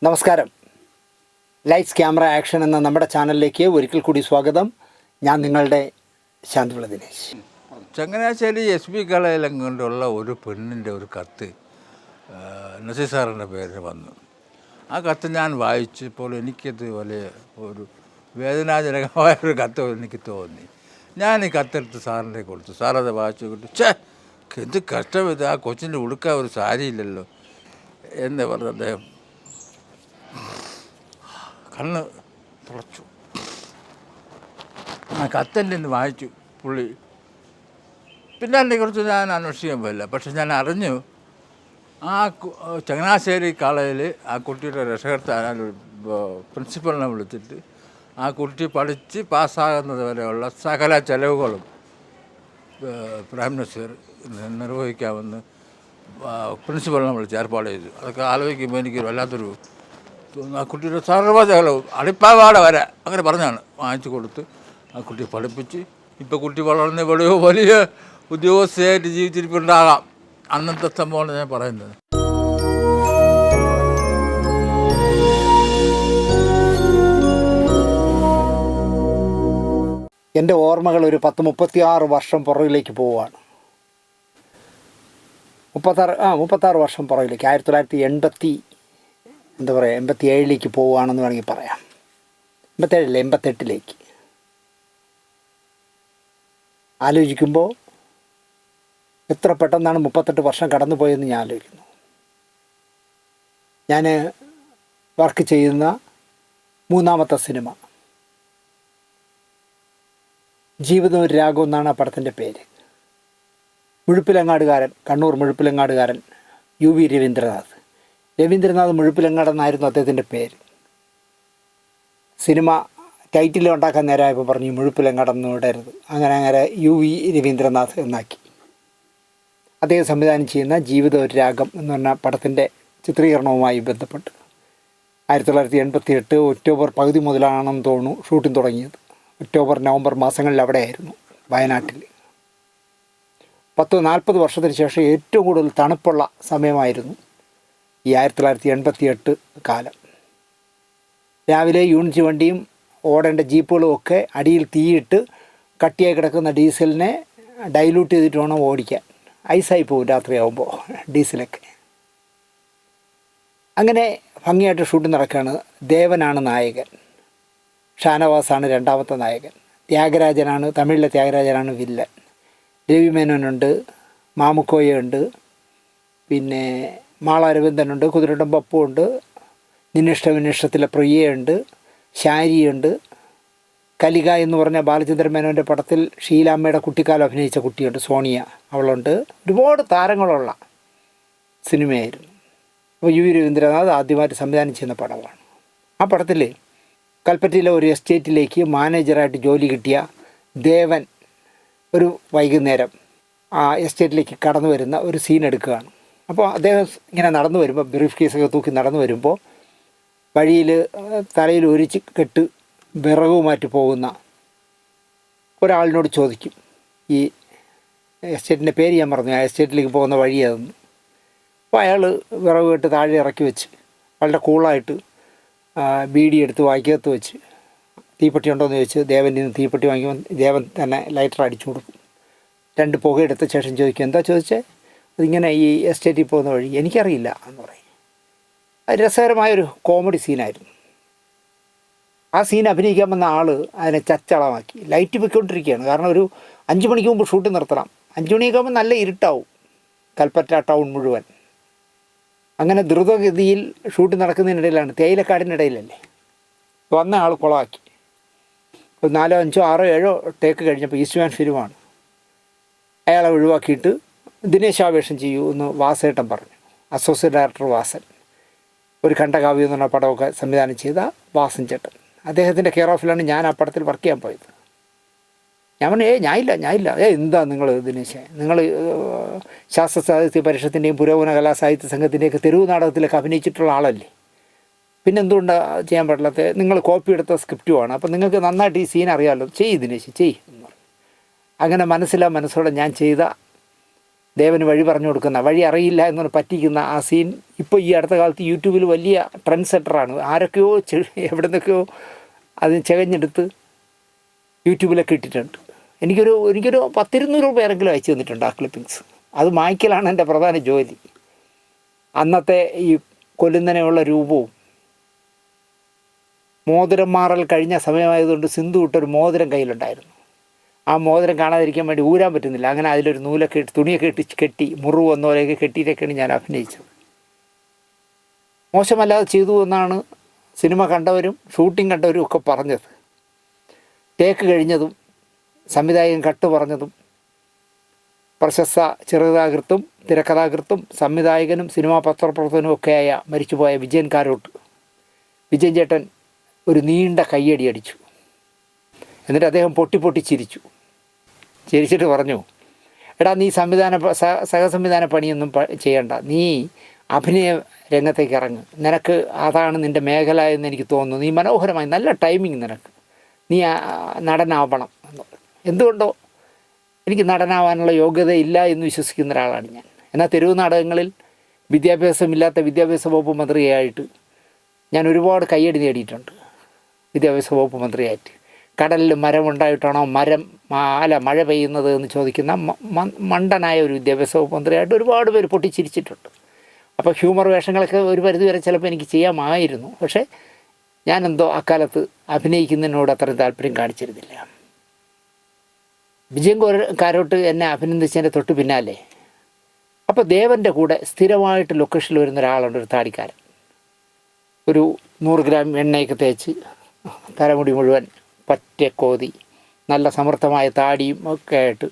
നമസ്കാരം. Lights camera action എന്ന നമ്മുടെ ചാനലിലേക്ക് ഒരിക്കൽ കൂടി സ്വാഗതം. ഞാൻ നിങ്ങളുടെ ശാന്തിവിള ദിനേശ്. ചങ്ങനാശ്ശേരി SP കളയിലും കൊണ്ടുള്ള ഒരു പെണ്ണിൻ്റെ ഒരു കത്ത് നസീർ സാറിൻ്റെ പേരിൽ വന്നു. ആ കത്ത് ഞാൻ വായിച്ചപ്പോൾ എനിക്കത് വലിയ ഒരു വേദനാജനകമായ ഒരു കത്ത് എനിക്ക് തോന്നി. ഞാൻ ഈ കത്തെടുത്ത് സാറിൻ്റെ കൊടുത്തു. സാറത് വായിച്ചു കൊടുത്തു. എന്ത് കഷ്ടം ഇത്, ആ കൊച്ചിൻ്റെ ഉടുക്കാൻ ഒരു സാരിയില്ലല്ലോ എന്ന് പറഞ്ഞ് അദ്ദേഹം കണ്ണ് തുളച്ചു. ആ കത്തെൻ്റെ നിന്ന് വായിച്ചു പുള്ളി. പിന്നെ അതിനെക്കുറിച്ച് ഞാൻ അന്വേഷിക്കാൻ പോയില്ല. പക്ഷെ ഞാൻ അറിഞ്ഞു ആ ചങ്ങനാശ്ശേരി കോളേജിൽ ആ കുട്ടിയുടെ രക്ഷകർത്താൻ പ്രിൻസിപ്പളിനെ വിളിച്ചിട്ട് ആ കുട്ടി പഠിച്ച് പാസ്സാകുന്നത് വരെയുള്ള സകല ചെലവുകളും പ്രൈം മിനിസ്റ്റർ നിർവഹിക്കാമെന്ന് പ്രിൻസിപ്പളിനെ വിളിച്ച് ഏർപ്പാട് ചെയ്തു. അതൊക്കെ ആലോചിക്കുമ്പോൾ എനിക്ക് വല്ലാത്തൊരു ആ കുട്ടിയുടെ സർവ്വചലവും അടിപ്പാവാട വരെ അങ്ങനെ പറഞ്ഞാണ് വാങ്ങിച്ചു കൊടുത്ത് ആ കുട്ടിയെ പഠിപ്പിച്ച് ഇപ്പോൾ കുട്ടി വളർന്ന് എവിടെയോ വലിയ ഉദ്യോഗസ്ഥയായിട്ട് ജീവിച്ചിരിപ്പുണ്ടാകാം. അന്നത്തെ സംഭവമാണ് ഞാൻ പറയുന്നത്. എൻ്റെ ഓർമ്മകൾ ഒരു 36 വർഷം പുറകിലേക്ക് പോവുകയാണ്. 36 വർഷം പുറകിലേക്ക് 1987 പോവുകയാണെന്ന് വേണമെങ്കിൽ പറയാം. 88 ആലോചിക്കുമ്പോൾ എത്ര പെട്ടെന്നാണ് 38 വർഷം കടന്നു പോയെന്ന് ഞാൻ ആലോചിക്കുന്നു. ഞാൻ വർക്ക് ചെയ്യുന്ന 3ാമത്തെ സിനിമ ജീവിതം ഒരു രാഗം എന്നാണ് ആ പടത്തിൻ്റെ പേര്. മുഴുപ്പിലങ്ങാടുകാരൻ, കണ്ണൂർ മുഴുപ്പിലങ്ങാടുകാരൻ UV രവീന്ദ്രനാഥ് മുഴുപ്പിലങ്ങാടെന്നായിരുന്നു അദ്ദേഹത്തിൻ്റെ പേര്. സിനിമ ടൈറ്റിൽ ഉണ്ടാക്കാൻ നേരമായപ്പോൾ പറഞ്ഞു മുഴുപ്പിലങ്ങാടെന്ന് വിടരുത്. അങ്ങനെ UV രവീന്ദ്രനാഥ് എന്നാക്കി. അദ്ദേഹം സംവിധാനം ചെയ്യുന്ന ജീവിതം ഒരു രാഗം എന്ന് പറഞ്ഞ പടത്തിൻ്റെ ചിത്രീകരണവുമായി ബന്ധപ്പെട്ട് 1988 ഒക്ടോബർ പകുതി മുതലാണെന്ന് തോന്നുന്നു ഷൂട്ടിംഗ് തുടങ്ങിയത്. ഒക്ടോബർ നവംബർ മാസങ്ങളിൽ അവിടെയായിരുന്നു, വയനാട്ടിൽ. 40 വർഷത്തിന് ശേഷം ഏറ്റവും കൂടുതൽ തണുപ്പുള്ള സമയമായിരുന്നു ഈ 1988 കാലം. രാവിലെ യൂണിറ്റ് വണ്ടിയും ഓടേണ്ട ജീപ്പുകളും ഒക്കെ അടിയിൽ തീയിട്ട് കട്ടിയായി കിടക്കുന്ന ഡീസലിനെ ഡൈല്യൂട്ട് ചെയ്തിട്ട് വേണം ഓടിക്കാൻ. ഐസായി പോകും രാത്രിയാകുമ്പോൾ ഡീസലൊക്കെ. അങ്ങനെ ഭംഗിയായിട്ട് ഷൂട്ടിംഗ് നടക്കുകയാണ്. ദേവനാണ് നായകൻ, ഷാനവാസാണ് രണ്ടാമത്തെ നായകൻ, ത്യാഗരാജനാണ്, തമിഴിലെ ത്യാഗരാജനാണ് വില്ലൻ, രവി മേനോനുണ്ട്, മാമുക്കോയുണ്ട്, പിന്നെ മാള അരവിന്ദനുണ്ട്, കുതിരട്ടം പപ്പുണ്ട്, നിന്നിഷ്ടവിനിഷ്ടത്തിലെ പ്രിയയുണ്ട്, ശാരിയുണ്ട്, കലിക എന്ന് പറഞ്ഞ ബാലചന്ദ്രൻ മേനോൻ്റെ പടത്തിൽ ഷീലാമ്മയുടെ കുട്ടിക്കാലം അഭിനയിച്ച കുട്ടിയുണ്ട്, സോണിയ, അവളുണ്ട്. ഒരുപാട് താരങ്ങളുള്ള സിനിമയായിരുന്നു. അപ്പോൾ UV രവീന്ദ്രനാഥ് ആദ്യമായിട്ട് സംവിധാനം ചെയ്യുന്ന പടമാണ്. ആ പടത്തിൽ കൽപ്പറ്റയിലെ ഒരു എസ്റ്റേറ്റിലേക്ക് മാനേജറായിട്ട് ജോലി കിട്ടിയ ദേവൻ ഒരു വൈകുന്നേരം ആ എസ്റ്റേറ്റിലേക്ക് കടന്നു വരുന്ന ഒരു സീൻ എടുക്കുകയാണ്. അപ്പോൾ അദ്ദേഹം ഇങ്ങനെ നടന്നു വരുമ്പോൾ, ബ്രീഫ് കേസൊക്കെ തൂക്കി നടന്നു വരുമ്പോൾ വഴിയിൽ തലയിൽ ഒരു കെട്ട് വിറകുമാറ്റി പോകുന്ന ഒരാളിനോട് ചോദിക്കും. ഈ എസ്റ്റേറ്റിൻ്റെ പേര് ഞാൻ പറഞ്ഞു, ആ എസ്റ്റേറ്റിലേക്ക് പോകുന്ന വഴിയാതെന്ന്. അപ്പോൾ അയാൾ വിറക് കെട്ട് താഴെ ഇറക്കി വെച്ച് വളരെ കൂളായിട്ട് ബീഡി എടുത്ത് വായിക്കകത്ത് വെച്ച് തീപ്പെട്ടി ഉണ്ടോയെന്ന് ചോദിച്ച് ദേവൻ്റെ നിന്ന് തീപ്പെട്ടി വാങ്ങിക്കുമ്പോൾ ദേവൻ തന്നെ ലൈറ്റർ അടിച്ചു കൊടുക്കും. 2 പുകയെടുത്ത ശേഷം ചോദിക്കും, എന്താ ചോദിച്ചേ? അതിങ്ങനെ ഈ എസ്റ്റേറ്റിൽ പോകുന്ന വഴി എനിക്കറിയില്ല എന്ന് പറയും. അത് രസകരമായൊരു കോമഡി സീനായിരുന്നു. ആ സീൻ അഭിനയിക്കാൻ വന്ന ആൾ അതിനെ ചച്ചളമാക്കി. ലൈറ്റ് പൊയ്ക്കൊണ്ടിരിക്കുകയാണ്, കാരണം ഒരു 5 മണിക്ക് മുമ്പ് ഷൂട്ട് നിർത്തണം. 5 മണിയൊക്കെ ആകുമ്പോൾ നല്ല ഇരുട്ടാവും കൽപ്പറ്റ ടൗൺ മുഴുവൻ. അങ്ങനെ ദ്രുതഗതിയിൽ ഷൂട്ട് നടക്കുന്നതിനിടയിലാണ്, തേയിലക്കാടിനിടയിലല്ലേ, വന്ന ആൾ കുളമാക്കി. ഒരു 4, 5, 6, 7 ടേക്ക് കഴിഞ്ഞപ്പോൾ ഈസ്റ്റ്മാൻ ഫിലിമാണ്. അയാളെ ഒഴിവാക്കിയിട്ട് ദിനേശാവേഷം ചെയ്യൂ എന്ന് വാസേട്ടൻ പറഞ്ഞു. അസോസിയേറ്റ് ഡയറക്ടർ വാസൻ, ഒരു ഖണ്ഡകാവ്യം എന്ന് പറഞ്ഞ പടമൊക്കെ സംവിധാനം ചെയ്ത വാസൻ ചേട്ടൻ, അദ്ദേഹത്തിൻ്റെ കെയർ ഓഫിലാണ് ഞാൻ ആ പടത്തിൽ വർക്ക് ചെയ്യാൻ പോയത്. ഞാൻ പറഞ്ഞു, ഞാനില്ല. എന്താ നിങ്ങൾ ദിനേശേ, നിങ്ങൾ ശാസ്ത്ര സാഹിത്യ പരിഷത്തിൻ്റെയും പുരോഗമന കലാസാഹിത്യ സംഘത്തിൻ്റെയൊക്കെ തെരുവ് നാടകത്തിലൊക്കെ അഭിനയിച്ചിട്ടുള്ള ആളല്ലേ, പിന്നെന്തുകൊണ്ടാണ് ചെയ്യാൻ പറ്റില്ലാത്ത? നിങ്ങൾ കോപ്പി എടുത്ത സ്ക്രിപ്റ്റുമാണ്, അപ്പം നിങ്ങൾക്ക് നന്നായിട്ട് ഈ സീൻ അറിയാമല്ലോ, ദിനേശ് എന്ന് പറഞ്ഞു. അങ്ങനെ മനസ്സിലോടെ ഞാൻ ചെയ്ത ദേവന് വഴി പറഞ്ഞു കൊടുക്കുന്ന, വഴി അറിയില്ല എന്നൊന്ന് പറ്റിക്കുന്ന ആ സീൻ ഇപ്പോൾ ഈ അടുത്ത കാലത്ത് യൂട്യൂബിൽ വലിയ ട്രെൻഡ് സെറ്ററാണ്. ആരൊക്കെയോ എവിടെ നിന്നൊക്കെയോ അത് ചകഞ്ഞെടുത്ത് യൂട്യൂബിലൊക്കെ ഇട്ടിട്ടുണ്ട്. എനിക്കൊരു 10-200 പേരെങ്കിലും അയച്ചു തന്നിട്ടുണ്ട് ആ ക്ലിപ്പിങ്സ്. അത് മായ്ക്കലാണ് എൻ്റെ പ്രധാന ജോലി. അന്നത്തെ ഈ കൊല്ലുന്നതിനുള്ള രൂപവും മോതിരം മാറൽ കഴിഞ്ഞ സമയമായതുകൊണ്ട് സിന്ധു ഇട്ടൊരു മോതിരം കയ്യിലുണ്ടായിരുന്നു. ആ മോതിരം കാണാതിരിക്കാൻ വേണ്ടി ഊരാൻ പറ്റുന്നില്ല. അങ്ങനെ അതിലൊരു നൂലൊക്കെ ഇട്ട് തുണിയൊക്കെ ഇട്ട് കെട്ടി മുറിവ് വന്നവരെയൊക്കെ കെട്ടിയിട്ടൊക്കെയാണ് ഞാൻ അഭിനയിച്ചത്. മോശമല്ലാതെ ചെയ്തു എന്നാണ് സിനിമ കണ്ടവരും ഷൂട്ടിംഗ് കണ്ടവരും ഒക്കെ പറഞ്ഞത്. ടേക്ക് കഴിഞ്ഞതും സംവിധായകൻ കട്ട് പറഞ്ഞതും പ്രശസ്ത ചെറുകഥാകൃത്തും തിരക്കഥാകൃത്തും സംവിധായകനും സിനിമാ പത്രപ്രവർത്തകനും ഒക്കെയായ മരിച്ചുപോയ വിജയൻ കാരോട്ട്, വിജയൻ ചേട്ടൻ ഒരു നീണ്ട കയ്യടി അടിച്ചു. എന്നിട്ട് അദ്ദേഹം പൊട്ടി ചിരിച്ചു. ചിരിച്ചിട്ട് പറഞ്ഞു, എടാ നീ സഹസംവിധാന പണിയൊന്നും ചെയ്യണ്ട, നീ അഭിനയ രംഗത്തേക്ക് ഇറങ്ങ്, നിനക്ക് അതാണ് നിൻ്റെ മേഖല എന്ന് എനിക്ക് തോന്നുന്നു, നീ മനോഹരമായി, നല്ല ടൈമിങ് നിനക്ക്, നീ നടനാവണം എന്ന് പറഞ്ഞു. എന്തുകൊണ്ടോ എനിക്ക് നടനാവാനുള്ള യോഗ്യതയില്ല എന്ന് വിശ്വസിക്കുന്ന ഒരാളാണ് ഞാൻ. എന്നാൽ തെരുവ് നാടകങ്ങളിൽ വിദ്യാഭ്യാസമില്ലാത്ത വിദ്യാഭ്യാസ വകുപ്പ് മന്ത്രിയായിട്ട് ഞാൻ ഒരുപാട് കയ്യടി നേടിയിട്ടുണ്ട്. വിദ്യാഭ്യാസ വകുപ്പ് മന്ത്രിയായിട്ട് കടലിൽ മരമുണ്ടായിട്ടാണോ മഴ പെയ്യുന്നത് എന്ന് ചോദിക്കുന്ന മണ്ടനായ ഒരു വിദ്യാഭ്യാസ വകുപ്പ് മന്ത്രിയായിട്ട് ഒരുപാട് പേര് പൊട്ടിച്ചിരിച്ചിട്ടുണ്ട്. അപ്പോൾ ഹ്യൂമർ വേഷങ്ങളൊക്കെ ഒരു പരിധി വരെ ചിലപ്പോൾ എനിക്ക് ചെയ്യാമായിരുന്നു. പക്ഷേ ഞാനെന്തോ അക്കാലത്ത് അഭിനയിക്കുന്നതിനോട് അത്രയും താല്പര്യം കാണിച്ചിരുന്നില്ല. വിജയൻ കാരോട്ട് എന്നെ അഭിനന്ദിച്ചതിൻ്റെ തൊട്ട് പിന്നാലെ അപ്പോൾ ദേവൻ്റെ കൂടെ സ്ഥിരമായിട്ട് ലൊക്കേഷനിൽ വരുന്ന ഒരാളുണ്ട്, ഒരു താടിക്കാരൻ. ഒരു 100 ഗ്രാം എണ്ണയൊക്കെ തേച്ച് തലമുടി മുഴുവൻ പറ്റക്കോതി നല്ല സമൃദ്ധമായ താടിയും ഒക്കെ ആയിട്ട്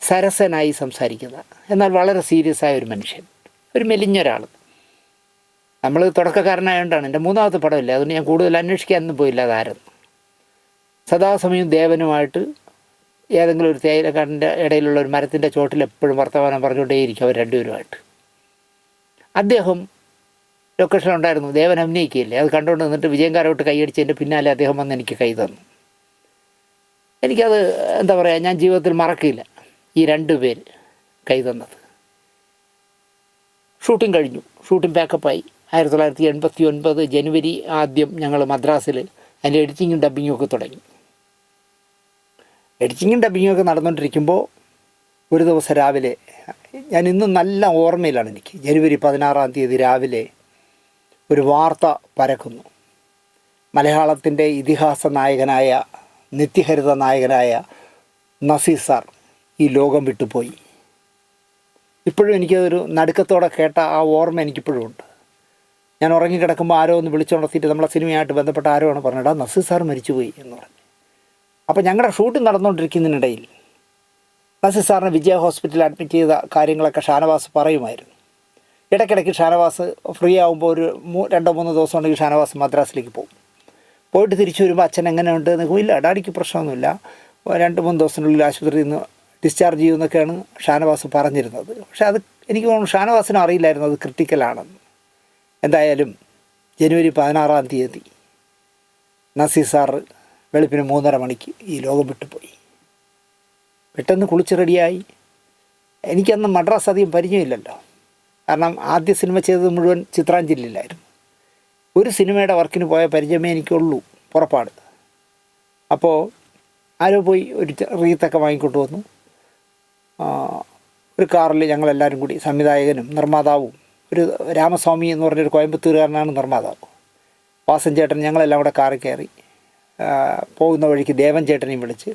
സരസനായി സംസാരിക്കുന്ന, എന്നാൽ വളരെ സീരിയസ് ആയ ഒരു മനുഷ്യൻ, ഒരു മെലിഞ്ഞൊരാൾ. നമ്മൾ തുടക്കക്കാരനായതുകൊണ്ടാണ്, എൻ്റെ 3ാമത്തെ പടമില്ല, അതുകൊണ്ട് ഞാൻ കൂടുതൽ അന്വേഷിക്കാനൊന്നും പോയില്ല അതാരെന്ന്. സദാസമയം ദേവനുമായിട്ട് ഏതെങ്കിലും ഒരു തേയിലക്കാടിൻ്റെ ഇടയിലുള്ള ഒരു മരത്തിൻ്റെ ചോട്ടിൽ എപ്പോഴും വർത്തമാനം പറഞ്ഞുകൊണ്ടേയിരിക്കും അവർ രണ്ടുപേരുമായിട്ട്. അദ്ദേഹം ലൊക്കേഷനുണ്ടായിരുന്നു, ദേവൻ അഭിനയിക്കുകയില്ലേ, അത് കണ്ടുകൊണ്ട് നിന്നിട്ട് വിജയൻ കാരോട്ട് കൈയടിച്ചതിൻ്റെ പിന്നാലെ അദ്ദേഹം വന്ന് എനിക്ക് കൈ തന്നു. എനിക്കത് എന്താ പറയുക, ഞാൻ ജീവിതത്തിൽ മറക്കില്ല ഈ 2 പേര് കൈ തന്നത്. ഷൂട്ടിംഗ് കഴിഞ്ഞു, ഷൂട്ടിംഗ് പാക്കപ്പായി. 1989 ജനുവരി ആദ്യം ഞങ്ങൾ മദ്രാസിൽ അതിൻ്റെ എഡിറ്റിങ്ങും ഡബ്ബിങ്ങും ഒക്കെ തുടങ്ങി. എഡിറ്റിങ്ങും ഡബ്ബിങ്ങും ഒക്കെ നടന്നുകൊണ്ടിരിക്കുമ്പോൾ ഒരു ദിവസം രാവിലെ, ഞാൻ ഇന്നും നല്ല ഓർമ്മയിലാണ് എനിക്ക്, ജനുവരി 16-ാം തീയതി രാവിലെ ഒരു വാർത്ത പരക്കുന്നു. മലയാളത്തിൻ്റെ ഇതിഹാസ നായകനായ, നിത്യഹരിത നായകനായ നസീർ സാർ ഈ ലോകം വിട്ടുപോയി. ഇപ്പോഴും എനിക്കതൊരു നടുക്കത്തോടെ കേട്ട ആ ഓർമ്മ എനിക്കിപ്പോഴും ഉണ്ട്. ഞാൻ ഉറങ്ങിക്കിടക്കുമ്പോൾ ആരോ ഒന്ന് വിളിച്ചുണർത്തിയിട്ട് നമ്മളെ സിനിമയായിട്ട് ബന്ധപ്പെട്ട ആരോ ആണ് പറഞ്ഞിടാ നസീർ സാർ മരിച്ചുപോയി എന്ന് പറഞ്ഞു. അപ്പോൾ ഞങ്ങളുടെ ഷൂട്ടിംഗ് നടന്നുകൊണ്ടിരിക്കുന്നതിനിടയിൽ നസീർ സാറിനെ വിജയ ഹോസ്പിറ്റലിൽ അഡ്മിറ്റ് ചെയ്ത കാര്യങ്ങളൊക്കെ ഷാനവാസ് പറയുമായിരുന്നു. ഇടയ്ക്കിടയ്ക്ക് ഷാനവാസ് ഫ്രീ ആകുമ്പോൾ ഒരു 2-3 ദിവസം ഉണ്ടെങ്കിൽ ഷാനവാസ് മദ്രാസിലേക്ക് പോകും. പോയിട്ട് തിരിച്ചു വരുമ്പോൾ അച്ഛൻ എങ്ങനെയുണ്ട് എന്ന്, ഇല്ല ഡാഡിക്ക് പ്രശ്നമൊന്നുമില്ല, 2-3 ദിവസത്തിനുള്ളിൽ ആശുപത്രിയിൽ നിന്ന് ഡിസ്ചാർജ് ചെയ്യുമെന്നൊക്കെയാണ് ഷാനവാസ് പറഞ്ഞിരുന്നത്. പക്ഷേ അത് എനിക്ക് തോന്നുന്നു ഷാനവാസിനും അറിയില്ലായിരുന്നു അത് ക്രിട്ടിക്കലാണെന്ന്. എന്തായാലും ജനുവരി 16-ാം തീയതി നസീർ സാറ് വെളുപ്പിന് 3:30 മണിക്ക് ഈ ലോകം വിട്ടുപോയി. പെട്ടെന്ന് കുളിച്ച് റെഡിയായി. എനിക്കന്ന് മദ്രാസ് അധികം പരിചയമില്ലല്ലോ, കാരണം ആദ്യ സിനിമ ചെയ്തത് മുഴുവൻ ചിത്രാഞ്ജലിയിലായിരുന്നു. ഒരു സിനിമയുടെ വർക്കിന് പോയ പരിചയമേ എനിക്കുള്ളൂ, പുറപ്പാട്. അപ്പോൾ ആരോ പോയി ഒരു റീത്തൊക്കെ വാങ്ങിക്കൊണ്ട് വന്നു. ഒരു കാറിൽ ഞങ്ങളെല്ലാവരും കൂടി, സംവിധായകനും നിർമ്മാതാവും, ഒരു രാമസ്വാമി എന്ന് പറഞ്ഞൊരു കോയമ്പത്തൂരുകാരനാണ് നിർമ്മാതാവ്, വാസൻ ചേട്ടൻ, ഞങ്ങളെല്ലാം കൂടെ കാറിൽ കയറി പോകുന്ന വഴിക്ക് ദേവൻ ചേട്ടനെയും വിളിച്ച്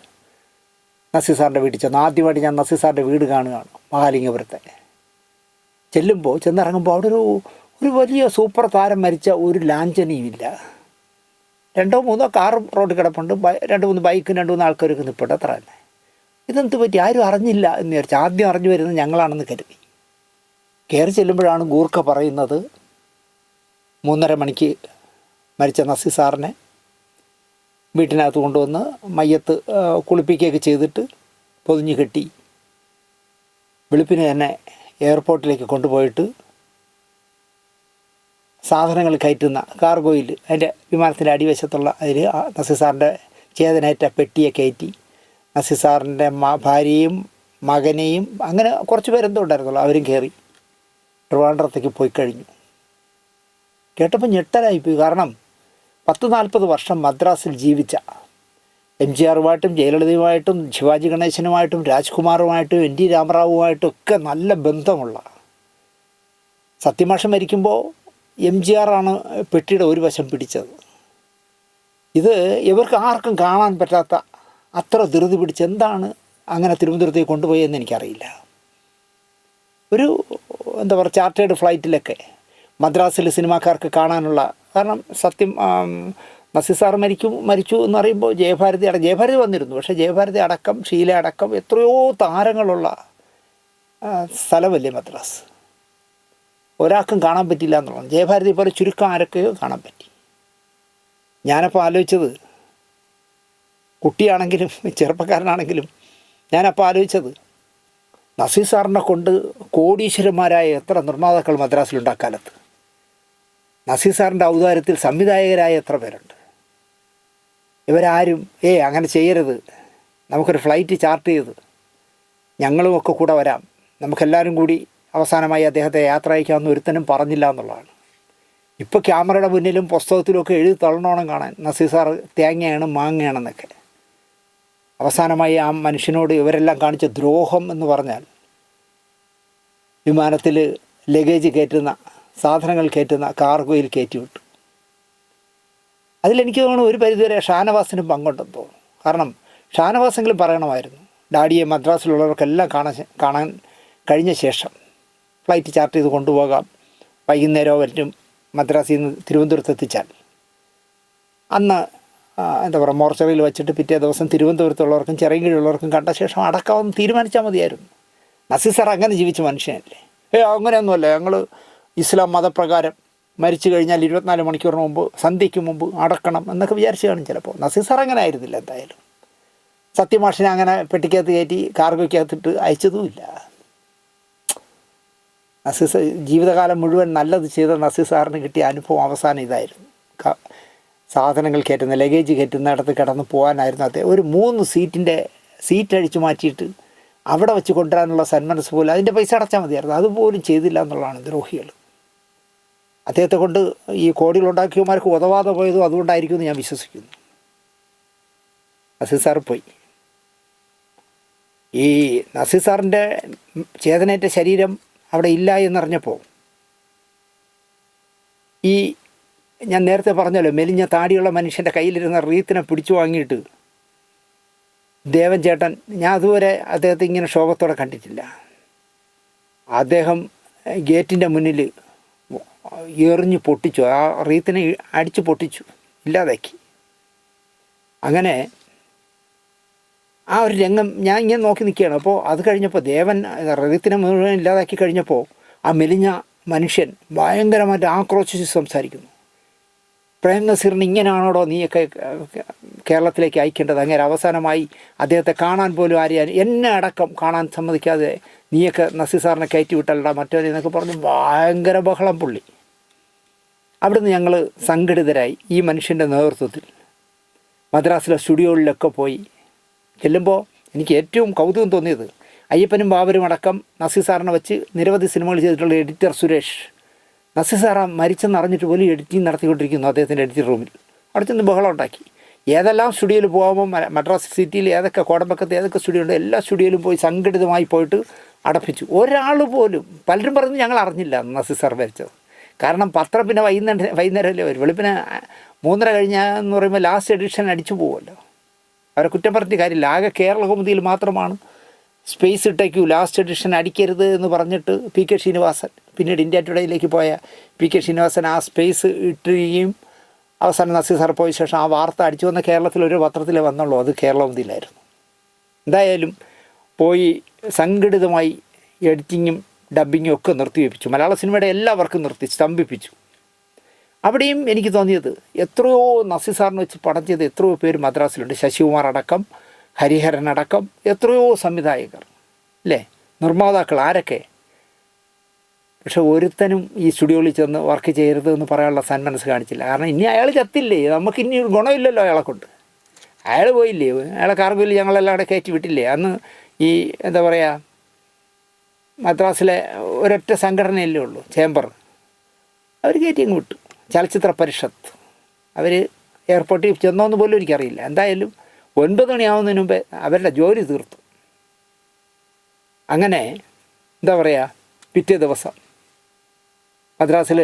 നസീർ സാറിൻ്റെ വീട്ടിൽ ചെന്നു. ആദ്യമായിട്ട് ഞാൻ നസീർ സാറിൻ്റെ വീട് കാണുകയാണ് മഹാലിംഗപുരത്തെ. ചെന്നിറങ്ങുമ്പോൾ അവിടെ ഒരു വലിയ സൂപ്പർ താരം മരിച്ച ഒരു ലാഞ്ചനയുമില്ല. 2-3 കാർ റോഡ് കിടപ്പുണ്ട്, 2-3 ബൈക്കും 2-3 ആൾക്കാരൊക്കെ നിൽപ്പുണ്ട്, അത്ര തന്നെ. ഇതെന്ത് പറ്റി, ആരും അറിഞ്ഞില്ല എന്ന് വിചാരിച്ചു. ആദ്യം അറിഞ്ഞു വരുന്നത് ഞങ്ങളാണെന്ന് കരുതി. കയറി ചെല്ലുമ്പോഴാണ് ഗൂർഖ പറയുന്നത് 3:30 മണിക്ക് മരിച്ച നസീർ സാറിനെ വീട്ടിനകത്ത് കൊണ്ടുവന്ന് മയ്യത്ത് കുളിപ്പിക്കുകയൊക്കെ ചെയ്തിട്ട് പൊതിഞ്ഞ് കെട്ടി വെളുപ്പിന് തന്നെ എയർപോർട്ടിലേക്ക് കൊണ്ടുപോയിട്ട് സാധനങ്ങൾ കയറ്റുന്ന കാർഗോയിൽ, അതിൻ്റെ വിമാനത്തിൻ്റെ അടിവശത്തുള്ള അതിൽ നസീർ സാറിൻ്റെ ചേതനേറ്റ പെട്ടിയെ കയറ്റി നസീർ സാറിൻ്റെ ഭാര്യയും മകനെയും അങ്ങനെ കുറച്ച് പേരെന്തോ ഉണ്ടായിരുന്നുള്ളൂ, അവരും കയറി ട്രിവാൻഡ്രത്തേക്ക് പോയി കഴിഞ്ഞു. കേട്ടപ്പോൾ ഞെട്ടലായിപ്പോയി. കാരണം 40-40 വർഷം മദ്രാസിൽ ജീവിച്ച MGRുമായിട്ടും ജയലളിതയുമായിട്ടും ശിവാജി ഗണേശനുമായിട്ടും രാജ്കുമാറുമായിട്ടും NT രാമറാവുമായിട്ടും ഒക്കെ നല്ല ബന്ധമുള്ള സത്യമാഷ് മരിക്കുമ്പോൾ MGR ആണ് പെട്ടിയുടെ ഒരു വശം പിടിച്ചത്. ഇത് ഇവർക്ക് ആർക്കും കാണാൻ പറ്റാത്ത അത്ര ധൃതി പിടിച്ച് എന്താണ് അങ്ങനെ തിരുവനന്തപുരത്തേക്ക് കൊണ്ടുപോയെന്ന് എനിക്കറിയില്ല. ഒരു എന്താ പറയുക, ചാർട്ടേഡ് ഫ്ലൈറ്റിലൊക്കെ മദ്രാസിൽ സിനിമാക്കാർക്ക് കാണാനുള്ള, കാരണം നസീർ സാർ മരിച്ചു എന്നറിയുമ്പോൾ ജയഭാരതി വന്നിരുന്നു. പക്ഷേ ജയഭാരതി അടക്കം ഷീല അടക്കം എത്രയോ താരങ്ങളുള്ള സ്ഥലമല്ലേ മദ്രാസ്. ഒരാൾക്കും കാണാൻ പറ്റില്ല എന്നുള്ളത്. ജയഭാരതി പോലെ ചുരുക്കം ആരൊക്കെയോ കാണാൻ പറ്റി. ഞാനപ്പോൾ ആലോചിച്ചത്, കുട്ടിയാണെങ്കിലും ചെറുപ്പക്കാരനാണെങ്കിലും ഞാനപ്പോൾ ആലോചിച്ചത്, നസീർ സാറിനെ കൊണ്ട് കോടീശ്വരന്മാരായ എത്ര നിർമ്മാതാക്കൾ മദ്രാസിലുണ്ടാക്കാലത്ത്. നസീർ സാറിൻ്റെ ഔദാര്യത്തിൽ സംവിധായകരായ എത്ര പേരുണ്ട്. ഇവരാരും അങ്ങനെ ചെയ്യരുത്, നമുക്കൊരു ഫ്ലൈറ്റ് ചാർട്ട് ചെയ്ത് ഞങ്ങളുമൊക്കെ കൂടെ വരാം, നമുക്കെല്ലാവരും കൂടി അവസാനമായി അദ്ദേഹത്തെ യാത്ര അയക്കാമെന്ന് ഒരുത്തനും പറഞ്ഞില്ല എന്നുള്ളതാണ്. ഇപ്പോൾ ക്യാമറയുടെ മുന്നിലും പുസ്തകത്തിലുമൊക്കെ എഴുതി തള്ളണോണം കാണാൻ നസീർ സാർ തേങ്ങയാണ് മാങ്ങയാണെന്നൊക്കെ. അവസാനമായി ആ മനുഷ്യനോട് ഇവരെല്ലാം കാണിച്ച ദ്രോഹം എന്ന് പറഞ്ഞാൽ, വിമാനത്തിൽ ലഗേജ് കയറ്റുന്ന സാധനങ്ങൾ കയറ്റുന്ന കാർഗോയിൽ കയറ്റിവിട്ടു. അതിലെനിക്ക് തോന്നുന്നു ഒരു പരിധിവരെ ഷാനവാസിനും പങ്കുണ്ടെന്ന് തോന്നുന്നു. കാരണം ഷാനവാസെങ്കിലും പറയണമായിരുന്നു, ഡാഡിയെ മദ്രാസിലുള്ളവർക്കെല്ലാം കാണാൻ കഴിഞ്ഞ ശേഷം ഫ്ലൈറ്റ് ചാർട്ട് ചെയ്ത് കൊണ്ടുപോകാം, വൈകുന്നേരമോ മറ്റും മദ്രാസിൽ നിന്ന് തിരുവനന്തപുരത്ത് എത്തിച്ചാൽ അന്ന് എന്താ പറയുക, മോർച്ചറിയിൽ വെച്ചിട്ട് പിറ്റേ ദിവസം തിരുവനന്തപുരത്തുള്ളവർക്കും ചെറിയകീഴുള്ളവർക്കും കണ്ട ശേഷം അടക്കാമെന്ന് തീരുമാനിച്ചാൽ മതിയായിരുന്നു. നസീർ സാർ അങ്ങനെ ജീവിച്ച മനുഷ്യനല്ലേ. അങ്ങനെയൊന്നുമല്ല, ഞങ്ങൾ ഇസ്ലാം മതപ്രകാരം മരിച്ചു കഴിഞ്ഞാൽ 24 മണിക്കൂറിന് മുമ്പ്, സന്ധ്യയ്ക്ക് മുമ്പ് അടക്കണം എന്നൊക്കെ വിചാരിച്ച് കാണും ചിലപ്പോൾ. നസീർ സാർ അങ്ങനെ ആയിരുന്നില്ല. എന്തായാലും സത്യമാഷിനെ അങ്ങനെ പെട്ടിക്കകത്ത് കയറ്റി കാർഗോയ്ക്കകത്തിട്ട് അയച്ചതുമില്ല. നസീർ ജീവിതകാലം മുഴുവൻ നല്ലത് ചെയ്ത നസീർ സാറിന് കിട്ടിയ അനുഭവം അവസാനം ഇതായിരുന്നു. സാധനങ്ങൾ കയറ്റുന്ന, ലഗേജ് കയറ്റുന്നിടത്ത് കിടന്ന് പോകാനായിരുന്നു അദ്ദേഹം. ഒരു 3 സീറ്റ് അഴിച്ചു മാറ്റിയിട്ട് അവിടെ വെച്ച് കൊണ്ടുവരാനുള്ള സന്മനസ് പോലും, അതിൻ്റെ പൈസ അടച്ചാൽ മതിയായിരുന്നു, അതുപോലും ചെയ്തില്ല എന്നുള്ളതാണ് ദ്രോഹികൾ. അദ്ദേഹത്തെ കൊണ്ട് ഈ കോടികളുണ്ടാക്കിയവന്മാർക്ക് ഉതവാതെ പോയതും അതുകൊണ്ടായിരിക്കുമെന്ന് ഞാൻ വിശ്വസിക്കുന്നു. നസീർ സാർ പോയി. ഈ നസീർ സാറിൻ്റെ ചേതനേറ്റ ശരീരം അവിടെ ഇല്ല എന്നറിഞ്ഞപ്പോൾ, ഈ ഞാൻ നേരത്തെ പറഞ്ഞല്ലോ, മെലിഞ്ഞ താടിയുള്ള മനുഷ്യൻ്റെ കയ്യിലിരുന്ന റീത്തിനെ പിടിച്ചു വാങ്ങിയിട്ട് ദേവൻ ചേട്ടൻ, ഞാൻ അതുവരെ അദ്ദേഹത്തെ ഇങ്ങനെ ശോഭത്തോടെ കണ്ടിട്ടില്ല. അദ്ദേഹം ഗേറ്റിൻ്റെ മുന്നിൽ എറിഞ്ഞ് പൊട്ടിച്ചു, ആ റീത്തിനെ അടിച്ച് പൊട്ടിച്ചു, ഇല്ലാതാക്കി. അങ്ങനെ ആ ഒരു രംഗം ഞാൻ ഇങ്ങനെ നോക്കി നിൽക്കുകയാണ്. അപ്പോൾ അത് കഴിഞ്ഞപ്പോൾ ദേവൻ റീത്തിനെ മുഴുവൻ ഇല്ലാതാക്കി കഴിഞ്ഞപ്പോൾ ആ മെലിഞ്ഞ മനുഷ്യൻ ഭയങ്കരമായിട്ട് ആക്രോശിച്ച് സംസാരിക്കുന്നു. പ്രേം നസീറിന് ഇങ്ങനെയാണോടോ നീയൊക്കെ കേരളത്തിലേക്ക് അയക്കേണ്ടത്? അങ്ങനെ അവസാനമായി അദ്ദേഹത്തെ കാണാൻ പോലും ആരെയും, എന്നെ അടക്കം കാണാൻ സമ്മതിക്കാതെ നീയൊക്കെ നസീർ സാറിനെ കയറ്റി വിട്ടല്ലടാ മറ്റോ എന്നൊക്കെ പറഞ്ഞ് ഭയങ്കര ബഹളം പുള്ളി. അവിടുന്ന് ഞങ്ങൾ സംഘടിതരായി ഈ മനുഷ്യൻ്റെ നേതൃത്വത്തിൽ മദ്രാസിലെ സ്റ്റുഡിയോകളിലൊക്കെ പോയി ചെല്ലുമ്പോൾ എനിക്ക് ഏറ്റവും കൗതുകം തോന്നിയത്, അയ്യപ്പനും ബാബരും അടക്കം നസീർ സാറിനെ വെച്ച് നിരവധി സിനിമകൾ ചെയ്തിട്ടുള്ള എഡിറ്റർ സുരേഷ്, നസീർ സാറ മരിച്ചെന്ന് അറിഞ്ഞിട്ട് പോലും എഡിറ്റിംഗ് നടത്തിക്കൊണ്ടിരിക്കുന്നു അദ്ദേഹത്തിൻ്റെ എഡിറ്റിംഗ് റൂമിൽ. അവിടെ ചെന്ന് ബഹളം ഉണ്ടാക്കി. ഏതെല്ലാം സ്റ്റുഡിയോയിൽ പോകുമ്പോൾ മദ്രാസ് സിറ്റിയിൽ ഏതൊക്കെ കോടമ്പക്കത്ത് ഏതൊക്കെ സ്റ്റുഡിയോ ഉണ്ട് എല്ലാ സ്റ്റുഡിയോയിലും പോയി സംഘടിതമായി പോയിട്ട് അടപ്പിച്ചു. ഒരാൾ പോലും, പലരും പറഞ്ഞു ഞങ്ങൾ അറിഞ്ഞില്ല നസീർ സാർ മരിച്ചത്. കാരണം പത്രം പിന്നെ വൈകുന്നേരമല്ലേ വരും, വെളുപ്പിന് 3:30 കഴിഞ്ഞാന്ന് പറയുമ്പോൾ ലാസ്റ്റ് എഡിഷൻ അടിച്ചു പോകുമല്ലോ. അവരെ കുറ്റം പറഞ്ഞിട്ട് കാര്യമില്ല. ആകെ കേരള കൗമുദിയിൽ മാത്രമാണ് സ്പേസ് ഇട്ടേക്കൂ ലാസ്റ്റ് എഡിഷൻ അടിക്കരുത് എന്ന് പറഞ്ഞിട്ട് PK ശ്രീനിവാസൻ, പിന്നീട് ഇന്ത്യ ടുഡേയിലേക്ക് പോയ PK ശ്രീനിവാസൻ ആ സ്പേസ് ഇട്ടുകയും അവസാനം നസീർ സാർ പോയ ശേഷം ആ വാർത്ത അടിച്ചു വന്ന കേരളത്തിലൊരു പത്രത്തിലേ വന്നുള്ളൂ, അത് കേരള കൗമുദിയിലായിരുന്നു. എന്തായാലും പോയി സംഘടിതമായി എഡിറ്റിങ്ങും ഡബ്ബിങ്ങും ഒക്കെ നിർത്തിവെപ്പിച്ചു. മലയാള സിനിമയുടെ എല്ലാ വർക്കും നിർത്തി സ്തംഭിപ്പിച്ചു. അവിടെയും എനിക്ക് തോന്നിയത്, എത്രയോ നസീർ സാറിന് വെച്ച് പടം ചെയ്ത എത്രയോ പേര് മദ്രാസിലുണ്ട്. ശശികുമാർ അടക്കം, ഹരിഹരൻ അടക്കം, എത്രയോ സംവിധായകർ അല്ലേ, നിർമ്മാതാക്കൾ, ആരൊക്കെ. പക്ഷെ ഒരുത്തനും ഈ സ്റ്റുഡിയോയിൽ ചെന്ന് വർക്ക് ചെയ്യരുത് എന്ന് പറയാനുള്ള സന്മനസ് കാണിച്ചില്ല. കാരണം ഇനി അയാൾ ചത്തില്ലേ, നമുക്കിനി ഗുണമില്ലല്ലോ അയാളെ കൊണ്ട്. അയാൾ പോയില്ലേ, അയാളെ കാർഗോയിൽ ഞങ്ങളെല്ലാം അവിടെ കയറ്റി വിട്ടില്ലേ. അന്ന് ഈ എന്താ പറയുക, മദ്രാസിലെ ഒരൊറ്റ സംഘടനയല്ലേ ഉള്ളൂ, ചേംബർ. അവർ കയറ്റി അങ്ങ് വിട്ടു. ചലച്ചിത്ര പരിഷത്ത് അവർ എയർപോർട്ടിൽ ചെന്നോന്ന് പോലും എനിക്കറിയില്ല. എന്തായാലും 9 മണിയാവുന്നതിന് മുമ്പേ അവരുടെ ജോലി തീർത്തു. അങ്ങനെ എന്താ പറയുക, പിറ്റേ ദിവസം മദ്രാസിൽ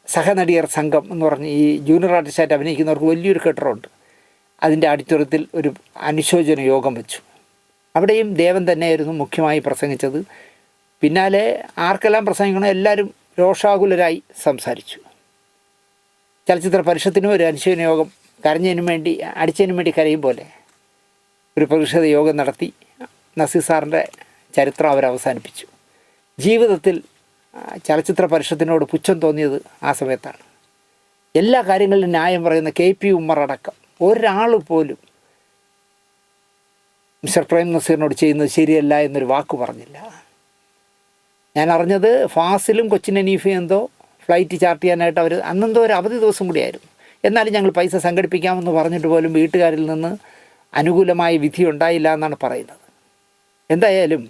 സഹനടിയർ സംഘം എന്ന് പറഞ്ഞ് ഈ ജൂനിയർ ആർട്ടിസ്റ്റായിട്ട് അഭിനയിക്കുന്നവർക്ക് വലിയൊരു കെട്ടിടമുണ്ട്. അതിൻ്റെ ഓഡിറ്റോറിയത്തിൽ ഒരു അനുശോചന യോഗം വെച്ചു. അവിടെയും ദേവൻ തന്നെയായിരുന്നു മുഖ്യമായി പ്രസംഗിച്ചത്. പിന്നാലെ ആർക്കെല്ലാം പ്രസംഗിക്കണോ എല്ലാവരും രോഷാകുലരായി സംസാരിച്ചു. ചലച്ചിത്ര പരിഷത്തിനും ഒരു അനുശോചന യോഗം, കരഞ്ഞതിനും വേണ്ടി അടിച്ചതിനും വേണ്ടി കരയും പോലെ ഒരു പ്രതിഷേധ യോഗം നടത്തി നസീർ സാറിൻ്റെ ചരിത്രം അവർ അവസാനിപ്പിച്ചു. ജീവിതത്തിൽ ചലച്ചിത്ര പരിഷത്തിനോട് പുച്ഛം തോന്നിയത് ആ സമയത്താണ്. എല്ലാ കാര്യങ്ങളിലും ന്യായം പറയുന്ന KP ഉമ്മർ അടക്കം ഒരാൾ പോലും മിസ്റ്റർ പ്രേം നസീറിനോട് ചെയ്യുന്നത് ശരിയല്ല എന്നൊരു വാക്ക് പറഞ്ഞില്ല. ഞാൻ അറിഞ്ഞത് ഫാസിലും കൊച്ചിൻ ഹനീഫയും എന്തോ ഫ്ലൈറ്റ് ചാർട്ട് ചെയ്യാനായിട്ട് അവർ അന്നെന്തോ ഒരു അവധി ദിവസം കൂടിയായിരുന്നു. എന്നാലും ഞങ്ങൾ പൈസ സംഘടിപ്പിക്കാമെന്ന് പറഞ്ഞിട്ട് പോലും വീട്ടുകാരിൽ നിന്ന് അനുകൂലമായ വിധി ഉണ്ടായില്ല എന്നാണ് പറയുന്നത്. എന്തായാലും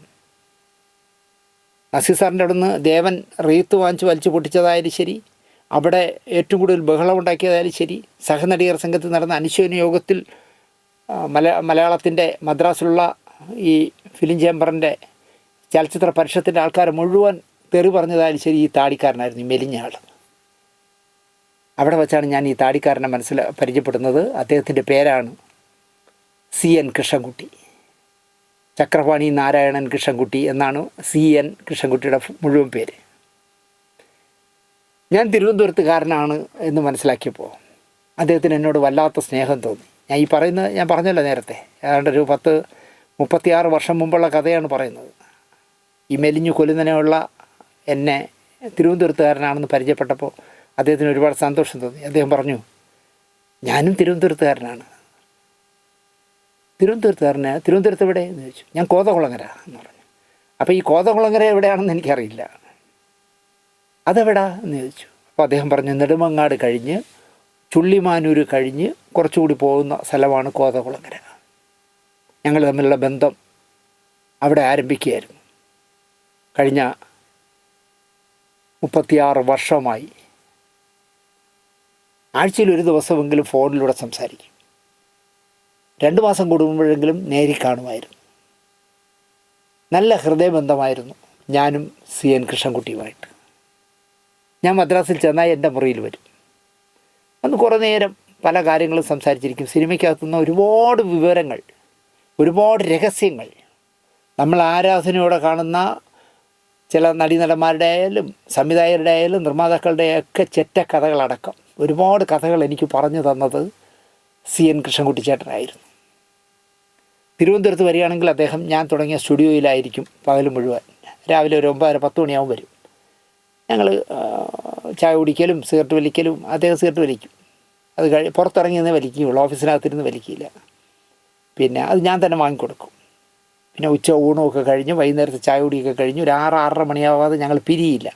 നസീർ സാറിൻ്റെ അവിടെ നിന്ന് ദേവൻ റീത്ത് വാങ്ങിച്ച് വലിച്ചു പൊട്ടിച്ചതായാലും ശരി, അവിടെ ഏറ്റവും കൂടുതൽ ബഹളം ഉണ്ടാക്കിയതായാലും ശരി, സഹനടിയർ സംഘത്തിൽ നടന്ന അനുശോചന യോഗത്തിൽ മലയാളത്തിൻ്റെ മദ്രാസിലുള്ള ഈ ഫിലിം ചേംബറിൻ്റെ ചലച്ചിത്ര പരിഷത്തിൻ്റെ ആൾക്കാർ മുഴുവൻ തെറി പറഞ്ഞതായാലും ശരി, ഈ താടിക്കാരനായിരുന്നു, ഈ മെലിഞ്ഞ ആൾ. അവിടെ വെച്ചാണ് ഞാൻ ഈ താടിക്കാരനെ പരിചയപ്പെടുന്നത്. അദ്ദേഹത്തിൻ്റെ പേരാണ് CN കൃഷ്ണൻകുട്ടി. ചക്രപാണി നാരായണൻ കൃഷ്ണൻകുട്ടി എന്നാണ് CN കൃഷ്ണൻകുട്ടിയുടെ മുഴുവൻ പേര്. ഞാൻ തിരുവനന്തപുരത്തുകാരനാണ് എന്ന് മനസ്സിലാക്കിയപ്പോൾ അദ്ദേഹത്തിന് എന്നോട് വല്ലാത്ത സ്നേഹം തോന്നി. ഞാൻ പറഞ്ഞല്ലോ നേരത്തെ, ഏതാണ്ട് ഒരു 36 വർഷം മുമ്പുള്ള കഥയാണ് പറയുന്നത്. ഈ മെലിഞ്ഞു കൊലുന്നനെയുള്ള എന്നെ തിരുവനന്തപുരത്തുകാരനാണെന്ന് പരിചയപ്പെട്ടപ്പോൾ അദ്ദേഹത്തിന് ഒരുപാട് സന്തോഷം തോന്നി. അദ്ദേഹം പറഞ്ഞു, ഞാനും തിരുവനന്തപുരത്തുകാരനാണ്. തിരുവനന്തപുരത്ത് എവിടെ എന്ന് ചോദിച്ചു. ഞാൻ കോതകുളങ്ങര എന്ന് പറഞ്ഞു. അപ്പോൾ ഈ കോതകുളങ്ങര എവിടെയാണെന്ന് എനിക്കറിയില്ല. അതെവിടാ എന്ന് ചോദിച്ചു. അപ്പോൾ അദ്ദേഹം പറഞ്ഞു, നെടുമങ്ങാട് കഴിഞ്ഞ് ചുള്ളിമാനൂർ കഴിഞ്ഞ് കുറച്ചുകൂടി പോകുന്ന സ്ഥലമാണ് കോതകുളങ്ങര. ഞങ്ങൾ തമ്മിലുള്ള ബന്ധം അവിടെ ആരംഭിക്കുകയായിരുന്നു. കഴിഞ്ഞ 36 വർഷമായി ആഴ്ചയിൽ ഒരു ദിവസമെങ്കിലും ഫോണിലൂടെ സംസാരിക്കും. 2 മാസം കൂടുമ്പോഴെങ്കിലും നേരിൽ കാണുമായിരുന്നു. നല്ല ഹൃദയബന്ധമായിരുന്നു ഞാനും CN കൃഷ്ണൻകുട്ടിയുമായിട്ട്. ഞാൻ മദ്രാസിൽ ചെന്നാൽ എൻ്റെ മുറിയിൽ വരും. അന്ന് കുറേ നേരം പല കാര്യങ്ങളും സംസാരിച്ചിരിക്കും. സിനിമയ്ക്കകത്തുനിന്ന് ഒരുപാട് വിവരങ്ങൾ, ഒരുപാട് രഹസ്യങ്ങൾ, നമ്മൾ ആരാധനയോടെ കാണുന്ന ചില നടീനടന്മാരുടെ ആയാലും സംവിധായകരുടെ ആയാലും നിർമ്മാതാക്കളുടെയൊക്കെ ചെറ്റ കഥകളടക്കം ഒരുപാട് കഥകൾ എനിക്ക് പറഞ്ഞു തന്നത് CN കൃഷ്ണൻകുട്ടി ചേട്ടനായിരുന്നു. തിരുവനന്തപുരത്ത് വരികയാണെങ്കിൽ അദ്ദേഹം ഞാൻ തുടങ്ങിയ സ്റ്റുഡിയോയിലായിരിക്കും പകൽ മുഴുവൻ. രാവിലെ ഒരു 9:30-10 മണിയാകുമ്പോൾ വരും. ഞങ്ങൾ ചായ കുടിക്കലും സിഗരറ്റ് വലിക്കലും, അദ്ദേഹം സിഗരറ്റ് വലിക്കും, അത് പുറത്തിറങ്ങിയെന്നേ വലിക്കുകയുള്ളൂ, ഓഫീസിനകത്തിരുന്ന് വലിക്കില്ല. പിന്നെ അത് ഞാൻ തന്നെ വാങ്ങിക്കൊടുക്കും. പിന്നെ ഉച്ച ഊണമൊക്കെ കഴിഞ്ഞ് വൈകുന്നേരത്തെ ചായ കുടിയൊക്കെ കഴിഞ്ഞ് ഒരു 6-6:30 മണിയാവാതെ ഞങ്ങൾ പിരിയില്ല.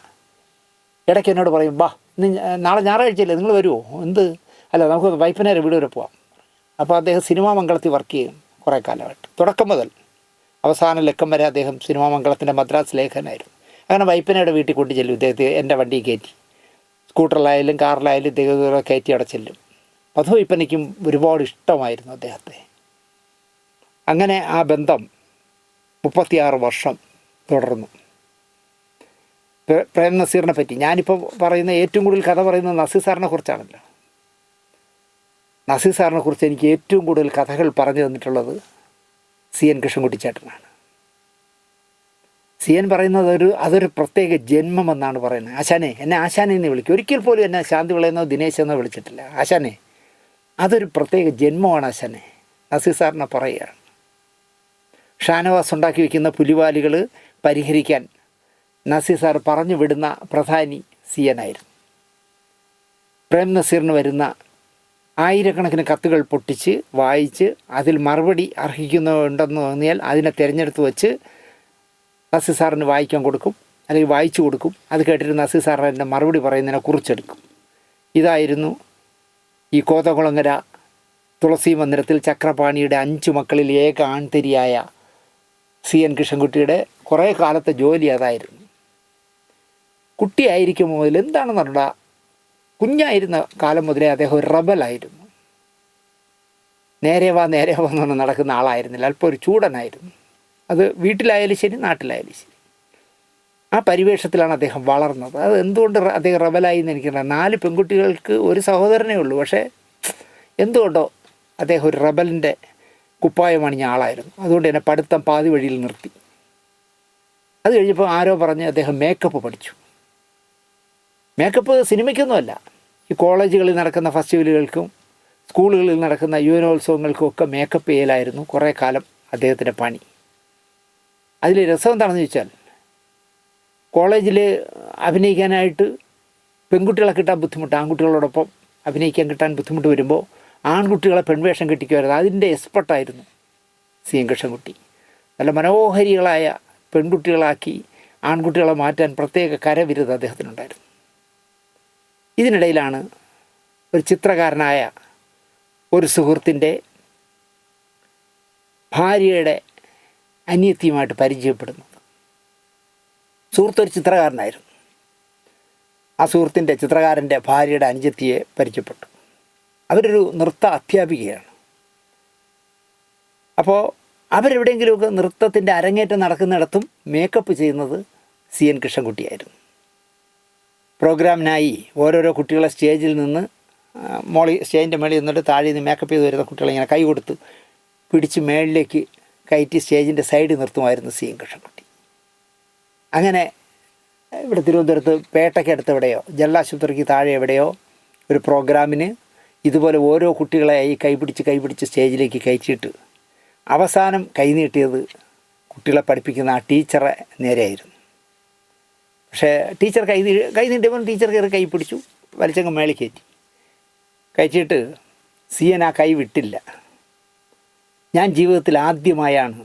ഇടയ്ക്ക് എന്നോട് പറയും, ബാ ഇന്ന് നാളെ ഞായറാഴ്ചയല്ലേ, നിങ്ങൾ വരുമോ? എന്ത് അല്ല, നമുക്ക് വൈപ്പനേരെ വീട് വരെ പോവാം. അപ്പോൾ അദ്ദേഹം സിനിമാ മംഗളത്തിൽ വർക്ക് ചെയ്യും കുറേ കാലമായിട്ട്. തുടക്കം മുതൽ അവസാന ലക്കം വരെ അദ്ദേഹം സിനിമാ മംഗളത്തിൻ്റെ മദ്രാസ് ലേഖനായിരുന്നു. അങ്ങനെ വൈപ്പനയുടെ വീട്ടിൽ കൊണ്ടു ചെല്ലും. ഇദ്ദേഹത്തെ എൻ്റെ വണ്ടി കയറ്റി, സ്കൂട്ടറിലായാലും കാറിലായാലും ഇദ്ദേഹം കയറ്റി അവിടെ ചെല്ലും. മധു വൈപ്പനയ്ക്കും ഒരുപാട് ഇഷ്ടമായിരുന്നു അദ്ദേഹത്തെ. അങ്ങനെ ആ ബന്ധം 36 വർഷം തുടർന്നു. പ്രേം നസീറിനെ പറ്റി ഞാനിപ്പോൾ പറയുന്ന ഏറ്റവും കൂടുതൽ കഥ പറയുന്നത് നസീർ സാറിനെ കുറിച്ചാണല്ലോ. നസീർ സാറിനെ കുറിച്ച് എനിക്ക് ഏറ്റവും കൂടുതൽ കഥകൾ പറഞ്ഞു തന്നിട്ടുള്ളത് CN കൃഷ്ണൻകുട്ടി ചേട്ടനാണ്. CN പറയുന്നത് അതൊരു പ്രത്യേക ജന്മമെന്നാണ് പറയുന്നത്. ആശാനെ, എന്നെ ആശാനെ എന്ന് വിളിക്കും. ഒരിക്കൽ പോലും എന്നെ ശാന്തി വിളയെന്നോ ദിനേശ് എന്നോ വിളിച്ചിട്ടില്ല. ആശാനെ, അതൊരു പ്രത്യേക ജന്മമാണ് ആശാനെ. നസീർ സാറിനെ പറയുകയാണ്. ഷാനവാസ് ഉണ്ടാക്കി വയ്ക്കുന്ന പുലിവാലുകൾ പരിഹരിക്കാൻ നസീർ സാർ പറഞ്ഞു വിടുന്ന പ്രധാനി CN ആയിരുന്നു. പ്രേം നസീറിന് വരുന്ന ആയിരക്കണക്കിന് കത്തുകൾ പൊട്ടിച്ച് വായിച്ച് അതിൽ മറുപടി അർഹിക്കുന്നുണ്ടെന്ന് തോന്നിയാൽ അതിനെ തിരഞ്ഞെടുത്ത് വെച്ച് നസീർ സാറിന് വായിക്കാൻ കൊടുക്കും, അല്ലെങ്കിൽ വായിച്ചു കൊടുക്കും. അത് കേട്ടിട്ട് നസീർ സാറിന് എൻ്റെ മറുപടി പറയുന്നതിനെ കുറിച്ചെടുക്കും. ഇതായിരുന്നു ഈ കോതകുളങ്ങര തുളസി മന്ദിരത്തിൽ ചക്രപാണിയുടെ 5 മക്കളിൽ ഏക ആൺതരിയായ സി എൻ കൃഷ്ണൻകുട്ടിയുടെ കുറേ കാലത്തെ ജോലി അതായിരുന്നു. കുട്ടിയായിരിക്കും മുതൽ എന്താണെന്ന് പറഞ്ഞാൽ കുഞ്ഞായിരുന്ന കാലം മുതലേ അദ്ദേഹം ഒരു റബലായിരുന്നു. നേരെ വാ എന്ന് പറഞ്ഞ് നടക്കുന്ന ആളായിരുന്നില്ല. അല്പം ഒരു ചൂടനായിരുന്നു. അത് വീട്ടിലായാലും ശരി, നാട്ടിലായാലും ശരി. ആ പരിവേഷത്തിലാണ് അദ്ദേഹം വളർന്നത്. അത് എന്തുകൊണ്ട് അദ്ദേഹം റബലായി എന്ന് എനിക്കറിയാം. 4 പെൺകുട്ടികൾക്ക് ഒരു സഹോദരനേ ഉള്ളൂ. പക്ഷേ എന്തുകൊണ്ടോ അദ്ദേഹം ഒരു റബലിൻ്റെ കുപ്പായം അണിഞ്ഞ ആളായിരുന്നു. അതുകൊണ്ട് തന്നെ പഠിത്തം പാതി വഴിയിൽ നിർത്തി. അത് കഴിഞ്ഞപ്പോൾ ആരോ പറഞ്ഞ് അദ്ദേഹം മേക്കപ്പ് പഠിച്ചു. മേക്കപ്പ് സിനിമയ്ക്കൊന്നുമല്ല, ഈ കോളേജുകളിൽ നടക്കുന്ന ഫെസ്റ്റിവലുകൾക്കും സ്കൂളുകളിൽ നടക്കുന്ന യുവനോത്സവങ്ങൾക്കും ഒക്കെ മേക്കപ്പ് ചെയ്യലായിരുന്നു കുറേ കാലം അദ്ദേഹത്തിൻ്റെ പണി. അതിൽ രസം എന്താണെന്ന് ചോദിച്ചാൽ, കോളേജിൽ അഭിനയിക്കാനായിട്ട് പെൺകുട്ടികളെ കിട്ടാൻ ബുദ്ധിമുട്ട്, ആൺകുട്ടികളോടൊപ്പം അഭിനയിക്കാൻ കിട്ടാൻ ബുദ്ധിമുട്ട് വരുമ്പോൾ ആൺകുട്ടികളെ പെൺവേഷം കെട്ടിക്കുമായിരുന്നു. അതിൻ്റെ എക്സ്പെർട്ടായിരുന്നു സി എൻ കൃഷ്ണൻകുട്ടി. നല്ല മനോഹരികളായ പെൺകുട്ടികളാക്കി ആൺകുട്ടികളെ മാറ്റാൻ പ്രത്യേക കരവിരുത് അദ്ദേഹത്തിനുണ്ടായിരുന്നു. ഇതിനിടയിലാണ് ഒരു ചിത്രകാരനായ ഒരു സുഹൃത്തിൻ്റെ ഭാര്യയുടെ അനിയത്തിയുമായിട്ട് പരിചയപ്പെടുന്നത്. സുഹൃത്തൊരു ചിത്രകാരനായിരുന്നു. ആ സുഹൃത്തിൻ്റെ ചിത്രകാരൻ്റെ ഭാര്യയുടെ അനുജത്തിയെ പരിചയപ്പെട്ടു. അവരൊരു നൃത്ത അധ്യാപികയാണ്. അപ്പോൾ അവരെവിടെയെങ്കിലുമൊക്കെ നൃത്തത്തിൻ്റെ അരങ്ങേറ്റം നടക്കുന്നിടത്തും മേക്കപ്പ് ചെയ്യുന്നത് സി എൻ കൃഷ്ണൻകുട്ടിയായിരുന്നു. പ്രോഗ്രാമിനായി ഓരോരോ കുട്ടികളെ സ്റ്റേജിൽ നിന്ന് സ്റ്റേജിൻ്റെ മേളിൽ നിന്നിട്ട് താഴെ നിന്ന് മേക്കപ്പ് ചെയ്ത് വരുന്ന കുട്ടികളെ ഇങ്ങനെ കൈ കൊടുത്ത് പിടിച്ച് മേളിലേക്ക് കയറ്റി സ്റ്റേജിൻ്റെ സൈഡിൽ നിർത്തുമായിരുന്നു സി എൻ കൃഷ്ണൻകുട്ടി. അങ്ങനെ ഇവിടെ തിരുവനന്തപുരത്ത് പേട്ടയ്ക്കടുത്ത് എവിടെയോ, ജലാശുപത്രിക്ക് താഴെ എവിടെയോ ഒരു പ്രോഗ്രാമിന് ഇതുപോലെ ഓരോ കുട്ടികളെ ഈ കൈപിടിച്ച് സ്റ്റേജിലേക്ക് കയറ്റിയിട്ട് അവസാനം കൈനീട്ടിയത് കുട്ടികളെ പഠിപ്പിക്കുന്ന ആ ടീച്ചറെ നേരെയായിരുന്നു. പക്ഷേ ടീച്ചർ കൈനീട്ടിയപ്പോൾ ടീച്ചർ കയറി കൈ പിടിച്ചു, വലിച്ചങ്ങ് മേളിൽ കയറ്റിയിട്ട് സി എൻ ആ കൈ വിട്ടില്ല. ഞാൻ ജീവിതത്തിൽ ആദ്യമായാണ്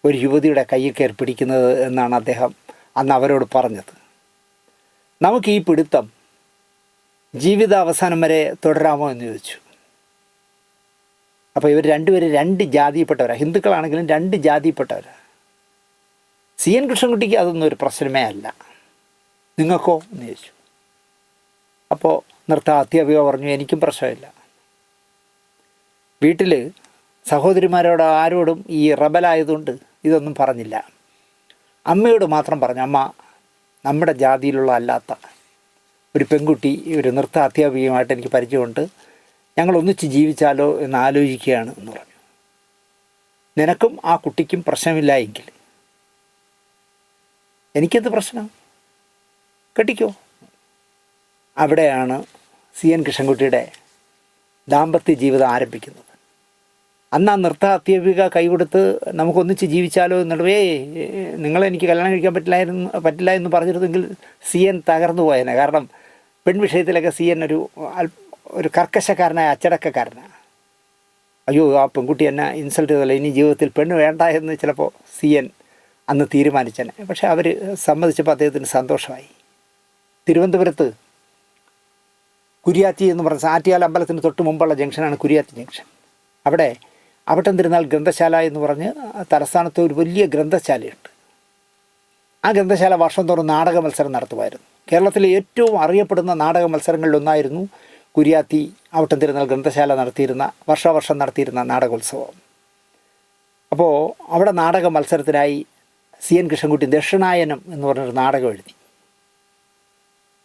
ഒരു യുവതിയുടെ കയ്യിൽ കയറി പിടിക്കുന്നത് എന്നാണ് അദ്ദേഹം അന്ന് അവരോട് പറഞ്ഞത്. നമുക്ക് ഈ പിടുത്തം ജീവിത അവസാനം വരെ തുടരാമോ എന്ന് ചോദിച്ചു. അപ്പോൾ ഇവർ രണ്ടുപേരും 2 ജാതിയിൽപ്പെട്ടവരാണ്. ഹിന്ദുക്കളാണെങ്കിലും 2 ജാതിയിൽപ്പെട്ടവരാണ്. സി എൻ കൃഷ്ണൻകുട്ടിക്ക് അതൊന്നും ഒരു പ്രശ്നമേ അല്ല. നിങ്ങൾക്കോ എന്ന് ചോദിച്ചു. അപ്പോൾ നൃത്ത അധ്യാപിക പറഞ്ഞു, എനിക്കും പ്രശ്നമില്ല. വീട്ടിൽ സഹോദരിമാരോട് ആരോടും ഈ റബലായതുകൊണ്ട് ഇതൊന്നും പറഞ്ഞില്ല. അമ്മയോട് മാത്രം പറഞ്ഞു, അമ്മ, നമ്മുടെ ജാതിയിലുള്ള അല്ലാത്ത ഒരു പെൺകുട്ടി ഒരു നൃത്ത അധ്യാപികയുമായിട്ട് എനിക്ക് പരിചയമുണ്ട്, ഞങ്ങൾ ഒന്നിച്ച് ജീവിച്ചാലോ എന്ന് ആലോചിക്കുകയാണ് എന്ന് പറഞ്ഞു. നിനക്കും ആ കുട്ടിക്കും പ്രശ്നമില്ല എങ്കിൽ എനിക്കെന്ത് പ്രശ്നം, കെട്ടിക്കോ. അവിടെയാണ് സി എൻ കൃഷ്ണൻകുട്ടിയുടെ ദാമ്പത്യ ജീവിതം ആരംഭിക്കുന്നത്. അന്ന് ആ നൃത്ത അധ്യാപിക കൈകൊടുത്ത് നമുക്കൊന്നിച്ച് ജീവിച്ചാലോ എന്നുള്ളവേ, നിങ്ങളെനിക്ക് കല്യാണം കഴിക്കാൻ പറ്റില്ല എന്ന് പറഞ്ഞിരുന്നെങ്കിൽ സി എൻ തകർന്നു പോയേനെ. കാരണം പെൺവിഷയത്തിലൊക്കെ സി എൻ ഒരു കർക്കശക്കാരനായ അച്ചടക്കക്കാരനാണ്. അയ്യോ, ആ പെൺകുട്ടി എന്നെ ഇൻസൾട്ട് ചെയ്തല്ലോ, ഇനി ജീവിതത്തിൽ പെണ്ണ് വേണ്ട എന്ന് ചിലപ്പോൾ സി എൻ അന്ന് തീരുമാനിച്ചേനെ. പക്ഷേ അവർ സമ്മതിച്ചപ്പോൾ അദ്ദേഹത്തിന് സന്തോഷമായി. തിരുവനന്തപുരത്ത് കുരിയാത്തി എന്ന് പറഞ്ഞ ആറ്റിയാൽ അമ്പലത്തിന് തൊട്ട് മുമ്പുള്ള ജംഗ്ഷനാണ് കുരിയാത്തി ജംഗ്ഷൻ. അവിടെ അവിട്ടം തിരുനാൾ ഗ്രന്ഥശാല എന്ന് പറഞ്ഞ് തലസ്ഥാനത്ത് ഒരു വലിയ ഗ്രന്ഥശാലയുണ്ട്. ആ ഗ്രന്ഥശാല വർഷം തോറും നാടക മത്സരം നടത്തുമായിരുന്നു. കേരളത്തിലെ ഏറ്റവും അറിയപ്പെടുന്ന നാടക മത്സരങ്ങളിലൊന്നായിരുന്നു കുരിയാത്തി അവിട്ടം തിരുനാൾ ഗ്രന്ഥശാല വർഷാവർഷം നടത്തിയിരുന്ന നാടകോത്സവം. അപ്പോൾ അവിടെ നാടക മത്സരത്തിനായി സി എൻ കൃഷ്ണൻകുട്ടി ദക്ഷിണായനം എന്ന് പറഞ്ഞൊരു നാടകം എഴുതി.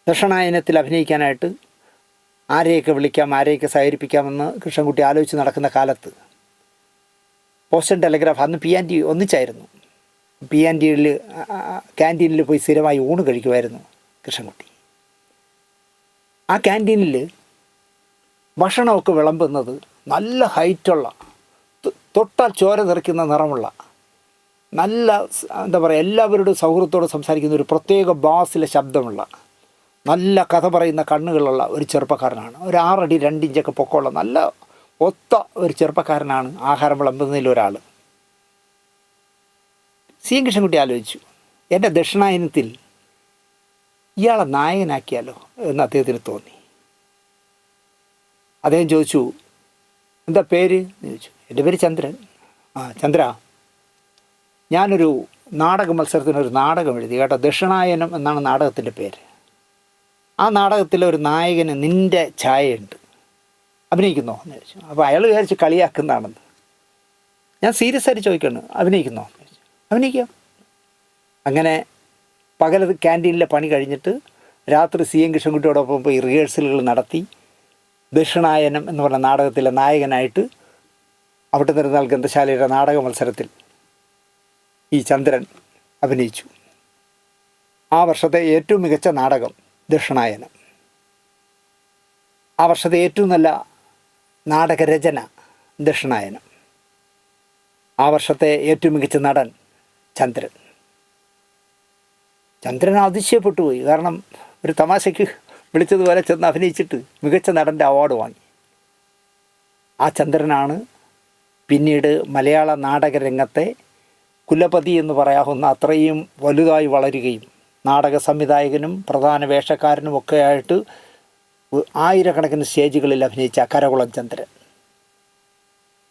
ദക്ഷിണായനത്തിൽ അഭിനയിക്കാനായിട്ട് ആരെയൊക്കെ വിളിക്കാം, ആരെയൊക്കെ സഹകരിപ്പിക്കാമെന്ന് കൃഷ്ണൻകുട്ടി ആലോചിച്ച് നടക്കുന്ന കാലത്ത് പോസ്റ്റ് ആൻഡ് ടെലഗ്രാഫ്, അന്ന് PNT ഒന്നിച്ചായിരുന്നു, PNTയിൽ ക്യാൻറ്റീനിൽ പോയി സ്ഥിരമായി ഊണ് കഴിക്കുമായിരുന്നു കൃഷ്ണൻകുട്ടി. ആ ക്യാൻറ്റീനിൽ ഭക്ഷണമൊക്കെ വിളമ്പുന്നത് നല്ല ഹൈറ്റുള്ള, തൊട്ടാൽ ചോര തെറിക്കുന്ന നിറമുള്ള, നല്ല എന്താ പറയുക, എല്ലാവരോടും സൗഹൃദത്തോടെ സംസാരിക്കുന്ന ഒരു പ്രത്യേക ബാസിലെ ശബ്ദമുള്ള, നല്ല കഥ പറയുന്ന കണ്ണുകളുള്ള ഒരു ചെറുപ്പക്കാരനാണ്. ഒരു 6 അടി 2 ഇഞ്ചൊക്കെ പൊക്കമുള്ള നല്ല ഒത്ത ഒരു ചെറുപ്പക്കാരനാണ് ആഹാരം വിളമ്പുന്നതിൽ ഒരാൾ. സി എൻ കൃഷ്ണൻകുട്ടി ആലോചിച്ചു, എൻ്റെ ദക്ഷിണായനത്തിൽ ഇയാളെ നായകനാക്കിയാലോ എന്ന് അദ്ദേഹത്തിന് തോന്നി. അദ്ദേഹം ചോദിച്ചു, എന്താ പേര് എന്ന് ചോദിച്ചു. എൻ്റെ പേര് ചന്ദ്രൻ. ആ ചന്ദ്ര, ഞാനൊരു നാടക മത്സരത്തിനൊരു നാടകം എഴുതി കേട്ടോ. ദക്ഷിണായനം എന്നാണ് നാടകത്തിൻ്റെ പേര്. ആ നാടകത്തിലെ ഒരു നായകന് നിൻ്റെ ഛായയുണ്ട്, അഭിനയിക്കുന്നോ എന്ന് ചോദിച്ചു. അപ്പോൾ അയാൾ വിചാരിച്ച് കളിയാക്കുന്നതാണെന്ന്. ഞാൻ സീരിയസ് ആയിട്ട് ചോദിക്കുന്നു, അഭിനയിക്കുന്നോ എന്ന് ചോദിച്ചു. അഭിനയിക്കാം. അങ്ങനെ പകൽ ക്യാൻറ്റീനിലെ പണി കഴിഞ്ഞിട്ട് രാത്രി CN കൃഷ്ണൻകുട്ടിയോടൊപ്പം പോയി റിഹേഴ്സലുകൾ നടത്തി ദക്ഷിണായനം എന്ന് പറഞ്ഞ നാടകത്തിലെ നായകനായിട്ട് അവിടെ നിരുന്നാൽ ഗ്രന്ഥശാലയുടെ നാടക മത്സരത്തിൽ ഈ ചന്ദ്രൻ അഭിനയിച്ചു. ആ വർഷത്തെ ഏറ്റവും മികച്ച നാടകം ദക്ഷിണായനം. ആ വർഷത്തെ ഏറ്റവും നല്ല നാടകരചന ദക്ഷിണായനം. ആ വർഷത്തെ ഏറ്റവും മികച്ച നടൻ ചന്ദ്രൻ. ചന്ദ്രൻ അതിശയപ്പെട്ടു പോയി. കാരണം ഒരു തമാശയ്ക്ക് വിളിച്ചതുപോലെ ചെന്ന് അഭിനയിച്ചിട്ട് മികച്ച നടൻ്റെ അവാർഡ് വാങ്ങി. ആ ചന്ദ്രനാണ് പിന്നീട് മലയാള നാടകരംഗത്തെ കുലപതി എന്ന് പറയാവുന്ന അത്രയും വലുതായി വളരുകയും നാടക സംവിധായകനും പ്രധാന വേഷക്കാരനും ഒക്കെ ആയിട്ട് ആയിരക്കണക്കിന് സ്റ്റേജുകളിൽ അഭിനയിച്ച കരകുളം ചന്ദ്രൻ.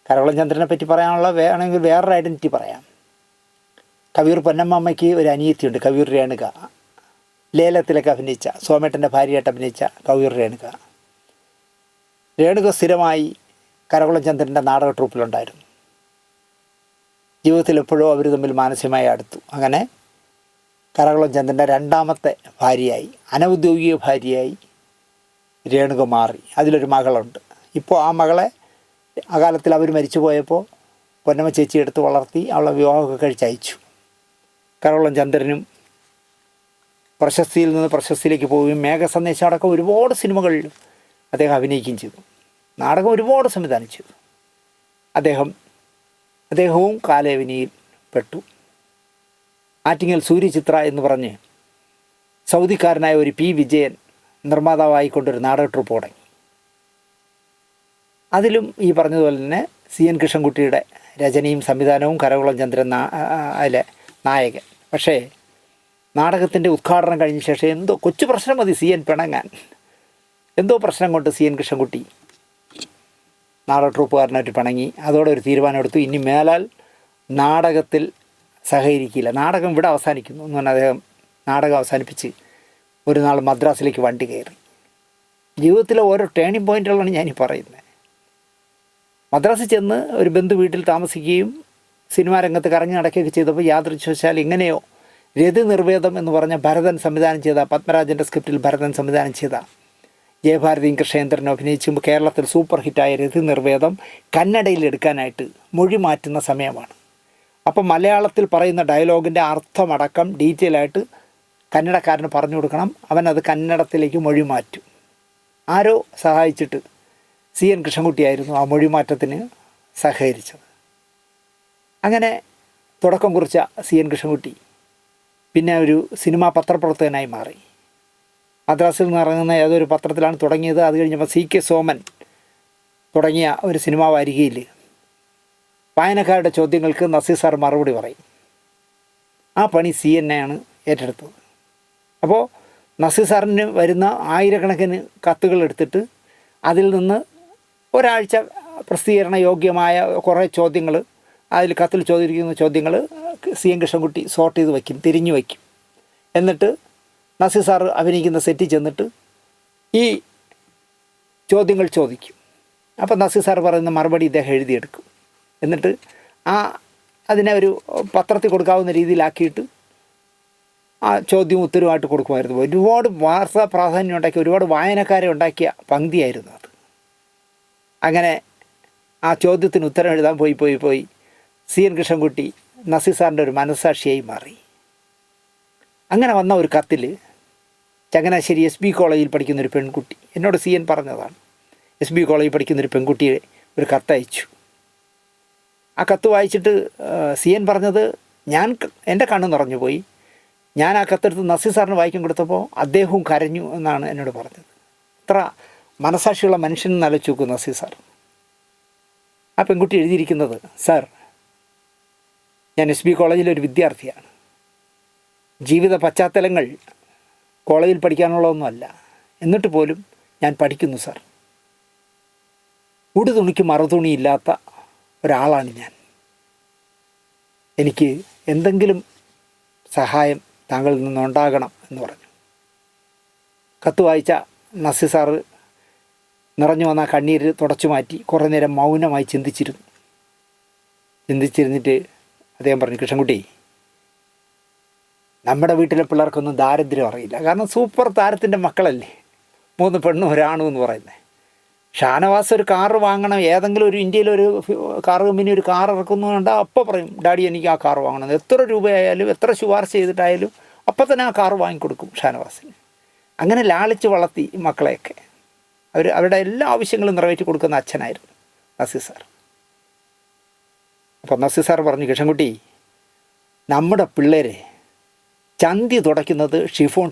കരകുളം ചന്ദ്രനെ പറ്റി പറയാനുള്ള വേണമെങ്കിൽ വേറൊരു ഐഡൻറ്റിറ്റി പറയാം. കവിയൂർ പൊന്നമ്മയ്ക്ക് ഒരു അനിയത്തിയുണ്ട്, കവിയൂർ രേണുക. ലേലത്തിലൊക്കെ അഭിനയിച്ച, സോമേട്ടൻ്റെ ഭാര്യയായിട്ട് അഭിനയിച്ച കവിയൂർ രേണുക. രേണുക സ്ഥിരമായി കരകുളം ചന്ദ്രൻ്റെ നാടക ട്രൂപ്പിലുണ്ടായിരുന്നു. ജീവിതത്തിൽ എപ്പോഴും അവർ തമ്മിൽ മാനസികമായി അടുത്തു. അങ്ങനെ കരകുളം ചന്ദ്രൻ്റെ രണ്ടാമത്തെ ഭാര്യയായി, അനൗദ്യോഗിക ഭാര്യയായി രേണുക മാറി. അതിലൊരു മകളുണ്ട്. ഇപ്പോൾ ആ മകളെ അകാലത്തിൽ അവർ മരിച്ചു പോയപ്പോൾ പൊന്നമ്മ ചേച്ചി എടുത്ത് വളർത്തി അവളെ വിവാഹമൊക്കെ കഴിച്ചയച്ചു. കരകുളം ചന്ദ്രനും പ്രശസ്തിയിൽ നിന്ന് പ്രശസ്തിയിലേക്ക് പോവുകയും മേഘസന്ദേശം അടക്കം ഒരുപാട് സിനിമകളിൽ അദ്ദേഹം അഭിനയിക്കുകയും ചെയ്തു. നാടകം ഒരുപാട് സംവിധാനം ചെയ്തു. അദ്ദേഹവും കാലയവനിയിൽ പെട്ടു. ആറ്റിങ്ങൽ സൂര്യചിത്ര എന്ന് പറഞ്ഞ് സൗദിക്കാരനായ ഒരു P. വിജയൻ നിർമ്മാതാവായിക്കൊണ്ടൊരു നാടക ട്രൂപ്പ് തുടങ്ങി. അതിലും ഈ പറഞ്ഞതുപോലെ തന്നെ CN കൃഷ്ണൻകുട്ടിയുടെ രചനയും സംവിധാനവും കരകുളം ചന്ദ്രൻ അതിലെ നായകൻ. പക്ഷേ നാടകത്തിൻ്റെ ഉദ്ഘാടനം കഴിഞ്ഞ ശേഷം എന്തോ കൊച്ചു പ്രശ്നം മതി CN പിണങ്ങാൻ. എന്തോ പ്രശ്നം കൊണ്ട് CN കൃഷ്ണൻകുട്ടി നാടക ട്രൂപ്പുകാരനായിട്ട് പിണങ്ങി. അതോടെ ഒരു തീരുമാനമെടുത്തു, ഇനി മേലാൽ നാടകത്തിൽ സഹകരിക്കില്ല, നാടകം ഇവിടെ അവസാനിക്കുന്നു എന്ന് പറഞ്ഞാൽ അദ്ദേഹം നാടകം അവസാനിപ്പിച്ച് ഒരു നാൾ മദ്രാസിലേക്ക് വണ്ടി കയറി. ജീവിതത്തിലെ ഓരോ ടേണിംഗ് പോയിന്റുകളാണ് ഞാനീ പറയുന്നത്. മദ്രാസിൽ ചെന്ന് ഒരു ബന്ധു വീട്ടിൽ താമസിക്കുകയും സിനിമാ രംഗത്ത് കറങ്ങി നടക്കുകയൊക്കെ ചെയ്തപ്പോൾ യാദൃച്ഛവശാൽ ഇങ്ങനെയോ രതി നിർവേദം എന്ന് പറഞ്ഞ ഭരതൻ സംവിധാനം ചെയ്ത, പത്മരാജൻ്റെ സ്ക്രിപ്റ്റിൽ ഭരതൻ സംവിധാനം ചെയ്ത, ജയഭാരതിയും കൃഷ്ണേന്ദ്രനും അഭിനയിച്ചുമ്പോൾ കേരളത്തിൽ സൂപ്പർ ഹിറ്റായ രതി നിർവേദം കന്നഡയിൽ എടുക്കാനായിട്ട് മൊഴി മാറ്റുന്ന സമയമാണ്. അപ്പം മലയാളത്തിൽ പറയുന്ന ഡയലോഗിൻ്റെ അർത്ഥമടക്കം ഡീറ്റെയിൽ ആയിട്ട് കന്നഡക്കാരന് പറഞ്ഞു കൊടുക്കണം. അവനത് കന്നഡത്തിലേക്ക് മൊഴി മാറ്റും. ആരോ സഹായിച്ചിട്ട് CN കൃഷ്ണൻകുട്ടിയായിരുന്നു ആ മൊഴിമാറ്റത്തിന് സഹകരിച്ചത്. അങ്ങനെ തുടക്കം കുറിച്ച CN കൃഷ്ണൻകുട്ടി പിന്നെ ഒരു സിനിമാ പത്രപ്രവർത്തകനായി മാറി. മദ്രാസിൽ നിന്ന് ഇറങ്ങുന്ന ഏതൊരു പത്രത്തിലാണ് തുടങ്ങിയത്. അത് കഴിഞ്ഞപ്പോൾ CK സോമൻ തുടങ്ങിയ ഒരു സിനിമാ വാരികയിൽ വായനക്കാരുടെ ചോദ്യങ്ങൾക്ക് നസീർ സാർ മറുപടി പറയും. ആ പണി CN ആണ് ഏറ്റെടുത്തത്. അപ്പോൾ നസീർ സാറിന് വരുന്ന ആയിരക്കണക്കിന് കത്തുകൾ എടുത്തിട്ട് അതിൽ നിന്ന് ഒരാഴ്ച പ്രസിദ്ധീകരണ യോഗ്യമായ കുറേ ചോദ്യങ്ങൾ, അതിൽ കത്തിൽ ചോദിച്ചിരിക്കുന്ന ചോദ്യങ്ങൾ CN കൃഷ്ണൻകുട്ടി സോർട്ട് ചെയ്ത് വയ്ക്കും, തിരിഞ്ഞു വയ്ക്കും. എന്നിട്ട് നസീർ സാർ അഭിനയിക്കുന്ന സെറ്റിൽ ചെന്നിട്ട് ഈ ചോദ്യങ്ങൾ ചോദിക്കും. അപ്പോൾ നസീർ സാർ പറയുന്ന മറുപടി ഇദ്ദേഹം എഴുതിയെടുക്കും. എന്നിട്ട് അതിനെ ഒരു പത്രത്തിൽ കൊടുക്കാവുന്ന രീതിയിലാക്കിയിട്ട് ആ ചോദ്യവും ഉത്തരവുമായിട്ട് കൊടുക്കുമായിരുന്നു. ഒരുപാട് വാർത്താ പ്രാധാന്യം ഉണ്ടാക്കിയ, ഒരുപാട് വായനക്കാരെ ഉണ്ടാക്കിയ പങ്ക്തിയായിരുന്നു അത്. അങ്ങനെ ആ ചോദ്യത്തിന് ഉത്തരം എഴുതാൻ പോയി CN കൃഷ്ണൻകുട്ടി നസീർ സാറിൻ്റെ ഒരു മനസ്സാക്ഷിയായി മാറി. അങ്ങനെ വന്ന ഒരു കത്തിൽ ചങ്ങനാശ്ശേരി SB കോളേജിൽ പഠിക്കുന്നൊരു പെൺകുട്ടി എന്നോട് CN പറഞ്ഞതാണ്. SB കോളേജിൽ പഠിക്കുന്നൊരു പെൺകുട്ടിയെ ഒരു കത്തയച്ചു. ആ കത്ത് വായിച്ചിട്ട് CN പറഞ്ഞത്, എൻ്റെ കണ്ണ് നിറഞ്ഞു പോയി. ഞാൻ ആ കത്തെടുത്ത് നസീർ സാറിന് വായിക്കാൻ കൊടുത്തപ്പോൾ അദ്ദേഹവും കരഞ്ഞു എന്നാണ് എന്നോട് പറഞ്ഞത്. അത്ര മനസാക്ഷിയുള്ള മനുഷ്യൻ ആലോചിച്ച് നോക്കൂ നസീർ സാർ. ആ പെൺകുട്ടി എഴുതിയിരിക്കുന്നത്, സാർ, ഞാൻ SB കോളേജിലൊരു വിദ്യാർത്ഥിയാണ്. ജീവിത പശ്ചാത്തലങ്ങൾ കോളേജിൽ പഠിക്കാനുള്ളതൊന്നുമല്ല. എന്നിട്ട് പോലും ഞാൻ പഠിക്കുന്നു സാർ. ഉടുതുണിക്ക് മറുതുണിയില്ലാത്ത ഒരാളാണ് ഞാൻ. എനിക്ക് എന്തെങ്കിലും സഹായം താങ്കളിൽ നിന്നുണ്ടാകണം എന്ന് പറഞ്ഞു. കത്ത് വായിച്ച നസീർ സാറ് നിറഞ്ഞു വന്ന കണ്ണീര് തുടച്ചു മാറ്റി കുറേ നേരം മൗനമായി ചിന്തിച്ചിരുന്നിട്ട് അദ്ദേഹം പറഞ്ഞു, കൃഷ്ണൻകുട്ടി, നമ്മുടെ വീട്ടിലെ പിള്ളേർക്കൊന്നും ദാരിദ്ര്യം അറിയില്ല. കാരണം സൂപ്പർ താരത്തിൻ്റെ മക്കളല്ലേ, 3 പെണ്ണും 1 ആണും എന്ന് പറയുന്നത്. ഷാനവാസ് ഒരു കാറ് വാങ്ങണം, ഏതെങ്കിലും ഒരു ഇന്ത്യയിലൊരു കാറ് കമ്പനി ഒരു കാർ ഇറക്കുന്നുണ്ട്, അപ്പോൾ പറയും ഡാഡി എനിക്ക് ആ കാർ വാങ്ങണം. എത്ര രൂപയായാലും എത്ര ശുപാർശ ചെയ്തിട്ടായാലും അപ്പം തന്നെ ആ കാർ വാങ്ങിക്കൊടുക്കും ഷാനവാസിന്. അങ്ങനെ ലാളിച്ച് വളർത്തി മക്കളെയൊക്കെ. അവരുടെ എല്ലാ ആവശ്യങ്ങളും നിറവേറ്റി കൊടുക്കുന്ന അച്ഛനായിരുന്നു നസീർ സാർ. അപ്പോൾ നസീർ സാർ പറഞ്ഞു, കൃഷ്ണൻകുട്ടി, നമ്മുടെ പിള്ളേരെ ചന്തി തുടയ്ക്കുന്നത് ഷിഫോൺ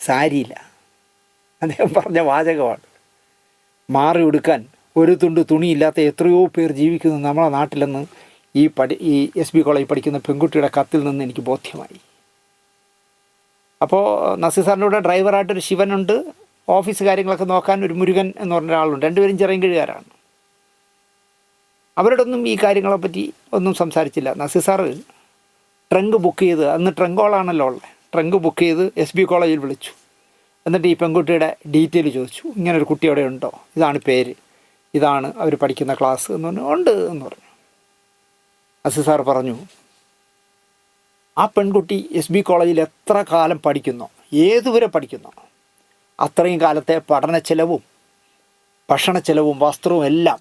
സാരിയില്ല. അദ്ദേഹം പറഞ്ഞ വാചകമാണ്. മാറി ഉടുക്കാൻ ഒരു തുണ്ട് തുണിയില്ലാത്ത എത്രയോ പേർ ജീവിക്കുന്നു നമ്മളെ നാട്ടിലെന്ന് ഈ SB കോളേജിൽ പഠിക്കുന്ന പെൺകുട്ടിയുടെ കത്തിൽ നിന്ന് എനിക്ക് ബോധ്യമായി. അപ്പോൾ നസീർ സാറിൻ്റെ കൂടെ ഡ്രൈവറായിട്ടൊരു ശിവനുണ്ട്, ഓഫീസ് കാര്യങ്ങളൊക്കെ നോക്കാൻ ഒരു മുരുകൻ എന്ന് പറഞ്ഞ ഒരാളുണ്ട്. 2 പേരും ചിറയൻകീഴുകാരാണ്. അവരോടൊന്നും ഈ കാര്യങ്ങളെപ്പറ്റി ഒന്നും സംസാരിച്ചില്ല. നസീർ സാറ് ട്രങ്ക് ബുക്ക് ചെയ്ത്, അന്ന് ട്രങ്കോളാണല്ലോ ഉള്ളത്, ട്രങ്ക് ബുക്ക് ചെയ്ത് SB കോളേജിൽ വിളിച്ചു. എന്നിട്ട് ഈ പെൺകുട്ടിയുടെ ഡീറ്റെയിൽ ചോദിച്ചു. ഇങ്ങനൊരു കുട്ടി അവിടെ ഉണ്ടോ, ഇതാണ് പേര്, ഇതാണ് അവർ പഠിക്കുന്ന ക്ലാസ് എന്ന് പറഞ്ഞു. ഉണ്ട് എന്ന് പറഞ്ഞു. നസീർ സാർ പറഞ്ഞു, ആ പെൺകുട്ടി SB കോളേജിൽ എത്ര കാലം പഠിക്കുന്നോ, ഏതുവരെ പഠിക്കുന്നോ, അത്രയും കാലത്തെ പഠന ചെലവും ഭക്ഷണ ചെലവും വസ്ത്രവും എല്ലാം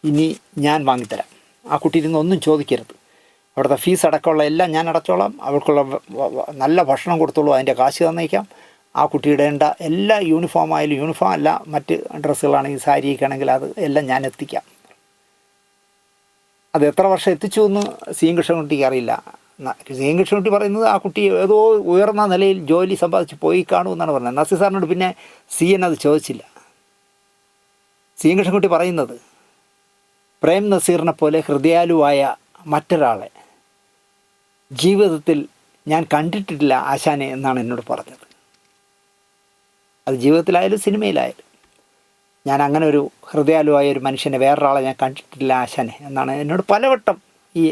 ഇനി ഞാൻ വാങ്ങിത്തരാം. ആ കുട്ടിയിൽ നിന്ന് ഒന്നും ചോദിക്കരുത്. അവിടുത്തെ ഫീസ് അടക്കമുള്ള എല്ലാം ഞാൻ അടച്ചോളാം. അവൾക്കുള്ള നല്ല ഭക്ഷണം കൊടുത്തോളൂ, അതിൻ്റെ കാശ് തന്നേക്കാം. ആ കുട്ടി ഇടേണ്ട എല്ലാ യൂണിഫോം ആയാലും, യൂണിഫോം അല്ല മറ്റ് ഡ്രസ്സുകളാണെങ്കിൽ സാരിയൊക്കെ ആണെങ്കിൽ അത് എല്ലാം ഞാൻ എത്തിക്കാം. അത് എത്ര വർഷം എത്തിച്ചു എന്ന് കൃഷ്ണൻകുട്ടിക്ക് അറിയില്ല. കൃഷ്ണൻകുട്ടി പറയുന്നത് ആ കുട്ടി ഏതോ ഉയർന്ന നിലയിൽ ജോലി സമ്പാദിച്ച് പോയി കാണുമെന്നാണ് പറഞ്ഞത്. നസീർ സാറിനോട് പിന്നെ CN അത് ചോദിച്ചില്ല. കൃഷ്ണൻകുട്ടി പറയുന്നത്, പ്രേം നസീറിനെ പോലെ ഹൃദയാലുവായ മറ്റൊരാളെ ജീവിതത്തിൽ ഞാൻ കണ്ടിട്ടില്ല ആശാനെ എന്നാണ് എന്നോട് പറഞ്ഞത്. അത് ജീവിതത്തിലായാലും സിനിമയിലായാലും ഞാൻ അങ്ങനെ ഒരു ഹൃദയാലുവായ ഒരു മനുഷ്യനെ, വേറൊരാളെ ഞാൻ കണ്ടിട്ടില്ല ആശാനെ എന്നാണ് എന്നോട് പലവട്ടം ഈ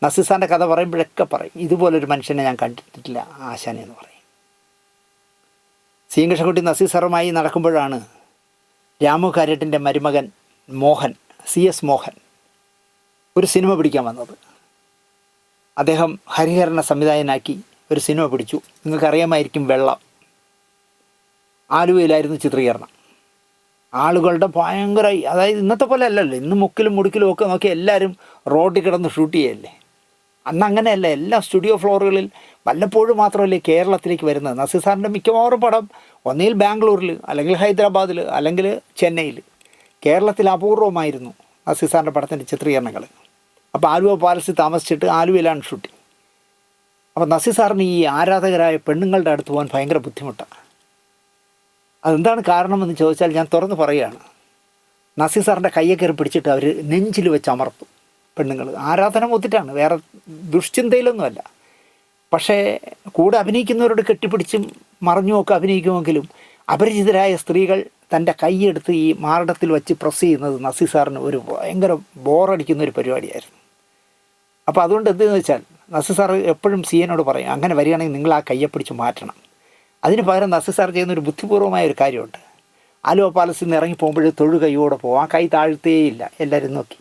നസീർ സാറിൻ്റെ കഥ പറയുമ്പോഴൊക്കെ പറയും, ഇതുപോലൊരു മനുഷ്യനെ ഞാൻ കണ്ടിട്ടില്ല ആശാനെ എന്ന് പറയും. കൃഷ്ണൻകുട്ടി നസീർ സാറുമായി നടക്കുമ്പോഴാണ് രാമു കാര്യട്ടിൻ്റെ മരുമകൻ മോഹൻ, CS മോഹൻ, ഒരു സിനിമ പിടിക്കാൻ വന്നത്. അദ്ദേഹം ഹരിഹരനെ സംവിധായകനാക്കി ഒരു സിനിമ പിടിച്ചു. നിങ്ങൾക്കറിയാമായിരിക്കും, വെള്ളം. ആലുവയിലായിരുന്നു ചിത്രീകരണം. ആളുകളുടെ ഭയങ്കര, അതായത് ഇന്നത്തെ പോലെ അല്ലല്ലോ, ഇന്ന് മുക്കിലും മുടുക്കിലും ഒക്കെ നോക്കി എല്ലാവരും റോഡിൽ കിടന്ന് ഷൂട്ട് ചെയ്യല്ലേ. അന്ന് അങ്ങനെയല്ല, എല്ലാ സ്റ്റുഡിയോ ഫ്ലോറുകളിൽ വല്ലപ്പോഴും മാത്രമല്ലേ കേരളത്തിലേക്ക് വരുന്നത്. നസീർ സാറിൻ്റെ മിക്കവാറും പടം ഒന്നിൽ ബാംഗ്ലൂരിൽ, അല്ലെങ്കിൽ ഹൈദരാബാദിൽ, അല്ലെങ്കിൽ ചെന്നൈയിൽ. കേരളത്തിൽ അപൂർവമായിരുന്നു നസീർ സാറിൻ്റെ പടത്തിൻ്റെ ചിത്രീകരണങ്ങൾ. അപ്പോൾ ആലുവ പാലസിൽ താമസിച്ചിട്ട് ആലുവയിലാണ് ഷൂട്ടിങ്. അപ്പോൾ നസീർ സാറിന് ഈ ആരാധകരായ പെണ്ണുങ്ങളുടെ അടുത്ത് പോകാൻ ഭയങ്കര ബുദ്ധിമുട്ടാണ്. അതെന്താണ് കാരണമെന്ന് ചോദിച്ചാൽ ഞാൻ തുറന്ന് പറയുകയാണ്. നസീർ സാറിൻ്റെ കയ്യെ കയറി പിടിച്ചിട്ട് അവർ നെഞ്ചിൽ വെച്ച് അമർത്തും പെണ്ണുങ്ങൾ. ആരാധന ഒത്തിട്ടാണ്, വേറെ ദുഷ്ചിന്തയിലൊന്നുമല്ല. പക്ഷേ കൂടെ അഭിനയിക്കുന്നവരോട് കെട്ടിപ്പിടിച്ചും മറിഞ്ഞുമൊക്കെ അഭിനയിക്കുമെങ്കിലും അപരിചിതരായ സ്ത്രീകൾ തൻ്റെ കൈയെടുത്ത് ഈ മാറിടത്തിൽ വെച്ച് പ്രസ് ചെയ്യുന്നത് നസീർ സാറിന് ഒരു ഭയങ്കര ബോറടിക്കുന്ന ഒരു പരിപാടിയായിരുന്നു. അപ്പോൾ അതുകൊണ്ട് എന്തെന്ന് വെച്ചാൽ നസീർ സാർ എപ്പോഴും CNോട് പറയും, അങ്ങനെ വരികയാണെങ്കിൽ നിങ്ങൾ ആ കയ്യെ പിടിച്ച് മാറ്റണം. അതിന് പകരം നസീർ സാർ ചെയ്യുന്നൊരു ബുദ്ധിപൂർവമായ ഒരു കാര്യമുണ്ട്. ആലുവ പാലസിൽ നിന്ന് ഇറങ്ങി പോകുമ്പോൾ തൊഴുകൈയോടെ പോകും. ആ കൈ താഴ്ത്തേയില്ല. എല്ലാവരും നോക്കി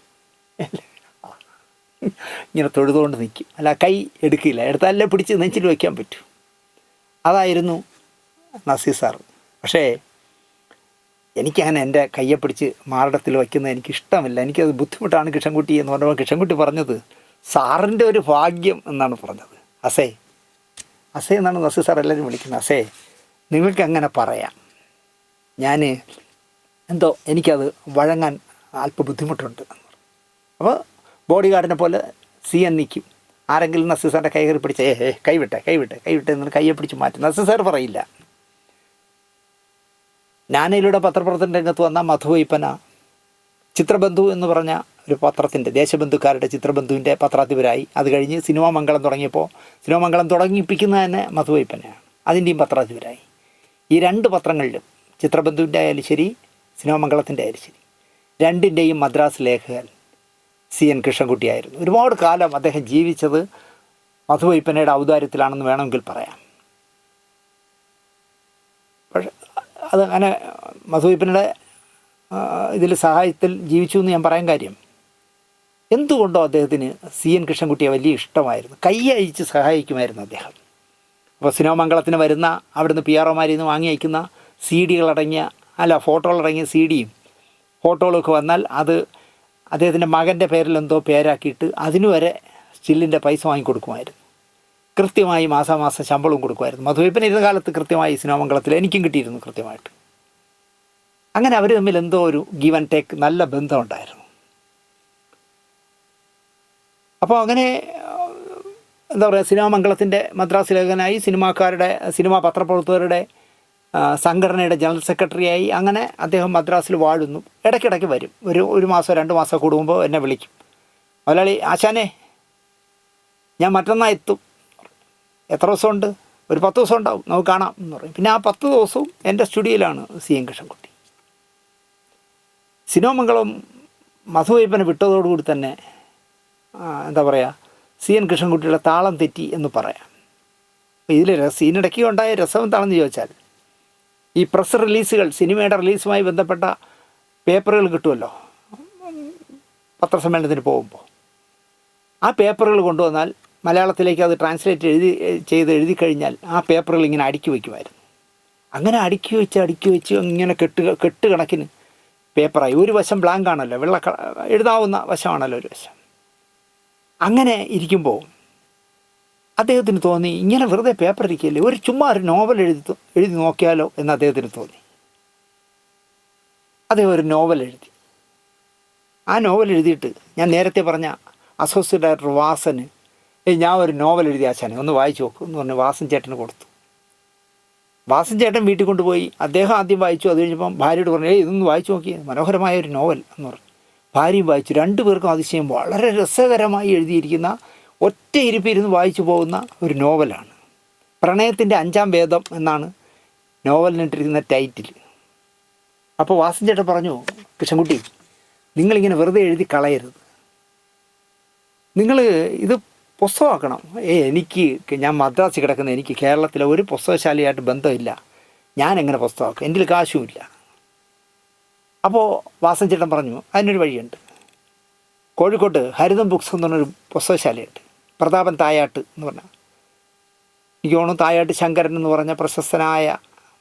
ഇങ്ങനെ തൊഴുതുകൊണ്ട് നിൽക്കും. അല്ല, കൈ എടുക്കില്ല. എടുത്താലേ പിടിച്ച് നെഞ്ചിൽ വയ്ക്കാൻ പറ്റൂ. അതായിരുന്നു നസീർ സാർ. പക്ഷേ എനിക്കങ്ങനെ എൻ്റെ കയ്യെ പിടിച്ച് മാറിടത്തിൽ വയ്ക്കുന്നത് എനിക്കിഷ്ടമില്ല. എനിക്കത് ബുദ്ധിമുട്ടാണ് കൃഷ്ണൻകുട്ടി എന്ന് പറഞ്ഞപ്പോൾ കൃഷ്ണൻകുട്ടി പറഞ്ഞത് സാറിൻ്റെ ഒരു ഭാഗ്യം എന്നാണ് പറഞ്ഞത്. അസേ എന്നാണ് നസീർ സാർ എല്ലാവരും വിളിക്കുന്നത്. അസേ, നിങ്ങൾക്കങ്ങനെ പറയാം, ഞാൻ എന്തോ എനിക്കത് വഴങ്ങാൻ അല്പം ബുദ്ധിമുട്ടുണ്ട്. അപ്പോൾ ബോഡി ഗാർഡിനെ പോലെ CN നിൽക്കും. ആരെങ്കിലും നസീർ സാറിൻ്റെ കൈ കയറി പിടിച്ച് കൈവിട്ടെ എന്നിട്ട് കയ്യെ പിടിച്ച് മാറ്റും. നസീർ സാർ പറയില്ല. ഞാനയിലൂടെ പത്രപ്രവർത്തന രംഗത്ത് വന്ന മധുവൈപ്പന ചിത്രബന്ധു എന്ന് പറഞ്ഞ ഒരു പത്രത്തിൻ്റെ, ദേശബന്ധുക്കാരുടെ ചിത്രബന്ധുവിൻ്റെ പത്രാധിപരായി. അത് കഴിഞ്ഞ് സിനിമാ മംഗളം തുടങ്ങിയപ്പോൾ സിനിമാ മംഗളം തുടങ്ങിപ്പിക്കുന്നത് തന്നെ മധുവൈപ്പനയാണ്. അതിൻ്റെയും പത്രാധിപരായി. ഈ 2 പത്രങ്ങളിലും, ചിത്രബന്ധുവിൻ്റെ ആയാലും ശരി, സിനിമാ മംഗളത്തിൻ്റെ ആയാലും ശരി, 2ൻ്റെയും മദ്രാസ് ലേഖകൻ CN കൃഷ്ണൻകുട്ടിയായിരുന്നു. ഒരുപാട് കാലം അദ്ദേഹം ജീവിച്ചത് മധുവയ്പ്പനയുടെ ഔദാര്യത്തിലാണെന്ന് വേണമെങ്കിൽ പറയാം. പക്ഷെ അതങ്ങനെ മധുവയ്പ്പനയുടെ ഇതിൽ സഹായത്തിൽ ജീവിച്ചു എന്ന് ഞാൻ പറയാൻ കാര്യം, എന്തുകൊണ്ടോ അദ്ദേഹത്തിന് CN കൃഷ്ണൻകുട്ടിയെ വലിയ ഇഷ്ടമായിരുന്നു. കൈ അയച്ച് സഹായിക്കുമായിരുന്നു അദ്ദേഹം. അപ്പോൾ സിനിമാമംഗളത്തിന് വരുന്ന അവിടുന്ന് PROമാരിൽ നിന്ന് വാങ്ങി അയക്കുന്ന ഫോട്ടോകളടങ്ങിയ CD-യും ഫോട്ടോകളൊക്കെ വന്നാൽ അത് അദ്ദേഹത്തിൻ്റെ മകൻ്റെ പേരിലെന്തോ പേരാക്കിയിട്ട് അതിനു വരെ സ്റ്റില്ലിൻ്റെ പൈസ വാങ്ങിക്കൊടുക്കുമായിരുന്നു. കൃത്യമായി മാസാമാസം ശമ്പളവും കൊടുക്കുമായിരുന്നു. മധുവയ്പ്പൻ ഇരുന്ന കാലത്ത് കൃത്യമായി സിനിമാമംഗളത്തിൽ എനിക്കും കിട്ടിയിരുന്നു കൃത്യമായിട്ട്. അങ്ങനെ അവർ തമ്മിൽ എന്തോ ഒരു ഗീവ് ആൻഡ് ടേക്ക്, നല്ല ബന്ധമുണ്ടായിരുന്നു. അപ്പോൾ അങ്ങനെ എന്താ പറയുക, സിനിമാമംഗളത്തിൻ്റെ മദ്രാസ് ലേഖകനായി, സിനിമാ പത്രപ്രവർത്തകരുടെ സംഘടനയുടെ ജനറൽ സെക്രട്ടറിയായി അങ്ങനെ അദ്ദേഹം മദ്രാസിൽ വാഴുന്നു. ഇടയ്ക്കിടയ്ക്ക് വരും, ഒരു മാസം 2 മാസം കൂടുമ്പോൾ എന്നെ വിളിക്കും. മുതലാളി ആശാനെ, ഞാൻ മറ്റന്നാൾ എത്തും. എത്ര ദിവസമുണ്ട്? ഒരു 10 ദിവസം ഉണ്ടാവും, നമുക്ക് കാണാം എന്ന് പറയും. പിന്നെ ആ 10 ദിവസവും എൻ്റെ സ്റ്റുഡിയോയിലാണ് CN കൃഷ്ണൻകുട്ടി. സിനിമാമംഗളം മധുവയ്പ്പനെ വിട്ടതോടുകൂടി തന്നെ എന്താ പറയുക, CN കൃഷ്ണൻകുട്ടിയുടെ താളം തെറ്റി എന്ന് പറയാം. ഇതിൽ ഇതിനിടയ്ക്ക് ഉണ്ടായ രസം എന്താണെന്ന് ചോദിച്ചാൽ, ഈ പ്രസ് റിലീസുകൾ, സിനിമയുടെ റിലീസുമായി ബന്ധപ്പെട്ട പേപ്പറുകൾ കിട്ടുമല്ലോ പത്രസമ്മേളനത്തിന് പോകുമ്പോൾ, ആ പേപ്പറുകൾ കൊണ്ടുവന്നാൽ മലയാളത്തിലേക്ക് അത് ട്രാൻസ്ലേറ്റ് എഴുതി കഴിഞ്ഞാൽ ആ പേപ്പറുകൾ ഇങ്ങനെ അടുക്കി വയ്ക്കുമായിരുന്നു. അങ്ങനെ അടുക്കി വെച്ച് ഇങ്ങനെ കെട്ട് കണക്കിന് പേപ്പറായി. ഒരു വശം ബ്ലാങ്ക് ആണല്ലോ, എഴുതാവുന്ന വശമാണല്ലോ ഒരു വശം. അങ്ങനെ ഇരിക്കുമ്പോൾ അദ്ദേഹത്തിന് തോന്നി, ഇങ്ങനെ വെറുതെ പേപ്പർ ഇരിക്കുകയല്ലേ, ചുമ്മാ ഒരു നോവൽ എഴുതി നോക്കിയാലോ എന്ന് അദ്ദേഹത്തിന് തോന്നി. അദ്ദേഹം ഒരു നോവൽ എഴുതി. ആ നോവൽ എഴുതിയിട്ട് ഞാൻ നേരത്തെ പറഞ്ഞ അസോസിയേറ്റ് ഡയറക്ടർ വാസന്, ഞാൻ ഒരു നോവൽ എഴുതി ആശാനെ ഒന്ന് വായിച്ചു നോക്കും എന്ന് പറഞ്ഞ് വാസൻ ചേട്ടന് കൊടുത്തു. വാസൻ ചേട്ടൻ വീട്ടിൽ കൊണ്ടുപോയി അദ്ദേഹം ആദ്യം വായിച്ചു. അത് കഴിഞ്ഞപ്പം ഭാര്യയോട് പറഞ്ഞു, ഇതൊന്ന് വായിച്ചു നോക്കി, മനോഹരമായ ഒരു നോവൽ എന്ന് പറഞ്ഞു. ഭാര്യയും വായിച്ചു. 2 പേർക്കും അതിശയം. വളരെ രസകരമായി എഴുതിയിരിക്കുന്ന, ഒറ്റ ഇരിപ്പിരുന്ന് വായിച്ചു പോകുന്ന ഒരു നോവലാണ്. പ്രണയത്തിൻ്റെ 5-ാം വേദം എന്നാണ് നോവലിനിട്ടിരിക്കുന്ന ടൈറ്റിൽ. അപ്പോൾ വാസൻ ചേട്ടൻ പറഞ്ഞു, കൃഷ്ണൻകുട്ടി, നിങ്ങളിങ്ങനെ വെറുതെ എഴുതി കളയരുത്, നിങ്ങൾ ഇത് പുസ്തകമാക്കണം. ഞാൻ മദ്രാസിൽ കിടക്കുന്ന, എനിക്ക് കേരളത്തിലെ ഒരു പുസ്തകശാലയായിട്ട് ബന്ധമില്ല, ഞാൻ എങ്ങനെ പുസ്തകമാക്കും, എൻ്റെ കാശുമില്ല. അപ്പോൾ വാസൻ ചേട്ടൻ പറഞ്ഞു, അതിനൊരു വഴിയുണ്ട്. കോഴിക്കോട്ട് ഹരിതം ബുക്സ് എന്ന് പറഞ്ഞൊരു പുസ്തകശാലയുണ്ട്. പ്രതാപൻ തായാട്ട് എന്ന് പറഞ്ഞാൽ, എനിക്ക് തോന്നുന്നു തായാട്ട് ശങ്കരൻ എന്ന് പറഞ്ഞ പ്രശസ്തനായ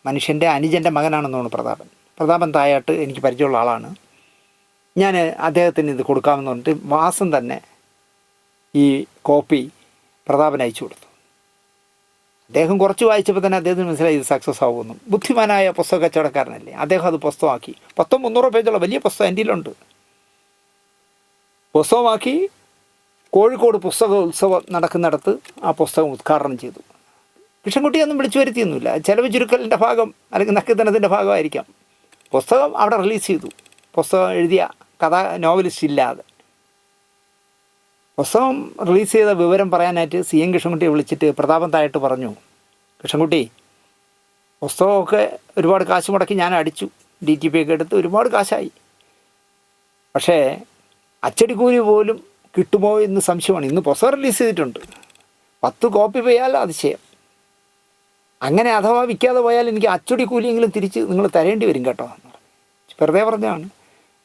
മനുഷ്യൻ്റെ അനുജൻ്റെ മകനാണെന്ന് തോന്നുന്നു പ്രതാപൻ തായാട്ട്. എനിക്ക് പരിചയമുള്ള ആളാണ്. ഞാൻ അദ്ദേഹത്തിന് ഇത് കൊടുക്കാമെന്ന് പറഞ്ഞിട്ട് വാസൻ തന്നെ ഈ കോപ്പി പ്രതാപൻ അയച്ചു കൊടുത്തു. അദ്ദേഹം കുറച്ച് വായിച്ചപ്പോൾ തന്നെ അദ്ദേഹത്തിന് മനസ്സിലായി ഇത് സക്സസ് ആവുമെന്നും. ബുദ്ധിമാനായ പുസ്തക കച്ചവടക്കാരനല്ലേ, അദ്ദേഹം അത് പുസ്തകമാക്കി. 300 പേജുള്ള വലിയ പുസ്തകം എൻ്റെ കയ്യിലുണ്ട്. പുസ്തകമാക്കി കോഴിക്കോട് പുസ്തക ഉത്സവം നടക്കുന്നിടത്ത് ആ പുസ്തകം ഉദ്ഘാടനം ചെയ്തു. കൃഷ്ണൻകുട്ടിയൊന്നും വിളിച്ചു വരുത്തിയൊന്നുമില്ല. ചെലവ് ചുരുക്കലിൻ്റെ ഭാഗം അല്ലെങ്കിൽ നക്കിത്തനത്തിൻ്റെ ഭാഗമായിരിക്കാം. പുസ്തകം അവിടെ റിലീസ് ചെയ്തു. പുസ്തകം എഴുതിയ നോവലിസ്റ്റ് ഇല്ലാതെ. പുസ്തകം റിലീസ് ചെയ്ത വിവരം പറയാനായിട്ട് CN കൃഷ്ണൻകുട്ടിയെ വിളിച്ചിട്ട് പ്രതാപൻ തായിട്ട് പറഞ്ഞു, കൃഷ്ണൻകുട്ടി, പുസ്തകമൊക്കെ ഒരുപാട് കാശ് മുടക്കി ഞാൻ അടിച്ചു, DTP ഒക്കെ എടുത്ത് ഒരുപാട് കാശായി. പക്ഷേ അച്ചടിക്കൂലി പോലും കിട്ടുമോ എന്ന് സംശയമാണ്. ഇന്ന് പുസ്തകം റിലീസ് ചെയ്തിട്ടുണ്ട്, 10 കോപ്പി പോയാൽ അതിശയം. അങ്ങനെ അഥവാ വിൽക്കാതെ പോയാൽ എനിക്ക് അച്ചടിക്കൂലിയെങ്കിലും തിരിച്ച് നിങ്ങൾ തരേണ്ടി വരും കേട്ടോ. വെറുതെ പറഞ്ഞാണ്.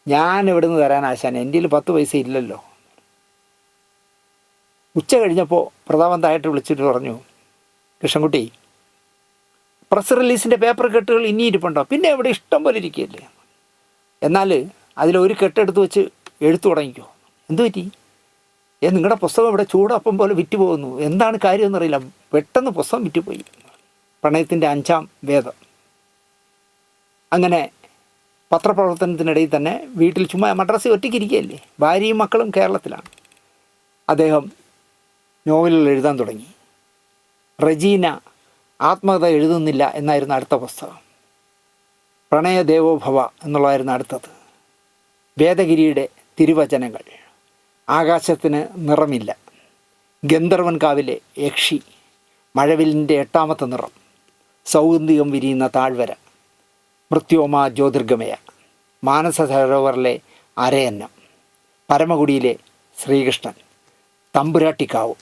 ഞാൻ എവിടെ നിന്ന് തരാൻ ആശാൻ, എൻ്റെ കയ്യിൽ 10 പൈസ ഇല്ലല്ലോ. ഉച്ച കഴിഞ്ഞപ്പോൾ പ്രതാപൻ തായിട്ട് വിളിച്ചിട്ട് പറഞ്ഞു, കൃഷ്ണൻകുട്ടി, പ്രസ് റിലീസിൻ്റെ പേപ്പർ കെട്ടുകൾ ഇനി ഇരിപ്പുണ്ടോ? പിന്നെ എവിടെ ഇഷ്ടം പോലെ ഇരിക്കുകയല്ലേ, എന്നാൽ അതിലൊരു കെട്ടെടുത്ത് വെച്ച് എഴുത്തു തുടങ്ങിക്കോ. എന്തു പറ്റി? നിങ്ങളുടെ പുസ്തകം ഇവിടെ ചൂടപ്പം പോലെ വിറ്റ് പോകുന്നു, എന്താണ് കാര്യമെന്നറിയില്ല, പെട്ടെന്ന് പുസ്തകം വിറ്റുപോയി. പ്രണയത്തിൻ്റെ 5-ാം വേദം. അങ്ങനെ പത്രപ്രവർത്തനത്തിനിടയിൽ തന്നെ വീട്ടിൽ ചുമ്മാ മദ്രാസിൽ ഒറ്റയ്ക്ക് ഇരിക്കുകയല്ലേ, ഭാര്യയും മക്കളും കേരളത്തിലാണ്. അദ്ദേഹം നോവലുകൾ എഴുതാൻ തുടങ്ങി. റജീന ആത്മകഥ എഴുതുന്നില്ല എന്നായിരുന്നു അടുത്ത പുസ്തകം. പ്രണയദേവോഭവ എന്നുള്ളതായിരുന്നു അടുത്തത്. വേദഗിരിയുടെ തിരുവചനങ്ങൾ, ആകാശത്തിന് നിറമില്ല, ഗന്ധർവൻ കാവിലെ യക്ഷി, മഴവില്ലിൻ്റെ 8ാമത്തെ നിറം, സൗഗന്ധികം വിരിയുന്ന താഴ്വര, മൃത്യോമ ജ്യോതിർഗമയ, മാനസ സരോവറിലെ അരയന്നം, പരമകുടിയിലെ ശ്രീകൃഷ്ണൻ, തമ്പുരാട്ടിക്കാവ്,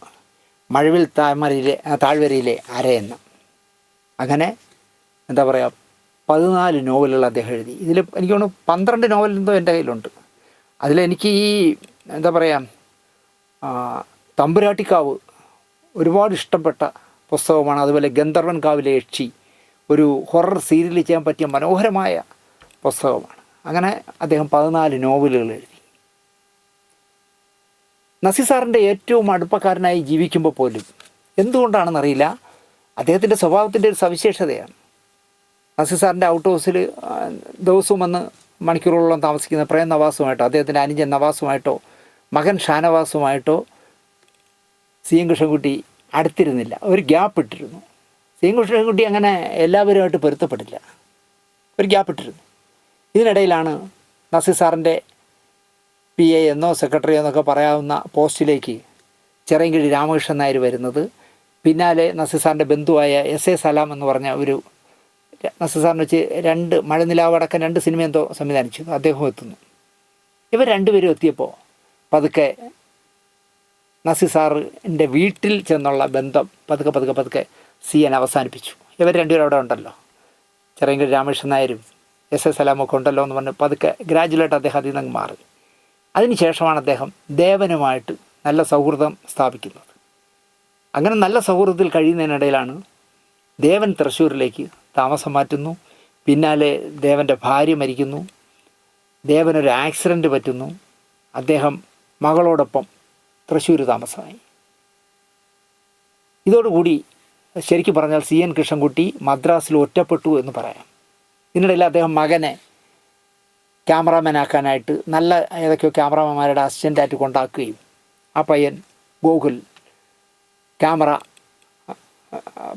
മഴവിൽ താഴ്വരയിലെ അരയന്നം, അങ്ങനെ എന്താ പറയുക 14 നോവലുകൾ അദ്ദേഹം എഴുതി. ഇതിൽ എനിക്ക് തോന്നുന്നു 12 നോവലെന്തോ എൻ്റെ കയ്യിലുണ്ട്. അതിലെനിക്ക് ഈ എന്താ പറയുക തമ്പുരാട്ടിക്കാവ് ഒരുപാട് ഇഷ്ടപ്പെട്ട പുസ്തകമാണ്. അതുപോലെ ഗന്ധർവൻ കാവിലെ യക്ഷി ഒരു ഹൊറർ സീരിയൽ ചെയ്യാൻ പറ്റിയ മനോഹരമായ പുസ്തകമാണ്. അങ്ങനെ അദ്ദേഹം 14 നോവലുകൾ എഴുതി. നസീർ സാറിൻ്റെ ഏറ്റവും അടുപ്പക്കാരനായി ജീവിക്കുമ്പോൾ പോലും എന്തുകൊണ്ടാണെന്നറിയില്ല, അദ്ദേഹത്തിൻ്റെ സ്വഭാവത്തിൻ്റെ ഒരു സവിശേഷതയാണ്. നസീർ സാറിൻ്റെ ഔട്ട് ഹൗസിൽ ദിവസവും വന്ന് മണിക്കൂറുകളോളം താമസിക്കുന്ന പ്രേം നവാസുമായിട്ടോ അദ്ദേഹത്തിൻ്റെ അനുജൻ നവാസുമായിട്ടോ മകൻ ഷാനവാസുമായിട്ടോ സി എൻ കൃഷ്ണൻകുട്ടി അടുത്തിരുന്നില്ല, ഒരു ഗ്യാപ്പ് ഇട്ടിരുന്നു. സി എൻ കൃഷ്ണൻകുട്ടി അങ്ങനെ എല്ലാവരുമായിട്ട് പൊരുത്തപ്പെട്ടില്ല, ഒരു ഗ്യാപ്പ് ഇട്ടിരുന്നു. ഇതിനിടയിലാണ് നസീർ സാറിൻ്റെ PA എന്നോ സെക്രട്ടറി എന്നൊക്കെ പറയാവുന്ന പോസ്റ്റിലേക്ക് ചിറയൻകിഴി രാമകൃഷ്ണൻ നായർ വരുന്നത്. പിന്നാലെ നസീർ സാറിൻ്റെ ബന്ധുവായ SA സലാം എന്ന് പറഞ്ഞ ഒരു നസീർ സാറിന് വെച്ച് 2 മഴനിലാവടക്കം 2 സിനിമ എന്തോ സംവിധാനിച്ചു, അദ്ദേഹം എത്തുന്നു. ഇവർ രണ്ടുപേരും എത്തിയപ്പോൾ പതുക്കെ നസീർ സാറിൻ്റെ വീട്ടിൽ ചെന്നുള്ള ബന്ധം പതുക്കെ CN അവസാനിപ്പിച്ചു. ഇവർ രണ്ടുപേരും അവിടെ ഉണ്ടല്ലോ, ചിറയൻകിഴി രാമകൃഷ്ണൻ നായരും SA സലാമൊക്കെ ഉണ്ടല്ലോ എന്ന് പറഞ്ഞ് പതുക്കെ ഗ്രാജുവലായിട്ട് അദ്ദേഹം അതിൽ നിന്ന് മാറി. അതിനുശേഷമാണ് അദ്ദേഹം ദേവനുമായിട്ട് നല്ല സൗഹൃദം സ്ഥാപിക്കുന്നത്. അങ്ങനെ നല്ല സൗഹൃദത്തിൽ കഴിയുന്നതിനിടയിലാണ് ദേവൻ തൃശ്ശൂരിലേക്ക് താമസം മാറ്റുന്നു. പിന്നാലെ ദേവൻ്റെ ഭാര്യ മരിക്കുന്നു, ദേവനൊരു ആക്സിഡൻറ്റ് പറ്റുന്നു, അദ്ദേഹം മകളോടൊപ്പം തൃശ്ശൂർ താമസമായി. ഇതോടുകൂടി ശരിക്കും പറഞ്ഞാൽ CN കൃഷ്ണൻകുട്ടി മദ്രാസിൽ ഒറ്റപ്പെട്ടു എന്ന് പറയാം. ഇതിനിടയിൽ അദ്ദേഹം മകനെ ക്യാമറാമാനാക്കാനായിട്ട് നല്ല ഏതൊക്കെയോ ക്യാമറാമാന്മാരുടെ അസിസ്റ്റൻ്റായിട്ട് കൊണ്ടാക്കുകയും ആ പയ്യൻ ഗോകുൽ ക്യാമറ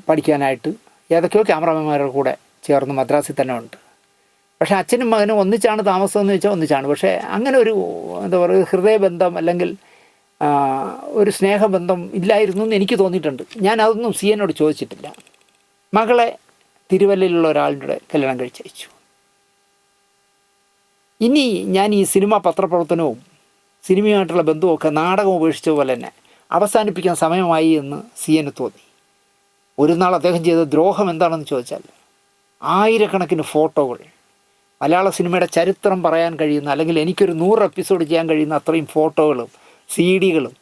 പഠിക്കാനായിട്ട് ഏതൊക്കെയോ ക്യാമറാമാന്മാരുടെ കൂടെ ചേർന്ന് മദ്രാസിൽ തന്നെ ഉണ്ട്. പക്ഷേ അച്ഛനും മകനും ഒന്നിച്ചാണ് താമസമെന്ന് വെച്ചാൽ ഒന്നിച്ചാണ്. പക്ഷേ അങ്ങനെ ഒരു എന്താ പറയുക ഹൃദയബന്ധം അല്ലെങ്കിൽ ഒരു സ്നേഹബന്ധം ഇല്ലായിരുന്നു എന്ന് എനിക്ക് തോന്നിയിട്ടുണ്ട്. ഞാൻ അതൊന്നും CNോട് ചോദിച്ചിട്ടില്ല. മകളെ തിരുവല്ലയിലുള്ള ഒരാളുടെ കല്യാണം കഴിച്ചയച്ചു. ഇനി ഞാൻ ഈ സിനിമ പത്രപ്രവർത്തനവും സിനിമയുമായിട്ടുള്ള ബന്ധവുമൊക്കെ നാടകം ഉപേക്ഷിച്ച പോലെ തന്നെ അവസാനിപ്പിക്കാൻ സമയമായി എന്ന് CN തോന്നി. ഒരു നാൾ അദ്ദേഹം ചെയ്ത ദ്രോഹം എന്താണെന്ന് ചോദിച്ചാൽ ആയിരക്കണക്കിന് ഫോട്ടോകൾ, മലയാള സിനിമയുടെ ചരിത്രം പറയാൻ കഴിയുന്ന അല്ലെങ്കിൽ എനിക്കൊരു 100 എപ്പിസോഡ് ചെയ്യാൻ കഴിയുന്ന അത്രയും ഫോട്ടോകളും CD-കളും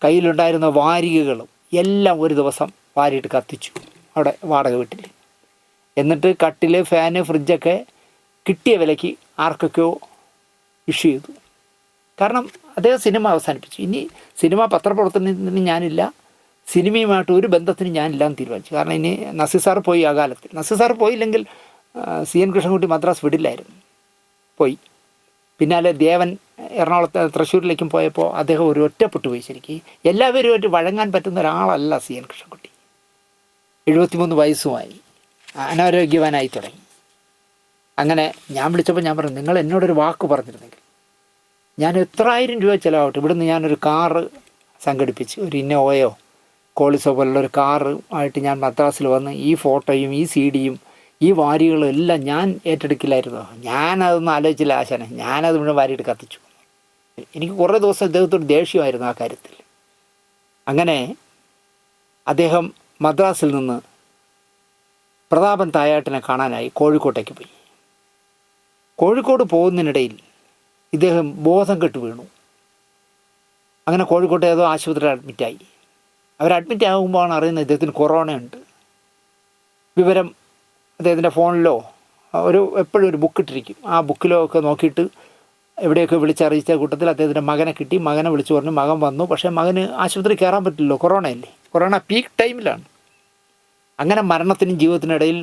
കയ്യിലുണ്ടായിരുന്ന വാരികകളും എല്ലാം ഒരു ദിവസം വാരിയിട്ട് കത്തിച്ചു അവിടെ വാടക വീട്ടിൽ. എന്നിട്ട് കട്ടിൽ, ഫാന്, ഫ്രിഡ്ജൊക്കെ കിട്ടിയ വിലയ്ക്ക് ആർക്കൊക്കെയോ ഇഷ്യൂ ചെയ്തു. കാരണം അദ്ദേഹം സിനിമ അവസാനിപ്പിച്ചു. ഇനി സിനിമ പത്രപ്രവർത്തനത്തിന് ഞാനില്ല, സിനിമയുമായിട്ട് ഒരു ബന്ധത്തിന് ഞാനില്ലാന്ന് തീരുമാനിച്ചു. കാരണം ഇനി നസീർ സാർ പോയി ആ കാലത്ത്. നസീർ സാർ പോയില്ലെങ്കിൽ CN കൃഷ്ണൻകുട്ടി മദ്രാസ് വിടില്ലായിരുന്നു, പോയി. പിന്നാലെ ദേവൻ എറണാകുളത്ത് തൃശ്ശൂരിലേക്കും പോയപ്പോൾ അദ്ദേഹം ഒരു ഒറ്റപ്പെട്ടു പോയി. ശരിക്കും എല്ലാവരുമായിട്ട് വഴങ്ങാൻ പറ്റുന്ന ഒരാളല്ല CN കൃഷ്ണൻകുട്ടി. 73 വയസ്സുമായി അനാരോഗ്യവാനായി തുടങ്ങി. അങ്ങനെ ഞാൻ വിളിച്ചപ്പോൾ ഞാൻ പറഞ്ഞു, നിങ്ങൾ എന്നോടൊരു വാക്ക് പറഞ്ഞിരുന്നെങ്കിൽ ഞാൻ എത്ര ആയിരം രൂപ ചിലവാകട്ടെ, ഇവിടുന്ന് ഞാനൊരു കാറ് സംഘടിപ്പിച്ച് ഒരു ഇന്നോവയോ കോളിസോ പോലുള്ളൊരു കാറ് ആയിട്ട് ഞാൻ മദ്രാസിൽ വന്ന് ഈ ഫോട്ടോയും ഈ CD-യും ഈ വാരികളും എല്ലാം ഞാൻ ഏറ്റെടുക്കില്ലായിരുന്നു. ഞാനതൊന്നും ആലോചിച്ചില്ല ആശാനെ, ഞാനത് മുഴുവൻ വാരിയിട്ട് കത്തിച്ചു. എനിക്ക് കുറേ ദിവസം ഇദ്ദേഹത്തോട് ദേഷ്യമായിരുന്നു ആ കാര്യത്തിൽ. അങ്ങനെ അദ്ദേഹം മദ്രാസിൽ നിന്ന് പ്രതാപൻ തായാട്ടിനെ കാണാനായി കോഴിക്കോട്ടേക്ക് പോയി. കോഴിക്കോട് പോകുന്നതിനിടയിൽ ഇദ്ദേഹം ബോധം കെട്ട് വീണു. അങ്ങനെ കോഴിക്കോട്ടെ ഏതോ ആശുപത്രിയിൽ അഡ്മിറ്റായി. അവർ അഡ്മിറ്റ് ആകുമ്പോഴാണ് അറിയുന്നത് ഇദ്ദേഹത്തിന് കൊറോണയുണ്ട്. വിവരം അദ്ദേഹത്തിൻ്റെ ഫോണിലോ എപ്പോഴും ഒരു ബുക്ക് ഇട്ടിരിക്കും, ആ ബുക്കിലോ ഒക്കെ നോക്കിയിട്ട് എവിടെയൊക്കെ വിളിച്ചറിയിച്ച കൂട്ടത്തിൽ അദ്ദേഹത്തിൻ്റെ മകനെ കിട്ടി. മകനെ വിളിച്ചു പറഞ്ഞു, മകൻ വന്നു. പക്ഷേ മകന് ആശുപത്രി കയറാൻ പറ്റില്ലല്ലോ, കൊറോണയല്ലേ, കൊറോണ പീക്ക് ടൈമിലാണ്. അങ്ങനെ മരണത്തിനും ജീവിതത്തിനും ഇടയിൽ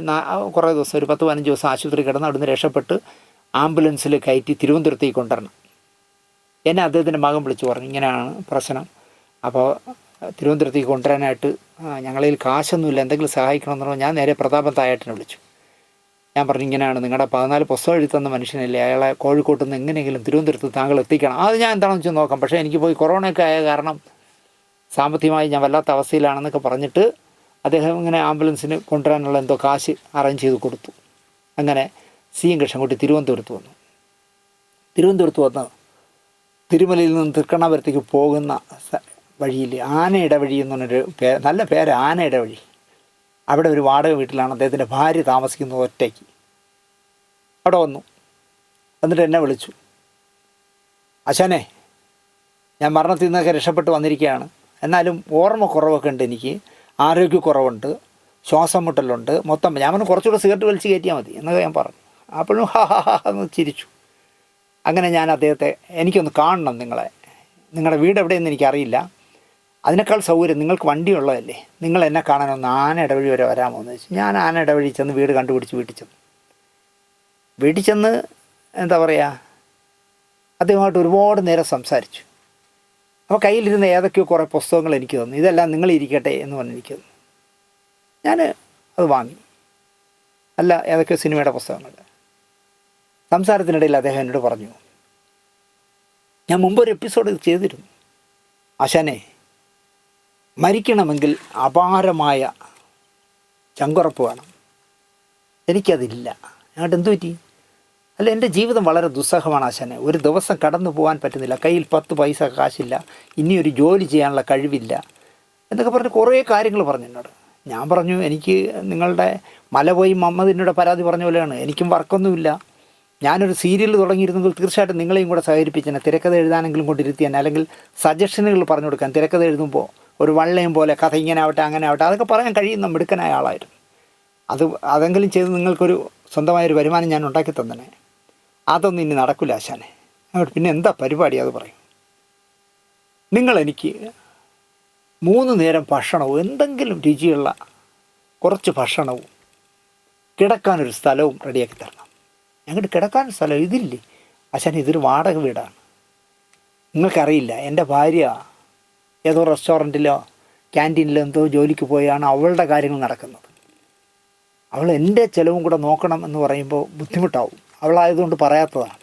കുറേ ദിവസം, ഒരു 10-15 ദിവസം ആശുപത്രി കിടന്ന് അവിടുന്ന് രക്ഷപ്പെട്ട് ആംബുലൻസിൽ കയറ്റി തിരുവനന്തപുരത്തേക്ക് കൊണ്ടുവരണം. എന്നെ അദ്ദേഹത്തിൻ്റെ മകൻ വിളിച്ചു പറഞ്ഞു, ഇങ്ങനെയാണ് പ്രശ്നം, അപ്പോൾ തിരുവനന്തപുരത്തേക്ക് കൊണ്ടുവരാനായിട്ട് ഞങ്ങളിൽ കാശൊന്നുമില്ല, എന്തെങ്കിലും സഹായിക്കണമെന്ന് പറഞ്ഞാൽ ഞാൻ നേരെ പ്രതാപൻ തായാട്ടിനെ വിളിച്ചു. ഞാൻ പറഞ്ഞു, ഇങ്ങനെയാണ് നിങ്ങളുടെ 14 പുസ്തകം എഴുതി തന്ന മനുഷ്യനല്ലേ, അയാളെ കോഴിക്കോട്ട് നിന്ന് എങ്ങനെയെങ്കിലും തിരുവനന്തപുരത്ത് താങ്കൾ എത്തിക്കണം. അത് ഞാൻ എന്താണെന്ന് വെച്ച് നോക്കാം, പക്ഷേ എനിക്ക് പോയി കൊറോണയൊക്കെ ആയ കാരണം സാമ്പത്തികമായി ഞാൻ വല്ലാത്ത അവസ്ഥയിലാണെന്നൊക്കെ പറഞ്ഞിട്ട് അദ്ദേഹം ഇങ്ങനെ ആംബുലൻസിന് കൊണ്ടുവരാനുള്ള എന്തോ കാശ് അറേഞ്ച് ചെയ്ത് കൊടുത്തു. അങ്ങനെ CN കൃഷ്ണൻകുട്ടി തിരുവനന്തപുരത്ത് വന്നു. തിരുവനന്തപുരത്ത് വന്ന് തിരുമലയിൽ നിന്ന് തൃക്കണ്ണാപുരത്തേക്ക് പോകുന്ന വഴിയിൽ ആനയുടെ വഴി എന്ന് പറഞ്ഞൊരു നല്ല പേര്, ആനയുടെ വഴി. അവിടെ ഒരു വാടക വീട്ടിലാണ് അദ്ദേഹത്തിൻ്റെ ഭാര്യ താമസിക്കുന്നത്, ഒറ്റയ്ക്ക്. അവിടെ വന്നു. എന്നിട്ട് എന്നെ വിളിച്ചു, ആശാനെ, ഞാൻ മരണത്തിൽ നിന്നൊക്കെ രക്ഷപ്പെട്ട് വന്നിരിക്കുകയാണ്, എന്നാലും ഓർമ്മ കുറവൊക്കെ ഉണ്ട്, എനിക്ക് ആരോഗ്യക്കുറവുണ്ട്, ശ്വാസം മുട്ടലുണ്ട്, മൊത്തം. ഞാൻ പറഞ്ഞു കുറച്ചുകൂടെ സിഗരറ്റ് വലിച്ച് കയറ്റിയാൽ മതി എന്നൊക്കെ ഞാൻ പറഞ്ഞു. അപ്പോഴും ഹാ ഹാ ഹാ എന്ന് ചിരിച്ചു. അങ്ങനെ ഞാൻ അദ്ദേഹത്തെ, എനിക്കൊന്ന് കാണണം നിങ്ങളെ, നിങ്ങളുടെ വീട് എവിടെയെന്ന് എനിക്കറിയില്ല, അതിനേക്കാൾ സൗകര്യം നിങ്ങൾക്ക് വണ്ടിയുള്ളതല്ലേ, നിങ്ങൾ എന്നെ കാണാനൊന്ന് ആനയുടെ വഴി വരെ വരാമോ എന്ന് ചോദിച്ചു. ഞാൻ ആനയുടെ വഴി ചെന്ന് വീട് കണ്ടുപിടിച്ച് വീട്ടിൽ ചെന്ന് എന്താ പറയുക, അദ്ദേഹമായിട്ട് ഒരുപാട് നേരം സംസാരിച്ചു. അപ്പോൾ കയ്യിലിരുന്ന ഏതൊക്കെയോ കുറേ പുസ്തകങ്ങൾ എനിക്ക് തന്നു. ഇതെല്ലാം നിങ്ങളിരിക്കട്ടെ എന്ന് പറഞ്ഞ് എനിക്ക് തന്നു. ഞാൻ അത് വാങ്ങി. അല്ല, ഏതൊക്കെയോ സിനിമയുടെ പുസ്തകങ്ങൾ. സംസാരത്തിനിടയിൽ അദ്ദേഹം എന്നോട് പറഞ്ഞു, ഞാൻ മുമ്പൊരു എപ്പിസോഡ് ചെയ്തിരുന്നു, ആശാനെ, മരിക്കണമെങ്കിൽ അപാരമായ ചങ്കുറപ്പ് വേണം, എനിക്കതില്ല. ഞങ്ങളുടെ എന്തു പറ്റി? അല്ല, എൻ്റെ ജീവിതം വളരെ ദുസ്സഹമാണ് ആശാനെ, ഒരു ദിവസം കടന്നു പോകാൻ പറ്റുന്നില്ല, കയ്യിൽ 10 പൈസ കാശില്ല, ഇനിയൊരു ജോലി ചെയ്യാനുള്ള കഴിവില്ല എന്നൊക്കെ പറഞ്ഞ് കുറേ കാര്യങ്ങൾ പറഞ്ഞു എന്നോട്. ഞാൻ പറഞ്ഞു, എനിക്ക് നിങ്ങളുടെ മല പോയി മമ്മദിനോട് പരാതി പറഞ്ഞ പോലെയാണ്, എനിക്കും വർക്കൊന്നുമില്ല, ഞാനൊരു സീരിയൽ തുടങ്ങിയിരുന്നെങ്കിൽ തീർച്ചയായിട്ടും നിങ്ങളെയും കൂടെ സഹകരിപ്പിച്ചെന്നെ, തിരക്കഥ എഴുതാനെങ്കിലും കൊണ്ടിരുത്തിയെന്നെ, അല്ലെങ്കിൽ സജഷനുകൾ പറഞ്ഞു കൊടുക്കാൻ. തിരക്കഥ എഴുതുമ്പോൾ ഒരു വള്ളയും പോലെ കഥ ഇങ്ങനെ ആവട്ടെ അങ്ങനെ ആവട്ടെ അതൊക്കെ പറയാൻ കഴിയുന്ന മിടുക്കനായ ആളായിരുന്നു. അതെങ്കിലും ചെയ്ത് നിങ്ങൾക്കൊരു സ്വന്തമായൊരു വരുമാനം ഞാൻ ഉണ്ടാക്കി തന്നെ. അതൊന്നും ഇനി നടക്കില്ല ആശാനെ. അങ്ങോട്ട് പിന്നെ എന്താ പരിപാടി അത് പറയും. നിങ്ങളെനിക്ക് 3 നേരം ഭക്ഷണവും, എന്തെങ്കിലും രുചിയുള്ള കുറച്ച് ഭക്ഷണവും കിടക്കാനൊരു സ്ഥലവും റെഡിയാക്കി തരണം. ഞങ്ങൾക്ക് കിടക്കാനൊരു സ്ഥലം ഇതില്ലേ ആശാനെ, ഇതൊരു വാടക വീടാണ്. നിങ്ങൾക്കറിയില്ല, എൻ്റെ ഭാര്യ ഏതോ റെസ്റ്റോറൻറ്റിലോ ക്യാൻറ്റീനിലോ എന്തോ ജോലിക്ക് പോയാണ് അവളുടെ കാര്യങ്ങൾ നടക്കുന്നത്. അവൾ എൻ്റെ ചിലവും കൂടെ നോക്കണം എന്ന് പറയുമ്പോൾ ബുദ്ധിമുട്ടാവും. അവളായതുകൊണ്ട് പറയാത്തതാണ്.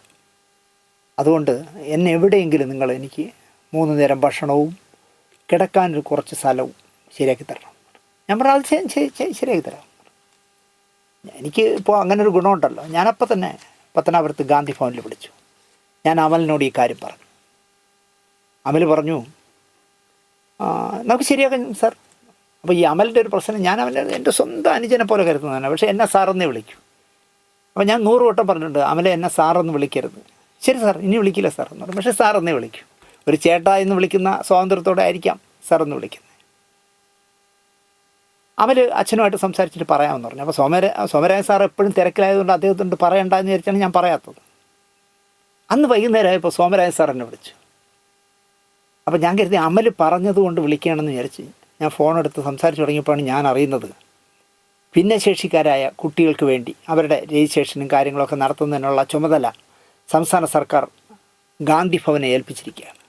അതുകൊണ്ട് എന്നെ എവിടെയെങ്കിലും നിങ്ങൾ എനിക്ക് 3 നേരം ഭക്ഷണവും കിടക്കാനൊരു കുറച്ച് സ്ഥലവും ശരിയാക്കി തരണം. ഞാൻ പറഞ്ഞു, അത് ശരിയാക്കി തരാം. എനിക്ക് ഇപ്പോൾ അങ്ങനെ ഒരു ഗുണമുണ്ടല്ലോ. ഞാനപ്പോൾ തന്നെ പത്തനാപുരത്ത് ഗാന്ധി ഭവനിൽ വിളിച്ചു. ഞാൻ അമലിനോട് ഈ കാര്യം പറഞ്ഞു. അമൽ പറഞ്ഞു, നമുക്ക് ശരിയാക്കാം സാർ. അപ്പോൾ ഈ അമലിൻ്റെ ഒരു പ്രശ്നം, ഞാൻ അവൻ്റെ എൻ്റെ സ്വന്തം അനുജനെ പോലെ കരുതുന്നതാണ്, പക്ഷേ എന്നെ സാറെന്നേ വിളിക്കൂ. അപ്പോൾ ഞാൻ 100 വട്ടം പറഞ്ഞിട്ടുണ്ട്, അമലെ എന്നെ സാറെന്ന് വിളിക്കരുത്. ശരി സാർ, ഇനി വിളിക്കില്ല സാർ എന്ന് പറഞ്ഞു. പക്ഷേ സാറെന്നേ വിളിക്കൂ. ഒരു ചേട്ടാ എന്ന് വിളിക്കുന്ന സ്വാതന്ത്ര്യത്തോടെ ആയിരിക്കാം സാറെന്ന് വിളിക്കുന്നത്. അമൽ അച്ഛനുമായിട്ട് സംസാരിച്ചിട്ട് പറയാമെന്ന് പറഞ്ഞു. അപ്പോൾ സോമരായ സാർ എപ്പോഴും തിരക്കിലായതുകൊണ്ട് അദ്ദേഹത്തോട് പറയണ്ടെന്ന് വിചാരിച്ചാണ് ഞാൻ പറയാത്തത്. അന്ന് വൈകുന്നേരമായപ്പോൾ സോമരായ സാർ എന്നെ വിളിച്ചു. അപ്പോൾ ഞാൻ കരുതി അമൽ പറഞ്ഞതുകൊണ്ട് വിളിക്കുകയാണെന്ന് വിചാരിച്ച് ഞാൻ ഫോണെടുത്ത് സംസാരിച്ച് തുടങ്ങിയപ്പോഴാണ് ഞാൻ അറിയുന്നത്, ഭിന്നശേഷിക്കാരായ കുട്ടികൾക്ക് വേണ്ടി അവരുടെ രജിസ്ട്രേഷനും കാര്യങ്ങളൊക്കെ നടത്തുന്നതിനുള്ള ചുമതല സംസ്ഥാന സർക്കാർ ഗാന്ധി ഭവനെ ഏൽപ്പിച്ചിരിക്കുകയാണ്.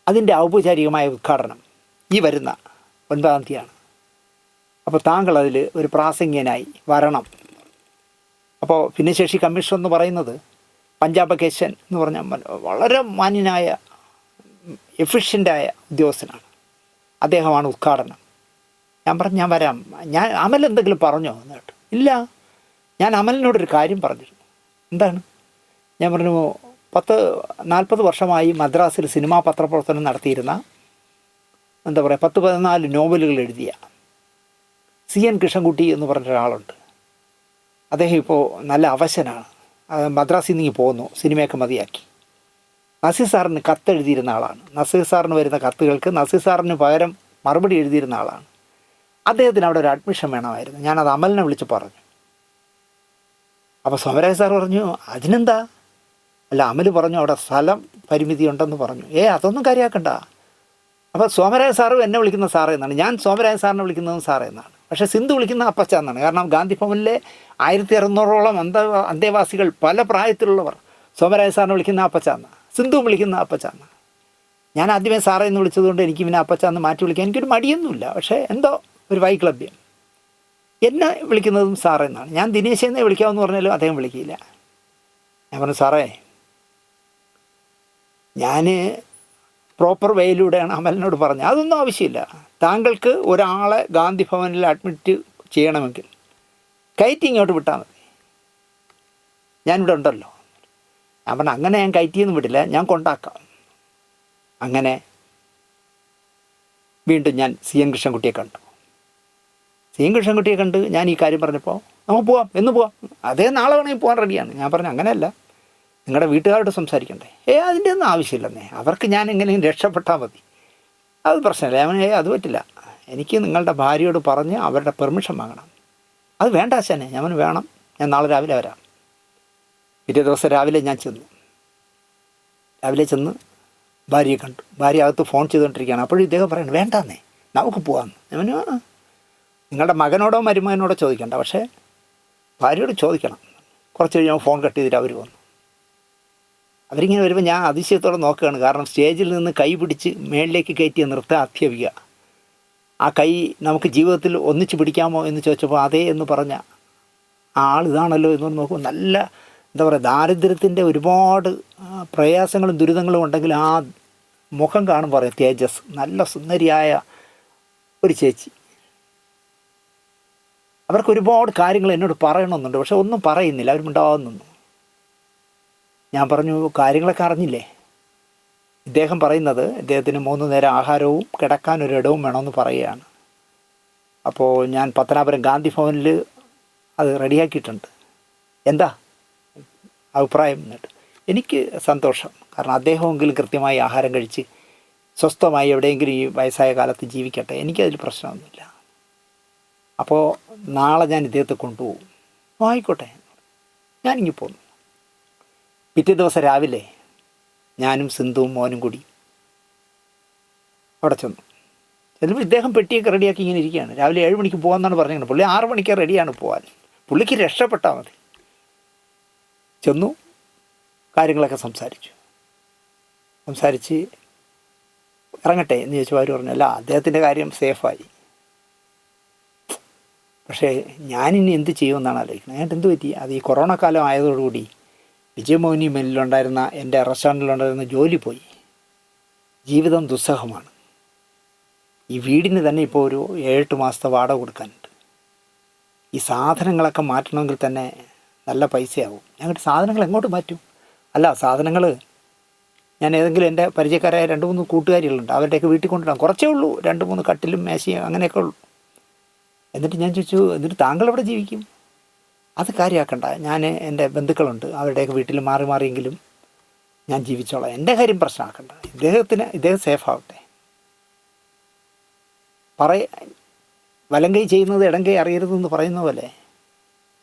അതിൻ്റെ ഔപചാരികമായ ഉദ്ഘാടനം ഈ വരുന്ന 9-ാം തീയതിയാണ്. അപ്പോൾ താങ്കൾ അതിൽ ഒരു പ്രാസംഗികനായി വരണം. അപ്പോൾ ഭിന്നശേഷി കമ്മീഷൻ എന്ന് പറയുന്നത് പഞ്ചാബ് കേശൻ എന്ന് പറഞ്ഞ വളരെ മാന്യനായ എഫിഷ്യൻ്റായ ഉദ്യോഗസ്ഥനാണ്. അദ്ദേഹമാണ് ഉദ്ഘാടനം. ഞാൻ പറഞ്ഞു, ഞാൻ വരാം. ഞാൻ അമൽ എന്തെങ്കിലും പറഞ്ഞോ എന്ന് കേട്ടു. ഇല്ല, ഞാൻ അമലിനോടൊരു കാര്യം പറഞ്ഞിരുന്നു. എന്താണ്? ഞാൻ പറഞ്ഞു, 40 വർഷമായി മദ്രാസിൽ സിനിമാ പത്രപ്രവർത്തനം നടത്തിയിരുന്ന, എന്താ പറയുക, 10-14 നോവലുകൾ എഴുതിയ CN കൃഷ്ണൻകുട്ടി എന്ന് പറഞ്ഞ ഒരാളുണ്ട്. അദ്ദേഹം ഇപ്പോൾ നല്ല അവശനാണ്. മദ്രാസിൽ നിന്ന് പോകുന്നു, സിനിമയൊക്കെ മതിയാക്കി. നസീർ സാറിന് കത്തെഴുതിയിരുന്ന ആളാണ്. നസീർ സാറിന് വരുന്ന കത്തുകൾക്ക് നസീർ സാറിന് പകരം മറുപടി എഴുതിയിരുന്ന ആളാണ്. അദ്ദേഹത്തിന് അവിടെ ഒരു അഡ്മിഷൻ വേണമായിരുന്നു. ഞാനത് അമലിനെ വിളിച്ച് പറഞ്ഞു. അപ്പോൾ സോമരാജ് സാർ പറഞ്ഞു, അതിനെന്താ? അല്ല, അമൽ പറഞ്ഞു അവിടെ സ്ഥലം പരിമിതി ഉണ്ടെന്ന് പറഞ്ഞു. അതൊന്നും കാര്യമാക്കണ്ട. അപ്പോൾ സോമരാജ് സാറും എന്നെ വിളിക്കുന്ന സാറേ എന്നാണ്, ഞാൻ സോമരാജ് സാറിനെ വിളിക്കുന്നതും സാറേ എന്നാണ്. പക്ഷേ സിന്ധു വിളിക്കുന്ന അപ്പച്ച എന്നാണ്. കാരണം ഗാന്ധി ഭവനിലെ 1600ഓളം അന്തേവാസികൾ പല പ്രായത്തിലുള്ളവർ സോമരാജ് സാറിനെ വിളിക്കുന്ന അപ്പച്ച എന്നാണ്, സിന്ധു വിളിക്കുന്ന അപ്പച്ച എന്നാണ്. ഞാൻ ആദ്യമേ സാറേ എന്ന് വിളിച്ചതുകൊണ്ട് എനിക്ക് പിന്നെ അപ്പച്ച എന്ന് മാറ്റി വിളിക്കാൻ എനിക്കൊരു മടിയൊന്നുമില്ല. പക്ഷേ എന്തോ ഒരു വൈക്ലഭ്യം. എന്നെ വിളിക്കുന്നതും സാറേ എന്നാണ്. ഞാൻ ദിനേശെന്നേ വിളിക്കാമെന്ന് പറഞ്ഞാലും അദ്ദേഹം വിളിക്കില്ല. ഞാൻ പറഞ്ഞു, സാറേ, ഞാൻ പ്രോപ്പർ വേയിലൂടെയാണ് അമലിനോട് പറഞ്ഞത്. അതൊന്നും ആവശ്യമില്ല. താങ്കൾക്ക് ഒരാളെ ഗാന്ധി ഭവനിൽ അഡ്മിറ്റ് ചെയ്യണമെങ്കിൽ കയറ്റി ഇങ്ങോട്ട് വിട്ടാൽ മതി, ഞാനിവിടെ ഉണ്ടല്ലോ. ഞാൻ പറഞ്ഞു, അങ്ങനെ ഞാൻ കയറ്റിയൊന്നും വിടില്ല, ഞാൻ കൊണ്ടാക്കാം. അങ്ങനെ വീണ്ടും ഞാൻ സി എൻ കൃഷ്ണൻകുട്ടിയെ കണ്ടു. സി എൻ കൃഷ്ണൻകുട്ടിയെ കണ്ട് ഞാൻ ഈ കാര്യം പറഞ്ഞപ്പോൾ നമുക്ക് പോവാം, എന്ന് പോവാം, അതേ നാളെ വേണമെങ്കിൽ പോകാൻ റെഡിയാണ്. ഞാൻ പറഞ്ഞു അങ്ങനെയല്ല, നിങ്ങളുടെ വീട്ടുകാരോട് സംസാരിക്കണ്ടേ? അതിൻ്റെ ഒന്നും ആവശ്യമില്ലെന്നേ, അവർക്ക് ഞാൻ എങ്ങനെയും രക്ഷപ്പെട്ടാൽ മതി, അത് പ്രശ്നമില്ല. അവൻ അത് പറ്റില്ല, എനിക്ക് നിങ്ങളുടെ ഭാര്യയോട് പറഞ്ഞ് അവരുടെ പെർമിഷൻ വാങ്ങണം. അത് വേണ്ട ആശാനെ. ഞാൻ വേണം, ഞാൻ നാളെ രാവിലെ വരാം. പിറ്റേ ദിവസം രാവിലെ ഞാൻ ചെന്നു. രാവിലെ ചെന്ന് ഭാര്യയെ കണ്ടു. ഭാര്യ അകത്ത് ഫോൺ ചെയ്തുകൊണ്ടിരിക്കുകയാണ്. അപ്പോഴും ഇദ്ദേഹം പറയുന്നത് വേണ്ടാന്നേ, നമുക്ക് പോകാമെന്ന്. ഞാൻ നിങ്ങളുടെ മകനോടോ മരുമകനോടോ ചോദിക്കണ്ട, പക്ഷേ ഭാര്യയോട് ചോദിക്കണം. കുറച്ച് കഴിഞ്ഞാൽ ഫോൺ കട്ട് ചെയ്തിട്ട് അവർ വന്നു. അവരിങ്ങനെ വരുമ്പോൾ ഞാൻ അതിശയത്തോടെ നോക്കുകയാണ്. കാരണം സ്റ്റേജിൽ നിന്ന് കൈ പിടിച്ച് മേളിലേക്ക് കയറ്റി നിർത്താൻ അധ്യാപിക്കുക. ആ കൈ നമുക്ക് ജീവിതത്തിൽ ഒന്നിച്ച് പിടിക്കാമോ എന്ന് ചോദിച്ചപ്പോൾ അതേ എന്ന് പറഞ്ഞ ആ ആൾ ഇതാണല്ലോ എന്ന് നോക്കുമ്പോൾ നല്ല എന്താ പറയുക, ദാരിദ്ര്യത്തിൻ്റെ ഒരുപാട് പ്രയാസങ്ങളും ദുരിതങ്ങളും ഉണ്ടെങ്കിൽ ആ മുഖം കാണുമ്പോൾ പറയും തേജസ്, നല്ല സുന്ദരിയായ ഒരു ചേച്ചി. അവർക്ക് ഒരുപാട് കാര്യങ്ങൾ എന്നോട് പറയണമെന്നുണ്ട്, പക്ഷെ ഒന്നും പറയുന്നില്ല, അവർ മിണ്ടാവുന്നു. ഞാൻ പറഞ്ഞു കാര്യങ്ങളൊക്കെ അറിഞ്ഞില്ലേ? ഇദ്ദേഹം പറയുന്നത് ഇദ്ദേഹത്തിന് 3 നേരം ആഹാരവും കിടക്കാനൊരിടവും വേണമെന്ന് പറയുകയാണ്. അപ്പോൾ ഞാൻ പത്തനാപുരം ഗാന്ധി ഭവനിൽ അത് റെഡിയാക്കിയിട്ടുണ്ട്, എന്താ അഭിപ്രായം എന്നിട്ട്. എനിക്ക് സന്തോഷം, കാരണം അദ്ദേഹമെങ്കിലും കൃത്യമായി ആഹാരം കഴിച്ച് സ്വസ്ഥമായി എവിടെയെങ്കിലും ഈ വയസ്സായ കാലത്ത് ജീവിക്കട്ടെ, എനിക്കതിൽ പ്രശ്നമൊന്നുമില്ല. അപ്പോൾ നാളെ ഞാൻ ഇദ്ദേഹത്തെ കൊണ്ടുപോകും. ആയിക്കോട്ടെ, ഞാനിങ്ങി പോന്നു. പിറ്റേ ദിവസം രാവിലെ ഞാനും സിന്ധുവും മോനും കൂടി അവിടെ ചെന്നു. ചിലപ്പോൾ ഇദ്ദേഹം പെട്ടിയൊക്കെ റെഡിയാക്കി ഇങ്ങനെ ഇരിക്കുകയാണ്. രാവിലെ 7 മണിക്ക് പോകാമെന്നാണ് പറഞ്ഞത്. പുള്ളി 6 മണിക്ക് റെഡിയാണ് പോകാൻ. പുള്ളിക്ക് രക്ഷപ്പെട്ടാൽ മതി. ചെന്നു, കാര്യങ്ങളൊക്കെ സംസാരിച്ച് ഇറങ്ങട്ടെ എന്ന് ചോദിച്ചു. അവർ പറഞ്ഞു അല്ല, അദ്ദേഹത്തിൻ്റെ കാര്യം സേഫായി, പക്ഷേ ഞാനിനി എന്ത് ചെയ്യുമെന്നാണ് ആലോചിക്കുന്നത്. ഞാൻ എന്ത് പറ്റി? അത് ഈ കൊറോണ കാലം ആയതോടുകൂടി വിജയമോഹിനി മില്ലിലുണ്ടായിരുന്ന എൻ്റെ റെസ്റ്റോറൻറ്റിലുണ്ടായിരുന്ന ജോലി പോയി. ജീവിതം ദുസ്സഹമാണ്. ഈ വീടിന് തന്നെ ഇപ്പോൾ ഒരു 7-8 മാസത്തെ വാടക കൊടുക്കാനുണ്ട്. ഈ സാധനങ്ങളൊക്കെ മാറ്റണമെങ്കിൽ തന്നെ നല്ല പൈസയാവും. ഞങ്ങളുടെ സാധനങ്ങൾ എങ്ങോട്ട് മാറ്റും? അല്ല, സാധനങ്ങൾ ഞാൻ ഏതെങ്കിലും എൻ്റെ പരിചയക്കാരായ 2-3 കൂട്ടുകാരികളുണ്ട്, അവരുടെയൊക്കെ വീട്ടിൽ കൊണ്ടിടാം. കുറച്ചേ ഉള്ളൂ, 2-3 കട്ടിലും മേശയും അങ്ങനെയൊക്കെ ഉള്ളൂ. എന്നിട്ട് ഞാൻ ചോദിച്ചു, എന്നിട്ട് താങ്കൾ എവിടെ ജീവിക്കും? അത് കാര്യമാക്കണ്ട, ഞാൻ എൻ്റെ ബന്ധുക്കളുണ്ട്, അവരുടെയൊക്കെ വീട്ടിൽ മാറിയെങ്കിലും ഞാൻ ജീവിച്ചോളാം, എൻ്റെ കാര്യം പ്രശ്നമാക്കണ്ട, ഇദ്ദേഹം സേഫാവട്ടെ. വലം കൈ ചെയ്യുന്നത് ഇടം കൈ അറിയരുതെന്ന് പറയുന്ന പോലെ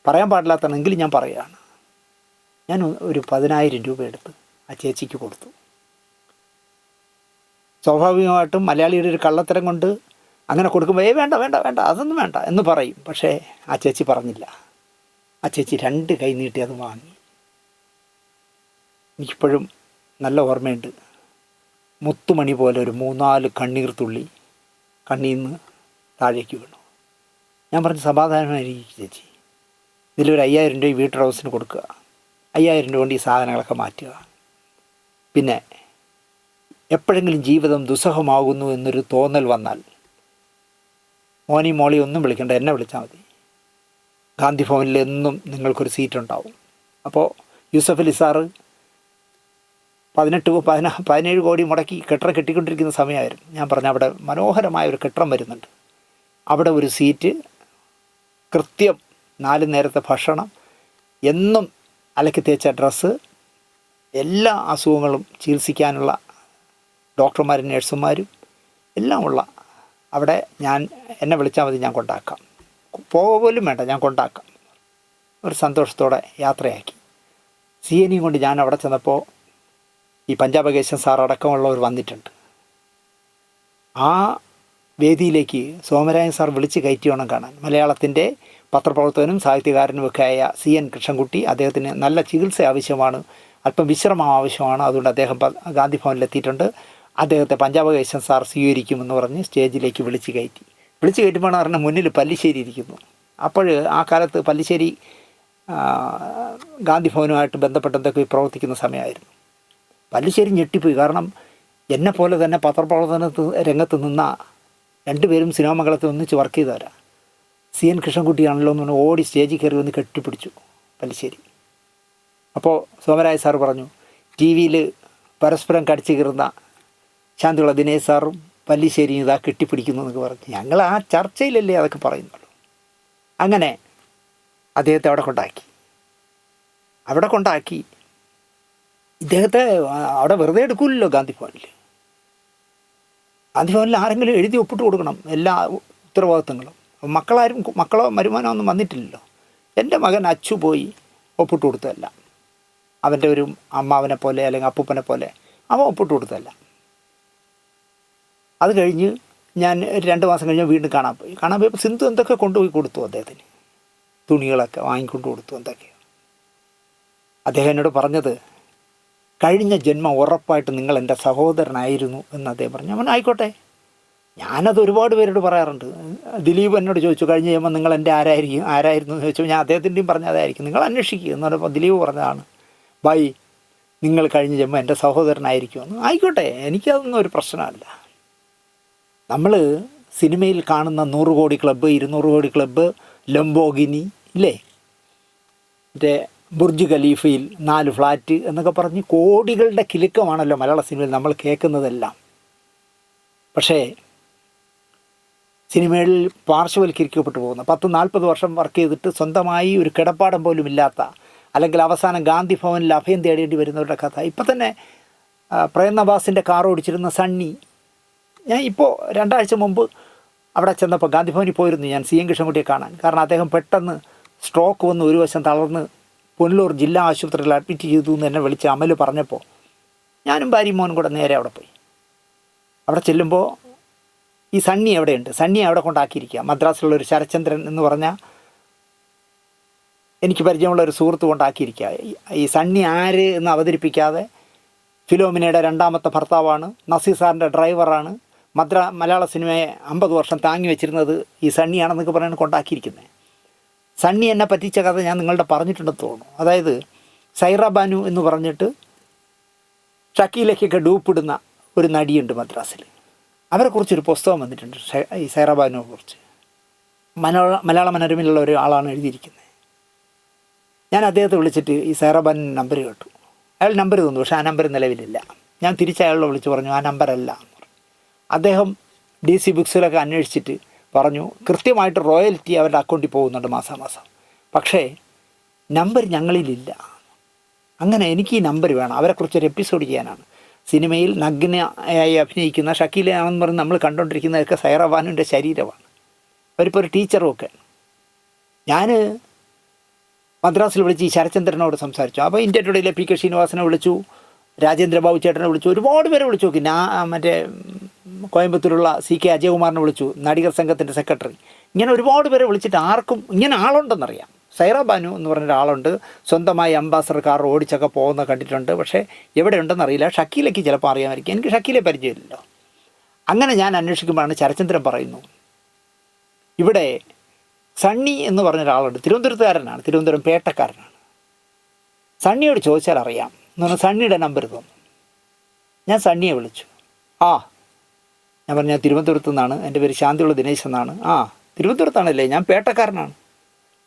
പറയാൻ പാടില്ലാത്തതാണെങ്കിലും ഞാൻ പറയുകയാണ്. ഞാൻ ഒരു 10,000 രൂപ എടുത്ത് ആ ചേച്ചിക്ക് കൊടുത്തു. സ്വാഭാവികമായിട്ടും മലയാളിയുടെ ഒരു കള്ളത്തരം കൊണ്ട് അങ്ങനെ കൊടുക്കുമ്പോൾ വേണ്ട വേണ്ട വേണ്ട അതൊന്നും വേണ്ട എന്ന് പറയും. പക്ഷേ ആ ചേച്ചി പറഞ്ഞില്ല. ആ ചേച്ചി 2 കൈ നീട്ടി അത് വാങ്ങി. എനിക്കിപ്പോഴും നല്ല ഓർമ്മയുണ്ട്. മുത്തുമണി പോലെ ഒരു 3-4 കണ്ണീർ തുള്ളി കണ്ണിൽ നിന്ന് താഴേക്ക് വീണു. ഞാൻ പറഞ്ഞു സമാധാനമായിരിക്കും ചേച്ചി, ഇതിലൊരു 5,000 രൂപ വീട്ടർ ഹൗസിന് കൊടുക്കുക, 5,000 രൂപ കൊണ്ട് ഈ സാധനങ്ങളൊക്കെ മാറ്റുക. പിന്നെ എപ്പോഴെങ്കിലും ജീവിതം ദുസ്സഹമാകുന്നു എന്നൊരു തോന്നൽ വന്നാൽ മോനി മോളി ഒന്നും വിളിക്കണ്ട, എന്നെ വിളിച്ചാൽ മതി. ഗാന്ധി ഭവനിൽ എന്നും നിങ്ങൾക്കൊരു സീറ്റുണ്ടാവും. അപ്പോൾ യൂസഫ് അലി സാറ് 17 കോടി മുടക്കി കെട്ടിടം കെട്ടിക്കൊണ്ടിരിക്കുന്ന സമയമായിരുന്നു. ഞാൻ പറഞ്ഞ അവിടെ മനോഹരമായ ഒരു കെട്ടിടം വരുന്നുണ്ട്, അവിടെ ഒരു സീറ്റ്, കൃത്യം 4 നേരത്തെ ഭക്ഷണം, എന്നും അലക്കി തേച്ച ഡ്രസ്സ്, എല്ലാ അസുഖങ്ങളും ചികിത്സിക്കാനുള്ള ഡോക്ടർമാരും നഴ്സുമാരും എല്ലാം ഉള്ള അവിടെ എന്നെ വിളിച്ചാൽ മതി, ഞാൻ കൊണ്ടാക്കാം. പോലും വേണ്ട, ഞാൻ കൊണ്ടാക്കാം. ഒരു സന്തോഷത്തോടെ യാത്രയാക്കി. CNE കൊണ്ട് ഞാൻ അവിടെ ചെന്നപ്പോൾ ഈ പഞ്ചാബ് കേശൻ സാർ അടക്കമുള്ളവർ വന്നിട്ടുണ്ട്. ആ വേദിയിലേക്ക് സോമരായൻ സാർ വിളിച്ച് കയറ്റി വേണം കാണാൻ. മലയാളത്തിൻ്റെ പത്രപ്രവർത്തകനും സാഹിത്യകാരനുമൊക്കെ ആയ CN കൃഷ്ണൻകുട്ടി, അദ്ദേഹത്തിന് നല്ല ചികിത്സ ആവശ്യമാണ്, അല്പം വിശ്രമം ആവശ്യമാണ്, അതുകൊണ്ട് അദ്ദേഹം ഗാന്ധി ഭവനിലെത്തിയിട്ടുണ്ട്. അദ്ദേഹത്തെ പഞ്ചാബ് കേശൻ സാർ സ്വീകരിക്കുമെന്ന് പറഞ്ഞ് സ്റ്റേജിലേക്ക് വിളിച്ച് കയറ്റുമ്പോൾ പറഞ്ഞാൽ മുന്നിൽ പല്ലിശ്ശേരി ഇരിക്കുന്നു. അപ്പോൾ ആ കാലത്ത് പല്ലിശ്ശേരി ഗാന്ധി ഭവനുമായിട്ട് ബന്ധപ്പെട്ടെന്തൊക്കെ പ്രവർത്തിക്കുന്ന സമയമായിരുന്നു. പല്ലിശ്ശേരി ഞെട്ടിപ്പോയി. കാരണം എന്നെപ്പോലെ തന്നെ പത്രപ്രവർത്തന രംഗത്ത് നിന്ന 2 പേരും സിനിമാ മംഗളത്തിൽ ഒന്നിച്ച് വർക്ക് ചെയ്തവരാ. CN കൃഷ്ണൻകുട്ടിയാണല്ലോ എന്ന് പറഞ്ഞ് ഓടി സ്റ്റേജിൽ കയറി വന്ന് കെട്ടിപ്പിടിച്ചു പല്ലിശ്ശേരി. അപ്പോൾ സോമരായ സാർ പറഞ്ഞു, TV പരസ്പരം കടിച്ചു കീറുന്ന ശാന്തിയുള്ള ദിനേശ് സാറും പല്ലിശ്ശേരിയും ഇതാ കെട്ടിപ്പിടിക്കുന്നു എന്നൊക്കെ പറഞ്ഞു. ഞങ്ങൾ ആ ചർച്ചയിലല്ലേ അതൊക്കെ പറയുന്നുള്ളൂ. അങ്ങനെ അദ്ദേഹത്തെ അവിടെ കൊണ്ടാക്കി ഇദ്ദേഹത്തെ അവിടെ വെറുതെ എടുക്കില്ലല്ലോ ഗാന്ധി ഭവനിൽ ആരെങ്കിലും എഴുതി ഒപ്പിട്ട് കൊടുക്കണം എല്ലാ ഉത്തരവാദിത്തങ്ങളും. മക്കളോ വരുമാനമോ ഒന്നും വന്നിട്ടില്ലല്ലോ. എൻ്റെ മകൻ അച്ചു പോയി ഒപ്പിട്ട് കൊടുത്തതല്ല, അവൻ്റെ ഒരു അമ്മാവനെ പോലെ അല്ലെങ്കിൽ അപ്പൂപ്പനെ പോലെ അവൻ ഒപ്പിട്ട് കൊടുത്തതല്ല. അത് കഴിഞ്ഞ് ഞാൻ 2 മാസം കഴിഞ്ഞ് വീണ്ടും കാണാൻ പോയപ്പോൾ സിന്ധു എന്തൊക്കെ കൊണ്ടുപോയി കൊടുത്തു അദ്ദേഹത്തിന്, തുണികളൊക്കെ വാങ്ങിക്കൊണ്ട് കൊടുത്തു എന്തൊക്കെയോ. അദ്ദേഹം എന്നോട് പറഞ്ഞത്, കഴിഞ്ഞ ജന്മം ഉറപ്പായിട്ട് നിങ്ങൾ എൻ്റെ സഹോദരനായിരുന്നു എന്ന് അദ്ദേഹം പറഞ്ഞു. അവൻ ആയിക്കോട്ടെ, ഞാനത് ഒരുപാട് പേരോട് പറയാറുണ്ട്. ദിലീപ് എന്നോട് ചോദിച്ചു, കഴിഞ്ഞ ജന്മം നിങ്ങൾ എൻ്റെ ആരായിരുന്നു എന്ന് ചോദിച്ചു. ഞാൻ അദ്ദേഹത്തിൻ്റെയും പറഞ്ഞ അതായിരിക്കും, നിങ്ങൾ അന്വേഷിക്കുക എന്ന് പറഞ്ഞപ്പോൾ ദിലീപ് പറഞ്ഞതാണ്, ബൈ നിങ്ങൾ കഴിഞ്ഞ ജന്മം എൻ്റെ സഹോദരനായിരിക്കുമെന്ന്. ആയിക്കോട്ടെ, എനിക്കതൊന്നും ഒരു പ്രശ്നമല്ല. നമ്മൾ സിനിമയിൽ കാണുന്ന 100 കോടി ക്ലബ്ബ്, 200 കോടി ക്ലബ്ബ്, ലംബോഗിനി ഇല്ലേ, മറ്റേ ബുർജ് ഖലീഫയിൽ 4 ഫ്ലാറ്റ് എന്നൊക്കെ പറഞ്ഞ് കോടികളുടെ കിലുക്കമാണല്ലോ മലയാള സിനിമയിൽ നമ്മൾ കേൾക്കുന്നതെല്ലാം. പക്ഷേ സിനിമയിൽ പാർശ്വവൽക്കരിക്കപ്പെട്ടു പോകുന്ന 10-40 വർഷം വർക്ക് ചെയ്തിട്ട് സ്വന്തമായി ഒരു കിടപ്പാടം പോലും ഇല്ലാത്ത, അല്ലെങ്കിൽ അവസാനം ഗാന്ധി ഭവനിൽ അഭയം തേടേണ്ടി വരുന്നവരുടെ കഥ. ഇപ്പം തന്നെ പ്രേം നവാസിൻ്റെ കാർ ഓടിച്ചിരുന്ന സണ്ണി, ഞാൻ ഇപ്പോൾ 2 ആഴ്ച മുമ്പ് അവിടെ ചെന്നപ്പോൾ ഗാന്ധി ഭവനിൽ പോയിരുന്നു ഞാൻ CN കൃഷ്ണൻകുട്ടിയെ കാണാൻ. കാരണം അദ്ദേഹം പെട്ടെന്ന് സ്ട്രോക്ക് വന്ന് ഒരു വശം തളർന്ന് പുനലൂർ ജില്ലാ ആശുപത്രിയിൽ അഡ്മിറ്റ് ചെയ്തു എന്ന് എന്നെ വിളിച്ച് അമൽ പറഞ്ഞപ്പോൾ ഞാനും ഭാര്യയും മോനും കൂടെ നേരെ അവിടെ പോയി. അവിടെ ചെല്ലുമ്പോൾ ഈ സണ്ണി എവിടെയുണ്ട്, സണ്ണിയെ അവിടെ കൊണ്ടാക്കിയിരിക്കുക. മദ്രാസിലുള്ളൊരു ശരചന്ദ്രൻ എന്ന് പറഞ്ഞാൽ എനിക്ക് പരിചയമുള്ള ഒരു സുഹൃത്ത് കൊണ്ടാക്കിയിരിക്കുക. ഈ സണ്ണി ആര് എന്ന് അവതരിപ്പിക്കാതെ ഫിലോമിനയുടെ 2ാമത്തെ ഭർത്താവാണ്, നസീർ സാറിൻ്റെ ഡ്രൈവറാണ്, മലയാള സിനിമയെ 50 വർഷം താങ്ങി വെച്ചിരുന്നത് ഈ സണ്ണിയാണെന്നൊക്കെ പറഞ്ഞാണ് കൊണ്ടാക്കിയിരിക്കുന്നത്. സണ്ണി എന്നെ പറ്റിച്ച കഥ ഞാൻ നിങ്ങളുടെ പറഞ്ഞിട്ടുണ്ടെന്ന് തോന്നുന്നു. അതായത് സൈറ ബാനു എന്ന് പറഞ്ഞിട്ട് ഷക്കീലയ്ക്കൊക്കെ ഡൂപ്പിടുന്ന ഒരു നടിയുണ്ട് മദ്രാസിൽ. അവരെക്കുറിച്ചൊരു പുസ്തകം വന്നിട്ടുണ്ട്, ഈ സൈറ ബാനുവിനെ കുറിച്ച്. മലയാള മനോരമയിലുള്ള ഒരാളാണ് എഴുതിയിരിക്കുന്നത്. ഞാൻ അദ്ദേഹത്തെ വിളിച്ചിട്ട് ഈ സൈറ ബാനുവിൻ്റെ നമ്പർ കേട്ടു. അയാൾ നമ്പർ തന്നു, പക്ഷേ ആ നമ്പർ നിലവിലില്ല. ഞാൻ തിരിച്ചയാളോട് വിളിച്ച് പറഞ്ഞു ആ നമ്പറല്ല എന്ന് പറഞ്ഞു. അദ്ദേഹം DC ബുക്സിലൊക്കെ അന്വേഷിച്ചിട്ട് പറഞ്ഞു കൃത്യമായിട്ട് റോയൽറ്റി അവരുടെ അക്കൗണ്ടിൽ പോകുന്നുണ്ട് മാസാമാസം, പക്ഷേ നമ്പർ ഞങ്ങളിലില്ല. അങ്ങനെ എനിക്ക് ഈ നമ്പർ വേണം, അവരെക്കുറിച്ചൊരു എപ്പിസോഡ് ചെയ്യാനാണ്. സിനിമയിൽ നഗ്നയായി അഭിനയിക്കുന്ന ഷക്കീലയാണെന്ന് പറഞ്ഞ് നമ്മൾ കണ്ടുകൊണ്ടിരിക്കുന്നതൊക്കെ സൈറ ബാനുവിൻ്റെ ശരീരമാണ്. അവരിപ്പോൾ ഒരു ടീച്ചറും ഒക്കെ. ഞാൻ മദ്രാസിൽ വിളിച്ച് ഈ ശരചന്ദ്രനോട് സംസാരിച്ചു. അപ്പോൾ ഇന്ത്യ ടുഡേയിലെ PK ശ്രീനിവാസനെ വിളിച്ചു, രാജേന്ദ്രബാബു ചേട്ടനെ വിളിച്ചു, ഒരുപാട് പേരെ വിളിച്ചു നോക്കി. മറ്റേ കോയമ്പത്തൂരുള്ള CK അജയകുമാറിനെ വിളിച്ചു, നടികർ സംഘത്തിൻ്റെ സെക്രട്ടറി. ഇങ്ങനെ ഒരുപാട് പേരെ വിളിച്ചിട്ട് ആർക്കും ഇങ്ങനെ ആളുണ്ടെന്നറിയാം. സൈറ ബാനു എന്ന് പറഞ്ഞൊരാളുണ്ട്, സ്വന്തമായി അംബാസഡർ കാർ ഓടിച്ചൊക്കെ പോകുന്ന കണ്ടിട്ടുണ്ട്, പക്ഷേ എവിടെ ഉണ്ടെന്നറിയില്ല. ഷക്കീലയ്ക്ക് ചിലപ്പോൾ അറിയാമായിരിക്കും, എനിക്ക് ഷക്കീലെ പരിചയമില്ലല്ലോ. അങ്ങനെ ഞാൻ അന്വേഷിക്കുമ്പോഴാണ് ശരചന്ദ്രൻ പറയുന്നു, ഇവിടെ സണ്ണി എന്ന് പറഞ്ഞൊരാളുണ്ട്, തിരുവനന്തപുരത്തുകാരനാണ്, തിരുവനന്തപുരം പേട്ടക്കാരനാണ്. സണ്ണിയോട് ചോദിച്ചാൽ അറിയാം എന്ന് പറഞ്ഞാൽ സണ്ണിയുടെ നമ്പർ തന്നു. ഞാൻ സണ്ണിയെ വിളിച്ചു. ഞാൻ പറഞ്ഞു ഞാൻ തിരുവനന്തപുരത്തു നിന്നാണ്, എൻ്റെ പേര് ശാന്തിയുള്ള ദിനേശ് എന്നാണ്. തിരുവനന്തപുരത്താണല്ലേ, ഞാൻ പേട്ടക്കാരനാണ്.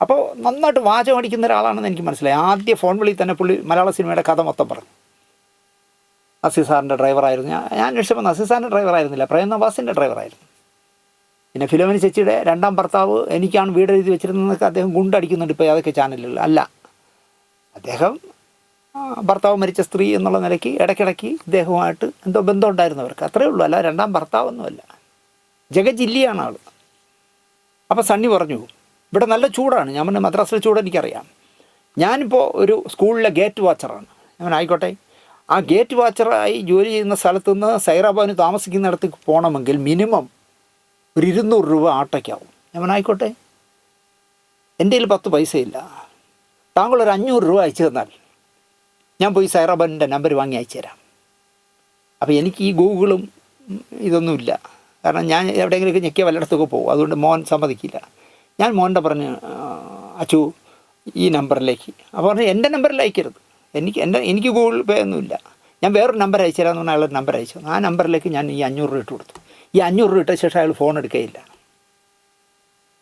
അപ്പോൾ നന്നായിട്ട് വാചകം അടിക്കുന്ന ഒരാളാണെന്ന് എനിക്ക് മനസ്സിലായി. ആദ്യ ഫോൺ വിളിയിൽ തന്നെ പുള്ളി മലയാള സിനിമയുടെ കഥ മൊത്തം പറഞ്ഞു. നസീർ സാറിൻ്റെ ഡ്രൈവറായിരുന്നു. ഞാൻ അന്വേഷിച്ചപ്പോൾ നസീർ സാറിൻ്റെ ഡ്രൈവറായിരുന്നില്ല, പ്രേം നവാസിൻ്റെ ഡ്രൈവറായിരുന്നു. പിന്നെ ഫിലോമിന ചേച്ചിയുടെ 2ാം ഭർത്താവ് എനിക്കാണ് വീട് എഴുതി വെച്ചിരുന്നതൊക്കെ അദ്ദേഹം ഗുണ്ടടിക്കുന്നുണ്ട് ഇപ്പോൾ അതൊക്കെ ചാനലിൽ. അല്ല, അദ്ദേഹം ഭർത്താവ് മരിച്ച സ്ത്രീ എന്നുള്ള നിലയ്ക്ക് ഇടയ്ക്കിടയ്ക്ക് ഇദ്ദേഹവുമായിട്ട് എന്തോ ബന്ധമുണ്ടായിരുന്നവർക്ക്, അത്രയേ ഉള്ളൂ. അല്ല 2ാം ഭർത്താവൊന്നുമല്ല, ജഗജില്ലിയാണ് ആൾ. അപ്പോൾ സണ്ണി പറഞ്ഞു ഇവിടെ നല്ല ചൂടാണ്. ഞാൻ പറഞ്ഞു മദ്രാസിലെ ചൂട് എനിക്കറിയാം, ഞാനിപ്പോൾ ഒരു സ്കൂളിലെ ഗേറ്റ് വാച്ചറാണ്. ഞാൻ ആയിക്കോട്ടെ, ആ ഗേറ്റ് വാച്ചറായി ജോലി ചെയ്യുന്ന സ്ഥലത്തുനിന്ന് സൈറ ബാനു താമസിക്കുന്നിടത്തേക്ക് പോകണമെങ്കിൽ മിനിമം ഒരു 200 രൂപ ആട്ടോയ്ക്കാവും. ഞാൻ ആയിക്കോട്ടെ, എൻ്റെ കയ്യിൽ 10 പൈസയില്ല, താങ്കൾ ഒരു 500 രൂപ അയച്ചു തന്നാൽ ഞാൻ പോയി സൈറ ബാനുവിൻ്റെ നമ്പർ വാങ്ങി അയച്ചു തരാം. അപ്പോൾ എനിക്ക് ഈ ഗൂഗിളും ഇതൊന്നുമില്ല, കാരണം ഞാൻ എവിടെയെങ്കിലുമൊക്കെ ഞെക്കിയ വല്ലയിടത്തൊക്കെ പോകും, അതുകൊണ്ട് മോൻ സമ്മതിക്കില്ല. ഞാൻ മോൻ്റെ പറഞ്ഞ് അച്ചു ഈ നമ്പറിലേക്ക്. അപ്പോൾ പറഞ്ഞു എൻ്റെ നമ്പറിൽ അയക്കരുത്, എനിക്ക് ഗൂഗിൾ പേ ഒന്നുമില്ല, ഞാൻ വേറൊരു നമ്പർ അയച്ചു തരാമെന്ന് പറഞ്ഞാൽ അയാളൊരു നമ്പർ അയച്ചു. ആ നമ്പറിലേക്ക് ഞാൻ ഈ 500 രൂപ ഇട്ട് കൊടുത്തു. ഈ 500 രൂപ ഇട്ട ശേഷം അയാൾ ഫോൺ എടുക്കുകയില്ല.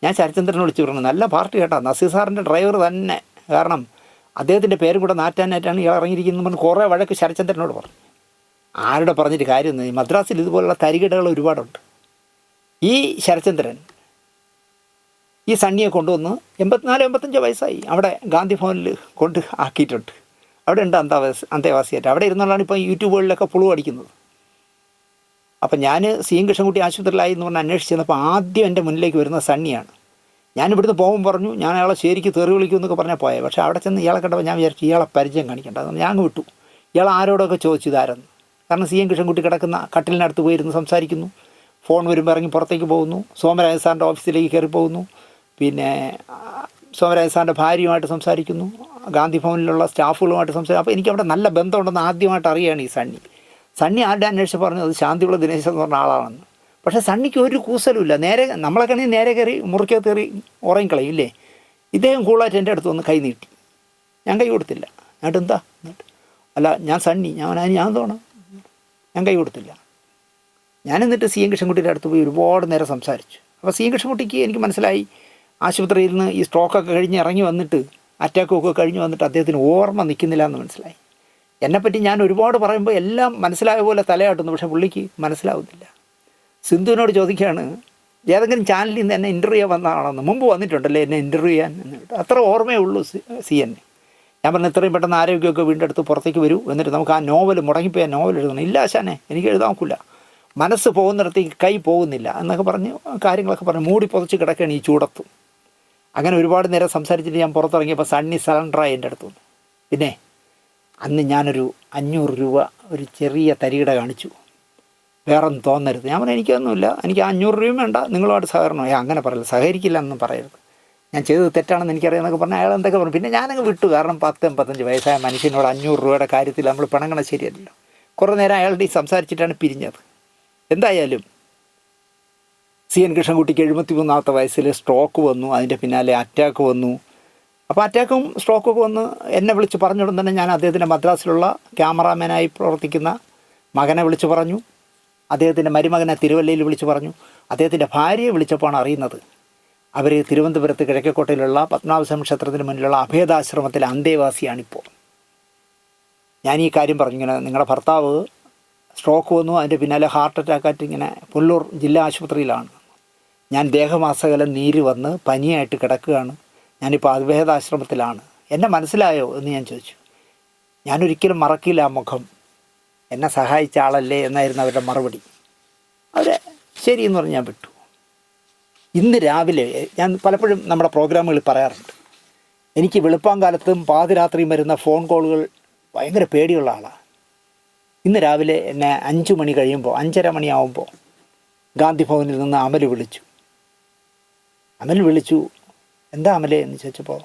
ഞാൻ ശരചന്ദ്രനെ വിളിച്ച് പറഞ്ഞു നല്ല പാർട്ടി കേട്ടോ, നസീർ സാറിൻ്റെ ഡ്രൈവർ തന്നെ, കാരണം അദ്ദേഹത്തിൻ്റെ പേരും കൂടെ നാറ്റാനായിട്ടാണ് ഇയാൾ ഇറങ്ങിയിരിക്കുന്നത് പറഞ്ഞ് കുറേ വഴക്ക് ശരചന്ദ്രനോട് പറഞ്ഞു. ആരുടെ പറഞ്ഞിട്ട് കാര്യമൊന്നും, ഈ മദ്രാസിൽ ഇതുപോലുള്ള തരികിടകൾ ഒരുപാടുണ്ട്. ഈ ശരചന്ദ്രൻ ഈ സണ്ണിയെ കൊണ്ടുവന്ന് 84-85 വയസ്സായി അവിടെ ഗാന്ധി ഭവനിൽ കൊണ്ട് ആക്കിയിട്ടുണ്ട്. അവിടെ ഉണ്ട് അന്തേവാസിയായിട്ട്. അവിടെ ഇരുന്നുകൊണ്ടാണ് ഇപ്പോൾ യൂട്യൂബുകളിലൊക്കെ പുളു അടിക്കുന്നത്. അപ്പം ഞാൻ സി എൻ കൃഷ്ണൻകുട്ടി ആശുപത്രിയിലായി എന്ന് പറഞ്ഞ് അന്വേഷിച്ച് ചെന്നപ്പോൾ ആദ്യം എൻ്റെ മുന്നിലേക്ക് വരുന്ന സണ്ണിയാണ്. ഞാനിവിടുന്ന് പോകുമ്പോൾ പറഞ്ഞു ഞാൻ അയാളെ ശരിക്ക് തെറി വിളിക്കുമെന്നൊക്കെ പറഞ്ഞാൽ പോയത്. പക്ഷേ അവിടെ ചെന്ന് ഇയാളെ കണ്ടപ്പോൾ ഞാൻ വിചാരിച്ചു ഇയാളെ പരിചയം കാണിക്കേണ്ട, അതുകൊണ്ട് ഞാൻ അങ്ങ് വിട്ടു. ഇയാൾ ആരോടൊക്കെ ചോദിച്ചു ഇതാരെന്ന്. കാരണം സി എൻ കൃഷ്ണൻകുട്ടി കിടക്കുന്ന കട്ടിലിനടുത്ത് പോയിരുന്ന് സംസാരിക്കുന്നു, ഫോൺ വരുമ്പോൾ ഇറങ്ങി പുറത്തേക്ക് പോകുന്നു, സോമരാജ സാറിൻ്റെ ഓഫീസിലേക്ക് കയറി പോകുന്നു, പിന്നെ സോമരാജ സാറിൻ്റെ ഭാര്യയുമായിട്ട് സംസാരിക്കുന്നു, ഗാന്ധി ഭവനിലുള്ള സ്റ്റാഫുകളുമായിട്ട് സംസാരിക്കും. അപ്പോൾ എനിക്കവിടെ നല്ല ബന്ധമുണ്ടെന്ന് ആദ്യമായിട്ട് അറിയുകയാണ് ഈ സണ്ണി ആരുടെ അന്വേഷിച്ച് പറഞ്ഞു അത് ശാന്തിയുള്ള ദിനേശ് എന്ന് പറഞ്ഞ ആളാണെന്ന്. പക്ഷേ സണ്ണിക്ക് ഒരു കൂസലുമില്ല. നേരെ നമ്മളെ കണി നേരെ കയറി മുറിക്കകത്ത് കയറി ഉറങ്ങിക്കളയും ഇല്ലേ. ഇദ്ദേഹം കൂളായിട്ട് എൻ്റെ അടുത്ത് വന്ന് കൈ നീട്ടി. ഞാൻ കൈ കൊടുത്തില്ല. എന്നിട്ട് എന്താ അല്ല ഞാൻ സണ്ണി ഞാൻ തോണം ഞാൻ കൈ കൊടുത്തില്ല. ഞാൻ എന്നിട്ട് സി എൻ കൃഷ്ണൻകുട്ടിയുടെ അടുത്ത് പോയി ഒരുപാട് നേരം സംസാരിച്ചു. അപ്പോൾ സി എൻ കൃഷ്ണൻകുട്ടിക്ക് എനിക്ക് മനസ്സിലായി ആശുപത്രിയിൽ നിന്ന് ഈ സ്ട്രോക്കൊക്കെ കഴിഞ്ഞ് ഇറങ്ങി വന്നിട്ട് അറ്റാക്കൊക്കെ കഴിഞ്ഞ് വന്നിട്ട് അദ്ദേഹത്തിന് ഓർമ്മ നിൽക്കുന്നില്ല എന്ന് മനസ്സിലായി. എന്നെപ്പറ്റി ഞാൻ ഒരുപാട് പറയുമ്പോൾ എല്ലാം മനസ്സിലായ പോലെ തലയാട്ടുന്നു, പക്ഷേ പുള്ളിക്ക് മനസ്സിലാവുന്നില്ല. സിന്ധുവിനോട് ചോദിക്കുകയാണ് ഏതെങ്കിലും ചാനലിൽ നിന്ന് എന്നെ ഇൻ്റർവ്യൂ ചെയ്യാൻ വന്നതാണെന്ന്. മുമ്പ് വന്നിട്ടുണ്ടല്ലേ എന്നെ ഇൻ്റർവ്യൂ ചെയ്യാൻ എന്നിട്ട്. അത്ര ഓർമ്മയേ ഉള്ളൂ സി എൻ. ഞാൻ പറഞ്ഞു എത്രയും പെട്ടെന്ന് ആരോഗ്യമൊക്കെ വീണ്ടെടുത്ത് പുറത്തേക്ക് വരൂ, എന്നിട്ട് നമുക്ക് ആ നോവൽ മുടങ്ങിപ്പോയി ആ നോവൽ എഴുതണം. ഇല്ല ആശാനെ എനിക്ക് എഴുതാൻ നോക്കില്ല, മനസ്സ് പോകുന്നിടത്തേക്ക് കൈ പോകുന്നില്ല എന്നൊക്കെ പറഞ്ഞ് കാര്യങ്ങളൊക്കെ പറഞ്ഞ് മൂടി പുതച്ച് കിടക്കുകയാണ് ഈ ചൂടത്തും. അങ്ങനെ ഒരുപാട് നേരം സംസാരിച്ചിട്ട് ഞാൻ പുറത്തിറങ്ങിയപ്പോൾ സണ്ണി സറണ്ടറായി എൻ്റെ അടുത്ത് വന്നു. പിന്നെ അന്ന് ഞാനൊരു 500 രൂപ ഒരു ചെറിയ തരികിട കാണിച്ചു, വേറൊന്നും തോന്നരുത്. ഞാൻ പറഞ്ഞു എനിക്കൊന്നുമില്ല, എനിക്ക് 500 രൂപയും വേണ്ട, നിങ്ങളുമായിട്ട് സഹകരണം. അങ്ങനെ പറയില്ല, സഹകരിക്കില്ല എന്നൊന്നും പറയരുത്, ഞാൻ ചെയ്തത് തെറ്റാണെന്ന് എനിക്കറിയാമെന്നൊക്കെ പറഞ്ഞാൽ അയാൾ എന്തൊക്കെ പറഞ്ഞു. പിന്നെ ഞാനങ്ങ് വിട്ടു. കാരണം 10-85 വയസ്സായ മനുഷ്യനോട് 500 രൂപയുടെ കാര്യത്തിൽ നമ്മൾ പിണങ്ങണ ശരിയല്ലല്ലോ. കുറേ നേരം അയാളുടെ ഈ സംസാരിച്ചിട്ടാണ് പിരിഞ്ഞത്. എന്തായാലും സി എൻ കൃഷ്ണൻകുട്ടിക്ക് 73-ാമത്തെ വയസ്സിൽ സ്ട്രോക്ക് വന്നു, അതിൻ്റെ പിന്നാലെ അറ്റാക്ക് വന്നു. അപ്പോൾ അറ്റാക്കും സ്ട്രോക്കൊക്കെ വന്ന് എന്നെ വിളിച്ച് പറഞ്ഞുകൊണ്ട് തന്നെ ഞാൻ അദ്ദേഹത്തിൻ്റെ മദ്രാസിലുള്ള ക്യാമറാമാനായി പ്രവർത്തിക്കുന്ന മകനെ വിളിച്ച് പറഞ്ഞു, അദ്ദേഹത്തിൻ്റെ മരുമകനെ തിരുവല്ലയിൽ വിളിച്ച് പറഞ്ഞു, അദ്ദേഹത്തിൻ്റെ ഭാര്യയെ വിളിച്ചപ്പോഴാണ് അറിയുന്നത് അവർ തിരുവനന്തപുരത്ത് കിഴക്കേക്കോട്ടയിലുള്ള പത്മനാഭസ്വാമി ക്ഷേത്രത്തിന് മുന്നിലുള്ള അഭേദാശ്രമത്തിലെ അന്തേവാസിയാണിപ്പോൾ. ഞാൻ ഈ കാര്യം പറഞ്ഞു, ഇങ്ങനെ നിങ്ങളുടെ ഭർത്താവ് സ്ട്രോക്ക് വന്നു, അതിൻ്റെ പിന്നാലെ ഹാർട്ട് അറ്റാക്കായിട്ട് ഇങ്ങനെ പുല്ലൂർ ജില്ലാ ആശുപത്രിയിലാണ്, ഞാൻ ദേഹമാസകലം നീര് വന്ന് പനിയായിട്ട് കിടക്കുകയാണ്, ഞാനിപ്പോൾ അഭേദാശ്രമത്തിലാണ്, എന്നെ മനസ്സിലായോ എന്ന് ഞാൻ ചോദിച്ചു. ഞാനൊരിക്കലും മറക്കില്ല ആ മുഖം, എന്നെ സഹായിച്ച ആളല്ലേ എന്നായിരുന്നു അവരുടെ മറുപടി. അവർ ശരിയെന്ന് പറഞ്ഞ് ഞാൻ വിട്ടു. ഇന്ന് രാവിലെ ഞാൻ പലപ്പോഴും നമ്മുടെ പ്രോഗ്രാമുകളിൽ പറയാറുണ്ട്, എനിക്ക് വെളുപ്പാങ്കാലത്തും പാതിരാത്രിയും വരുന്ന ഫോൺ കോളുകൾ ഭയങ്കര പേടിയുള്ള ആളാണ്. ഇന്ന് രാവിലെ എന്നെ 5 മണി കഴിയുമ്പോൾ 5:30 മണിയാവുമ്പോൾ ഗാന്ധി ഭവനിൽ നിന്ന് അമൽ വിളിച്ചു. എന്താ അമലേ എന്ന് ചോദിച്ചപ്പോൾ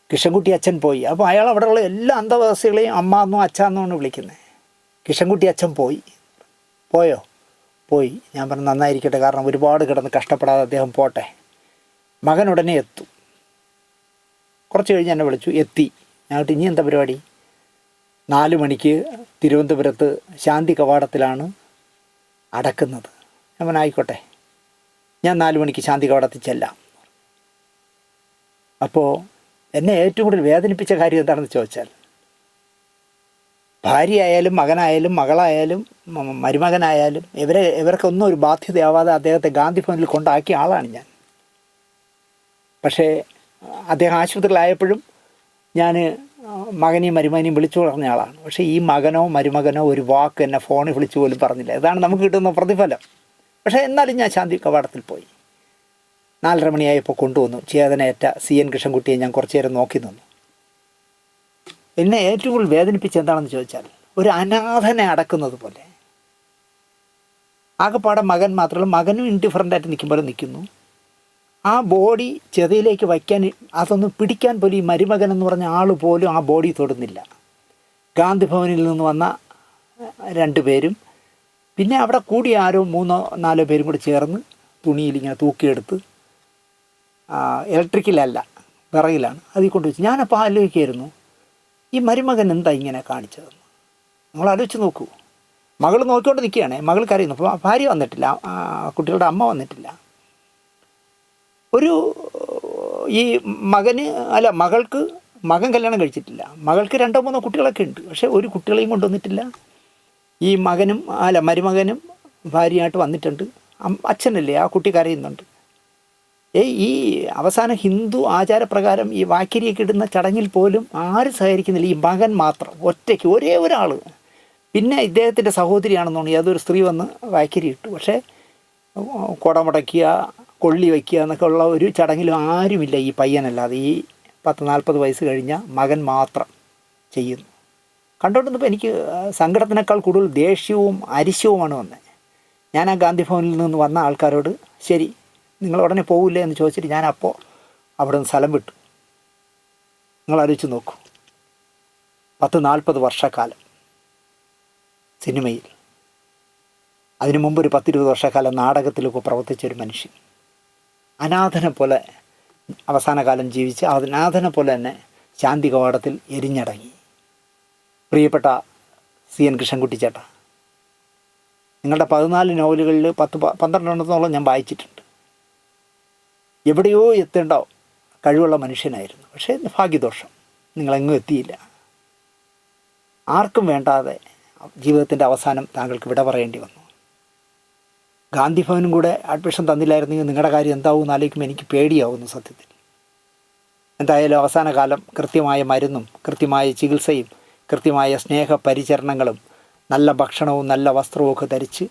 കൃഷ്ണൻകുട്ടി അച്ഛൻ പോയി. അപ്പോൾ അയാൾ അവിടെയുള്ള എല്ലാ അന്തേവാസികളെയും അമ്മ എന്നോ അച്ഛനെന്നാണ് വിളിക്കുന്നത്. കൃഷ്ണൻകുട്ടി അച്ഛൻ പോയോ? പോയി. ഞാൻ പറഞ്ഞു നന്നായിരിക്കട്ടെ, കാരണം ഒരുപാട് കിടന്ന് കഷ്ടപ്പെടാതെ അദ്ദേഹം പോട്ടെ. മകൻ ഉടനെ എത്തും. കുറച്ച് കഴിഞ്ഞ് എന്നെ വിളിച്ചു, എത്തി. ഞങ്ങൾക്ക് ഇനി എന്താ പരിപാടി? 4 മണിക്ക് തിരുവനന്തപുരത്ത് ശാന്തി കവാടത്തിലാണ് അടക്കുന്നത്. ഞാൻ പറഞ്ഞു ആയിക്കോട്ടെ, ഞാൻ 4 മണിക്ക് ശാന്തി കവാടത്തിൽ ചെല്ലാം. അപ്പോൾ എന്നെ ഏറ്റവും കൂടുതൽ വേദനിപ്പിച്ച കാര്യം എന്താണെന്ന് ചോദിച്ചാൽ, ഭാര്യയായാലും മകനായാലും മകളായാലും മരുമകനായാലും ഇവർക്കൊന്നും ഒരു ബാധ്യതയാവാതെ അദ്ദേഹത്തെ ഗാന്ധി ഭവനിൽ കൊണ്ടാക്കിയ ആളാണ് ഞാൻ. പക്ഷേ അദ്ദേഹം ആശുപത്രിയിലായപ്പോഴും ഞാൻ മകനെയും മരുമകനെയും വിളിച്ചു പറഞ്ഞ ആളാണ്. പക്ഷേ ഈ മകനോ മരുമകനോ ഒരു വാക്ക് എന്നെ ഫോണിൽ വിളിച്ചു പോലും പറഞ്ഞില്ല. ഇതാണ് നമുക്ക് കിട്ടുന്ന പ്രതിഫലം. പക്ഷേ എന്നാലും ഞാൻ ശാന്തി കവാടത്തിൽ പോയി. 4:30 മണിയായപ്പോൾ കൊണ്ടുവന്നു ചേതനയേറ്റ സി എൻ കൃഷ്ണൻകുട്ടിയെ. ഞാൻ കുറച്ചു നേരം നോക്കി നിന്നു. എന്നെ ഏറ്റവും കൂടുതൽ വേദനിപ്പിച്ച് എന്താണെന്ന് ചോദിച്ചാൽ, ഒരു അനാഥനെ അടക്കുന്നത് പോലെ. ആകെപ്പാടെ മകൻ മാത്രമല്ല, മകനും ഇൻഡിഫറൻ്റായിട്ട് നിൽക്കും പോലെ നിൽക്കുന്നു. ആ ബോഡി ചെതയിലേക്ക് വയ്ക്കാൻ, അതൊന്ന് പിടിക്കാൻ പോലും ഈ മരുമകൻ എന്ന് പറഞ്ഞ ആൾ പോലും ആ ബോഡി തൊടുന്നില്ല. ഗാന്ധി ഭവനിൽ നിന്ന് വന്ന 2 പേരും പിന്നെ അവിടെ കൂടി ആരോ 3-4 പേരും കൂടി ചേർന്ന് തുണിയിൽ ഇങ്ങനെ തൂക്കിയെടുത്ത്, ഇലക്ട്രിക്കലല്ല വിറകിലാണ്, അതിൽ കൊണ്ടുവച്ച്. ഞാനപ്പോൾ ആലോചിക്കായിരുന്നു, ഈ മരുമകൻ എന്താ ഇങ്ങനെ കാണിച്ചതെന്ന്. നിങ്ങൾ ആലോചിച്ച് നോക്കൂ. മകൾ നോക്കിക്കൊണ്ട് നിൽക്കുകയാണ്, മകൾക്കറിയുന്നു. അപ്പോൾ ഭാര്യ വന്നിട്ടില്ല, കുട്ടികളുടെ അമ്മ വന്നിട്ടില്ല. ഈ മകൻ കല്യാണം കഴിച്ചിട്ടില്ല. മകൾക്ക് 2-3 കുട്ടികളൊക്കെ ഉണ്ട്, പക്ഷേ ഒരു കുട്ടികളെയും കൊണ്ടുവന്നിട്ടില്ല. ഈ മകനും മരുമകനും ഭാര്യയായിട്ട് വന്നിട്ടുണ്ട്. അച്ഛനല്ലേ, ആ കുട്ടി കരയുന്നുണ്ട്. ഈ അവസാനം ഹിന്ദു ആചാരപ്രകാരം ഈ വാക്കിരിയൊക്കെ ഇടുന്ന ചടങ്ങിൽ പോലും ആരും സഹകരിക്കുന്നില്ല. ഈ മകൻ മാത്രം ഒറ്റയ്ക്ക്, ഒരേ ഒരാൾ. പിന്നെ ഇദ്ദേഹത്തിൻ്റെ സഹോദരിയാണെന്ന് തോന്നി അതൊരു സ്ത്രീ വന്ന് വാക്കിരി ഇട്ടു. പക്ഷേ കുടമുടയ്ക്കുക, കൊള്ളി വയ്ക്കുക എന്നൊക്കെ ഉള്ള ഒരു ചടങ്ങിലും ആരുമില്ല ഈ പയ്യനല്ലാതെ. ഈ 40 വയസ്സ് കഴിഞ്ഞ മകൻ മാത്രം ചെയ്യുന്നു. കണ്ടുകൊണ്ടിരുന്നപ്പോൾ എനിക്ക് സങ്കടത്തിനേക്കാൾ കൂടുതൽ ദേഷ്യവും അരിശവുമാണ് വന്നത്. ഞാൻ ആ ഗാന്ധി ഭവനിൽ നിന്ന് വന്ന ആൾക്കാരോട് ശരി നിങ്ങൾ ഉടനെ പോകില്ലേ എന്ന് ചോദിച്ചിട്ട് ഞാനപ്പോൾ അവിടെ നിന്ന് സ്ഥലം വിട്ടു. നിങ്ങൾ ആലോചിച്ച് നോക്കൂ, 40 വർഷക്കാലം സിനിമയിൽ, അതിനു മുമ്പ് ഒരു 10-20 വർഷക്കാലം നാടകത്തിലൊക്കെ പ്രവർത്തിച്ചൊരു മനുഷ്യൻ, അനാഥനെ പോലെ അവസാന കാലം ജീവിച്ച് അനാഥനെ പോലെ തന്നെ ശാന്തി കവാടത്തിൽ എരിഞ്ഞടങ്ങി. പ്രിയപ്പെട്ട CN കൃഷ്ണൻകുട്ടി ചേട്ടാ, നിങ്ങളുടെ 14 നോവലുകളിൽ 12 ഞാൻ വായിച്ചിട്ടുണ്ട്. എവിടെയോ എത്തേണ്ട കഴിവുള്ള മനുഷ്യനായിരുന്നു. പക്ഷേ ഭാഗ്യദോഷം, നിങ്ങളെങ്ങും എത്തിയില്ല. ആർക്കും വേണ്ടാതെ ജീവിതത്തിൻ്റെ അവസാനം താങ്കൾക്ക് വിട പറയേണ്ടി വന്നു. ഗാന്ധി ഭവനും കൂടെ അഡ്മിഷൻ തന്നില്ലായിരുന്നെങ്കിൽ നിങ്ങളുടെ കാര്യം എന്താവും എന്നാലോചിക്കുമ്പോൾ എനിക്ക് പേടിയാവുന്നു സത്യത്തിൽ. എന്തായാലും അവസാന കാലം കൃത്യമായ മരുന്നും കൃത്യമായ ചികിത്സയും കൃത്യമായ സ്നേഹപരിചരണങ്ങളും നല്ല ഭക്ഷണവും നല്ല വസ്ത്രവും ഒക്കെ ധരിച്ച്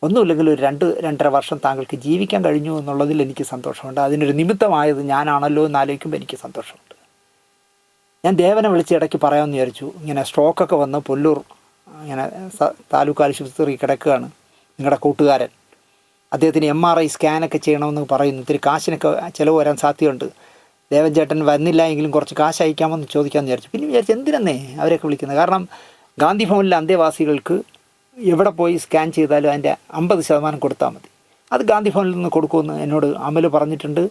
ഒന്നുമില്ലെങ്കിൽ ഒരു 2-2.5 വർഷം താങ്കൾക്ക് ജീവിക്കാൻ കഴിഞ്ഞു എന്നുള്ളതിൽ എനിക്ക് സന്തോഷമുണ്ട്. അതിനൊരു നിമിത്തമായത് ഞാനാണല്ലോ എന്നാലോചിക്കുമ്പോൾ എനിക്ക് സന്തോഷമുണ്ട്. ഞാൻ ദേവനെ വിളിച്ച് ഇടയ്ക്ക് പറയാമെന്ന് വിചാരിച്ചു. ഇങ്ങനെ സ്ട്രോക്കൊക്കെ വന്ന് പുല്ലൂർ ഇങ്ങനെ താലൂക്ക് ആശുപത്രി കിടക്കുകയാണ് നിങ്ങളുടെ കൂട്ടുകാരൻ. അദ്ദേഹത്തിന് MRI സ്കാനൊക്കെ ചെയ്യണമെന്ന് പറയുന്നു. ഇത്തിരി കാശിനൊക്കെ ചിലവ് വരാൻ സാധ്യതയുണ്ട്. ദേവൻ ചേട്ടൻ വന്നില്ല എങ്കിലും കുറച്ച് കാശ് അയക്കാമെന്ന് ചോദിക്കാമെന്ന് വിചാരിച്ചു. പിന്നെ വിചാരിച്ചു എന്തിനെന്നേ അവരെയൊക്കെ വിളിക്കുന്നത്. കാരണം ഗാന്ധി ഭവനിലെ അന്തേവാസികൾക്ക് എവിടെ പോയി സ്കാൻ ചെയ്താലും അതിൻ്റെ 50% കൊടുത്താൽ മതി. അത് ഗാന്ധി ഭവനിൽ നിന്ന് കൊടുക്കുമെന്ന് എന്നോട് അമൽ പറഞ്ഞിട്ടുണ്ട്,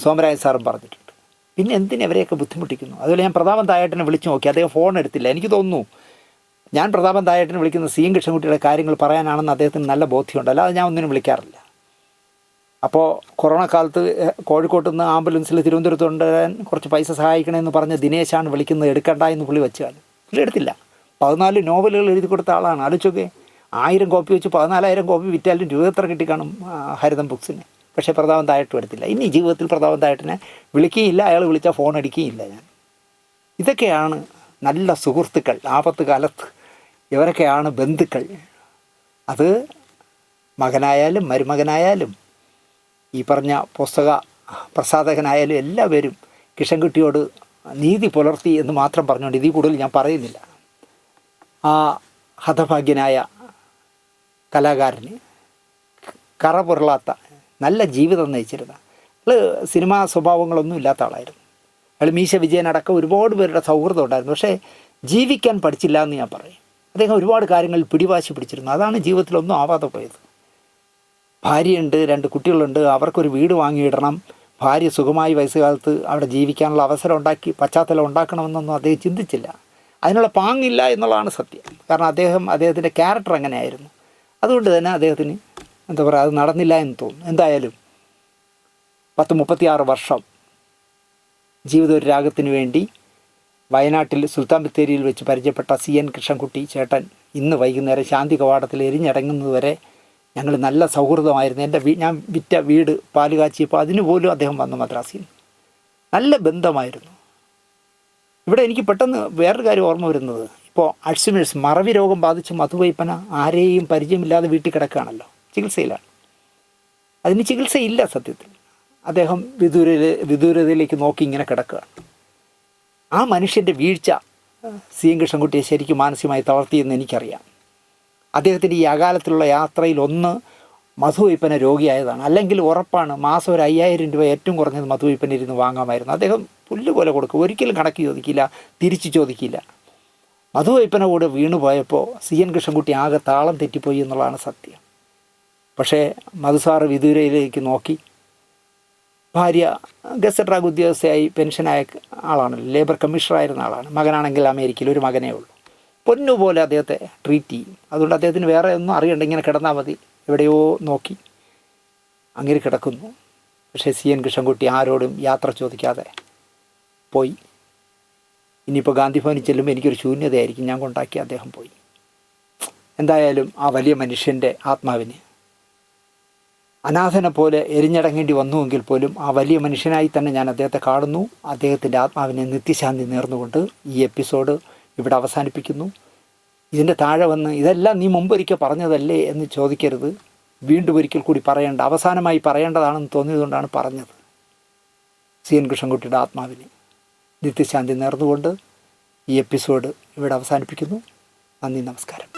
സോമരാജ് സാറും പറഞ്ഞിട്ടുണ്ട്. പിന്നെ എന്തിനെ അവരെയൊക്കെ ബുദ്ധിമുട്ടിക്കുന്നു. അതുപോലെ ഞാൻ പ്രതാപൻ തായേട്ടനെ വിളിച്ചു നോക്കി, അദ്ദേഹം ഫോൺ എടുത്തില്ല. എനിക്ക് തോന്നുന്നു ഞാൻ പ്രതാപൻ തായേട്ടനെ വിളിക്കുന്ന CN കൃഷ്ണൻകുട്ടിയുടെ കാര്യങ്ങൾ പറയാനാണെന്ന് അദ്ദേഹത്തിന് നല്ല ബോധ്യമുണ്ട്. അല്ലാതെ ഞാൻ ഒന്നിനും വിളിക്കാറില്ല. അപ്പോൾ കൊറോണ കാലത്ത് കോഴിക്കോട്ട് നിന്ന് ആംബുലൻസിൽ തിരുവനന്തപുരത്ത് കൊണ്ടുവരാൻ കുറച്ച് പൈസ സഹായിക്കണമെന്ന് പറഞ്ഞ് ദിനേശാണ് വിളിക്കുന്നത്. എടുക്കണ്ട എന്ന് പുള്ളി വെച്ചാൽ പുള്ളി എടുത്തില്ല. 14 നോവലുകൾ എഴുതി കൊടുത്ത ആളാണ്. ആലോചിച്ചൊക്കെ 1000 കോപ്പി വെച്ച് 14,000 കോപ്പി വിറ്റാലും രൂപ എത്ര കിട്ടിക്കാണും ഹരിതം ബുക്സിന്. പക്ഷേ പ്രതാപൻ തായേട്ടും എടുത്തില്ല. ഇനി ജീവിതത്തിൽ പ്രതാപൻ തായേട്ടിനെ വിളിക്കുകയില്ല, അയാൾ വിളിച്ചാൽ ഫോൺ അടിക്കുകയില്ല ഞാൻ. ഇതൊക്കെയാണ് നല്ല സുഹൃത്തുക്കൾ ആപത്ത് കാലത്ത്. ഇവരൊക്കെയാണ് ബന്ധുക്കൾ. അത് മകനായാലും മരുമകനായാലും ഈ പറഞ്ഞ പുസ്തക പ്രസാധകനായാലും എല്ലാവരും കൃഷ്ണൻകുട്ടിയോട് നീതി പുലർത്തി എന്ന് മാത്രം പറഞ്ഞുകൊണ്ട് ഇതിൽ കൂടുതൽ ഞാൻ പറയുന്നില്ല. ആ ഹതഭാഗ്യനായ കലാകാരന് കറ പുരളാത്ത നല്ല ജീവിതം നയിച്ചിരുന്ന അയാൾ സിനിമാ സ്വഭാവങ്ങളൊന്നും ഇല്ലാത്ത ആളായിരുന്നു. അയാൾ മീശ വിജയനടക്കം ഒരുപാട് പേരുടെ സൗഹൃദം ഉണ്ടായിരുന്നു. പക്ഷേ ജീവിക്കാൻ പഠിച്ചില്ല എന്ന് ഞാൻ പറയും. അദ്ദേഹം ഒരുപാട് കാര്യങ്ങളിൽ പിടിവാശി പിടിച്ചിരുന്നു. അതാണ് ജീവിതത്തിലൊന്നും ആവാതെ പോയത്. ഭാര്യയുണ്ട്, 2 കുട്ടികളുണ്ട്, അവർക്കൊരു വീട് വാങ്ങിയിടണം, ഭാര്യ സുഖമായി വയസ്സുകാലത്ത് അവിടെ ജീവിക്കാനുള്ള അവസരം ഉണ്ടാക്കി പശ്ചാത്തലം ഉണ്ടാക്കണമെന്നൊന്നും അദ്ദേഹം ചിന്തിച്ചില്ല. അതിനുള്ള പാങ്ങില്ല എന്നുള്ളതാണ് സത്യം. കാരണം അദ്ദേഹത്തിൻ്റെ ക്യാരക്ടർ അങ്ങനെയായിരുന്നു. അതുകൊണ്ട് തന്നെ അദ്ദേഹത്തിന് എന്താ പറയുക, അത് നടന്നില്ല എന്ന് തോന്നുന്നു. എന്തായാലും 36 വർഷം ജീവിത ഒരു രാഗത്തിന് വേണ്ടി വയനാട്ടിൽ സുൽത്താൻ ബത്തേരിയിൽ വെച്ച് പരിചയപ്പെട്ട CN കൃഷ്ണൻകുട്ടി ചേട്ടൻ ഇന്ന് വൈകുന്നേരം ശാന്തി കവാടത്തിൽ എരിഞ്ഞടങ്ങുന്നതുവരെ ഞങ്ങൾ നല്ല സൗഹൃദമായിരുന്നു. ഞാൻ വിറ്റ വീട് പാല് കാച്ചിയപ്പോൾ അതിന് പോലും അദ്ദേഹം വന്നു മദ്രാസിൽ. നല്ല ബന്ധമായിരുന്നു. ഇവിടെ എനിക്ക് പെട്ടെന്ന് വേറൊരു കാര്യം ഓർമ്മ വരുന്നത്, ഇപ്പോൾ അൾഷിമേഴ്സ് മറവി രോഗം ബാധിച്ച് മധുവൈപ്പന ആരെയും പരിചയമില്ലാതെ വീട്ടിൽ കിടക്കുകയാണല്ലോ, ചികിത്സയിലാണ്. അതിന് ചികിത്സയില്ല സത്യത്തിൽ. അദ്ദേഹം വിദൂരതയിലേക്ക് നോക്കി ഇങ്ങനെ കിടക്കുകയാണ്. ആ മനുഷ്യൻ്റെ വീഴ്ച CN കൃഷ്ണൻകുട്ടിയെ ശരിക്കും മാനസികമായി തളർത്തിയെന്ന് എനിക്കറിയാം. അദ്ദേഹത്തിൻ്റെ ഈ അകാലത്തിലുള്ള യാത്രയിൽ ഒന്ന് മധുവൈപ്പന രോഗിയായതാണ്. അല്ലെങ്കിൽ ഉറപ്പാണ് മാസം ഒരു 5000 രൂപ ഏറ്റവും കുറഞ്ഞത് മധുവൈപ്പന ഇരുന്ന് വാങ്ങാമായിരുന്നു. അദ്ദേഹം പുല്ല് പോലെ കൊടുക്കും, ഒരിക്കലും കണക്ക് ചോദിക്കില്ല, തിരിച്ച് ചോദിക്കില്ല. മധുവൈപ്പന കൂടെ വീണു പോയപ്പോൾ CN കൃഷ്ണൻകുട്ടി ആകെ താളം തെറ്റിപ്പോയി എന്നുള്ളതാണ് സത്യം. പക്ഷേ മധുസാറ് വിദൂരയിലേക്ക് നോക്കി. ഭാര്യ ഗസറ്റ് ഉദ്യോഗസ്ഥയായി പെൻഷനായ ആളാണല്ലോ, ലേബർ കമ്മീഷണറായിരുന്ന ആളാണ്. മകനാണെങ്കിൽ അമേരിക്കയിൽ ഒരു മകനേ ഉള്ളൂ. പൊന്നുപോലെ അദ്ദേഹത്തെ ട്രീറ്റ് ചെയ്യും. അതുകൊണ്ട് അദ്ദേഹത്തിന് വേറെ ഒന്നും അറിയണ്ട, ഇങ്ങനെ കിടന്നാൽ മതി. എവിടെയോ നോക്കി അങ്ങനെ കിടക്കുന്നു. പക്ഷേ CN കൃഷ്ണൻകുട്ടി ആരോടും യാത്ര ചോദിക്കാതെ പോയി. ഇനിയിപ്പോൾ ഗാന്ധി ഭവനിൽ ചെല്ലുമ്പോൾ എനിക്കൊരു ശൂന്യതയായിരിക്കും. ഞാൻ കൊണ്ടാക്കി അദ്ദേഹം പോയി. എന്തായാലും ആ വലിയ മനുഷ്യൻ്റെ ആത്മാവിന് അനാഥനെ പോലെ എരിഞ്ഞടങ്ങേണ്ടി വന്നുവെങ്കിൽ പോലും ആ വലിയ മനുഷ്യനായി തന്നെ ഞാൻ അദ്ദേഹത്തെ കാണുന്നു. അദ്ദേഹത്തിൻ്റെ ആത്മാവിനെ നിത്യശാന്തി നേർന്നുകൊണ്ട് ഈ എപ്പിസോഡ് ഇവിടെ അവസാനിപ്പിക്കുന്നു. ഇതിൻ്റെ താഴെ വന്ന് ഇതെല്ലാം നീ മുമ്പൊരിക്കൽ പറഞ്ഞതല്ലേ എന്ന് ചോദിക്കരുത്. വീണ്ടും ഒരിക്കൽ കൂടി പറയേണ്ട, അവസാനമായി പറയേണ്ടതാണെന്ന് തോന്നിയതുകൊണ്ടാണ് പറഞ്ഞത്. സി എൻ കൃഷ്ണൻകുട്ടിയുടെ ആത്മാവിന് നിത്യശാന്തി നേർന്നുകൊണ്ട് ഈ എപ്പിസോഡ് ഇവിടെ അവസാനിപ്പിക്കുന്നു. നന്ദി, നമസ്കാരം.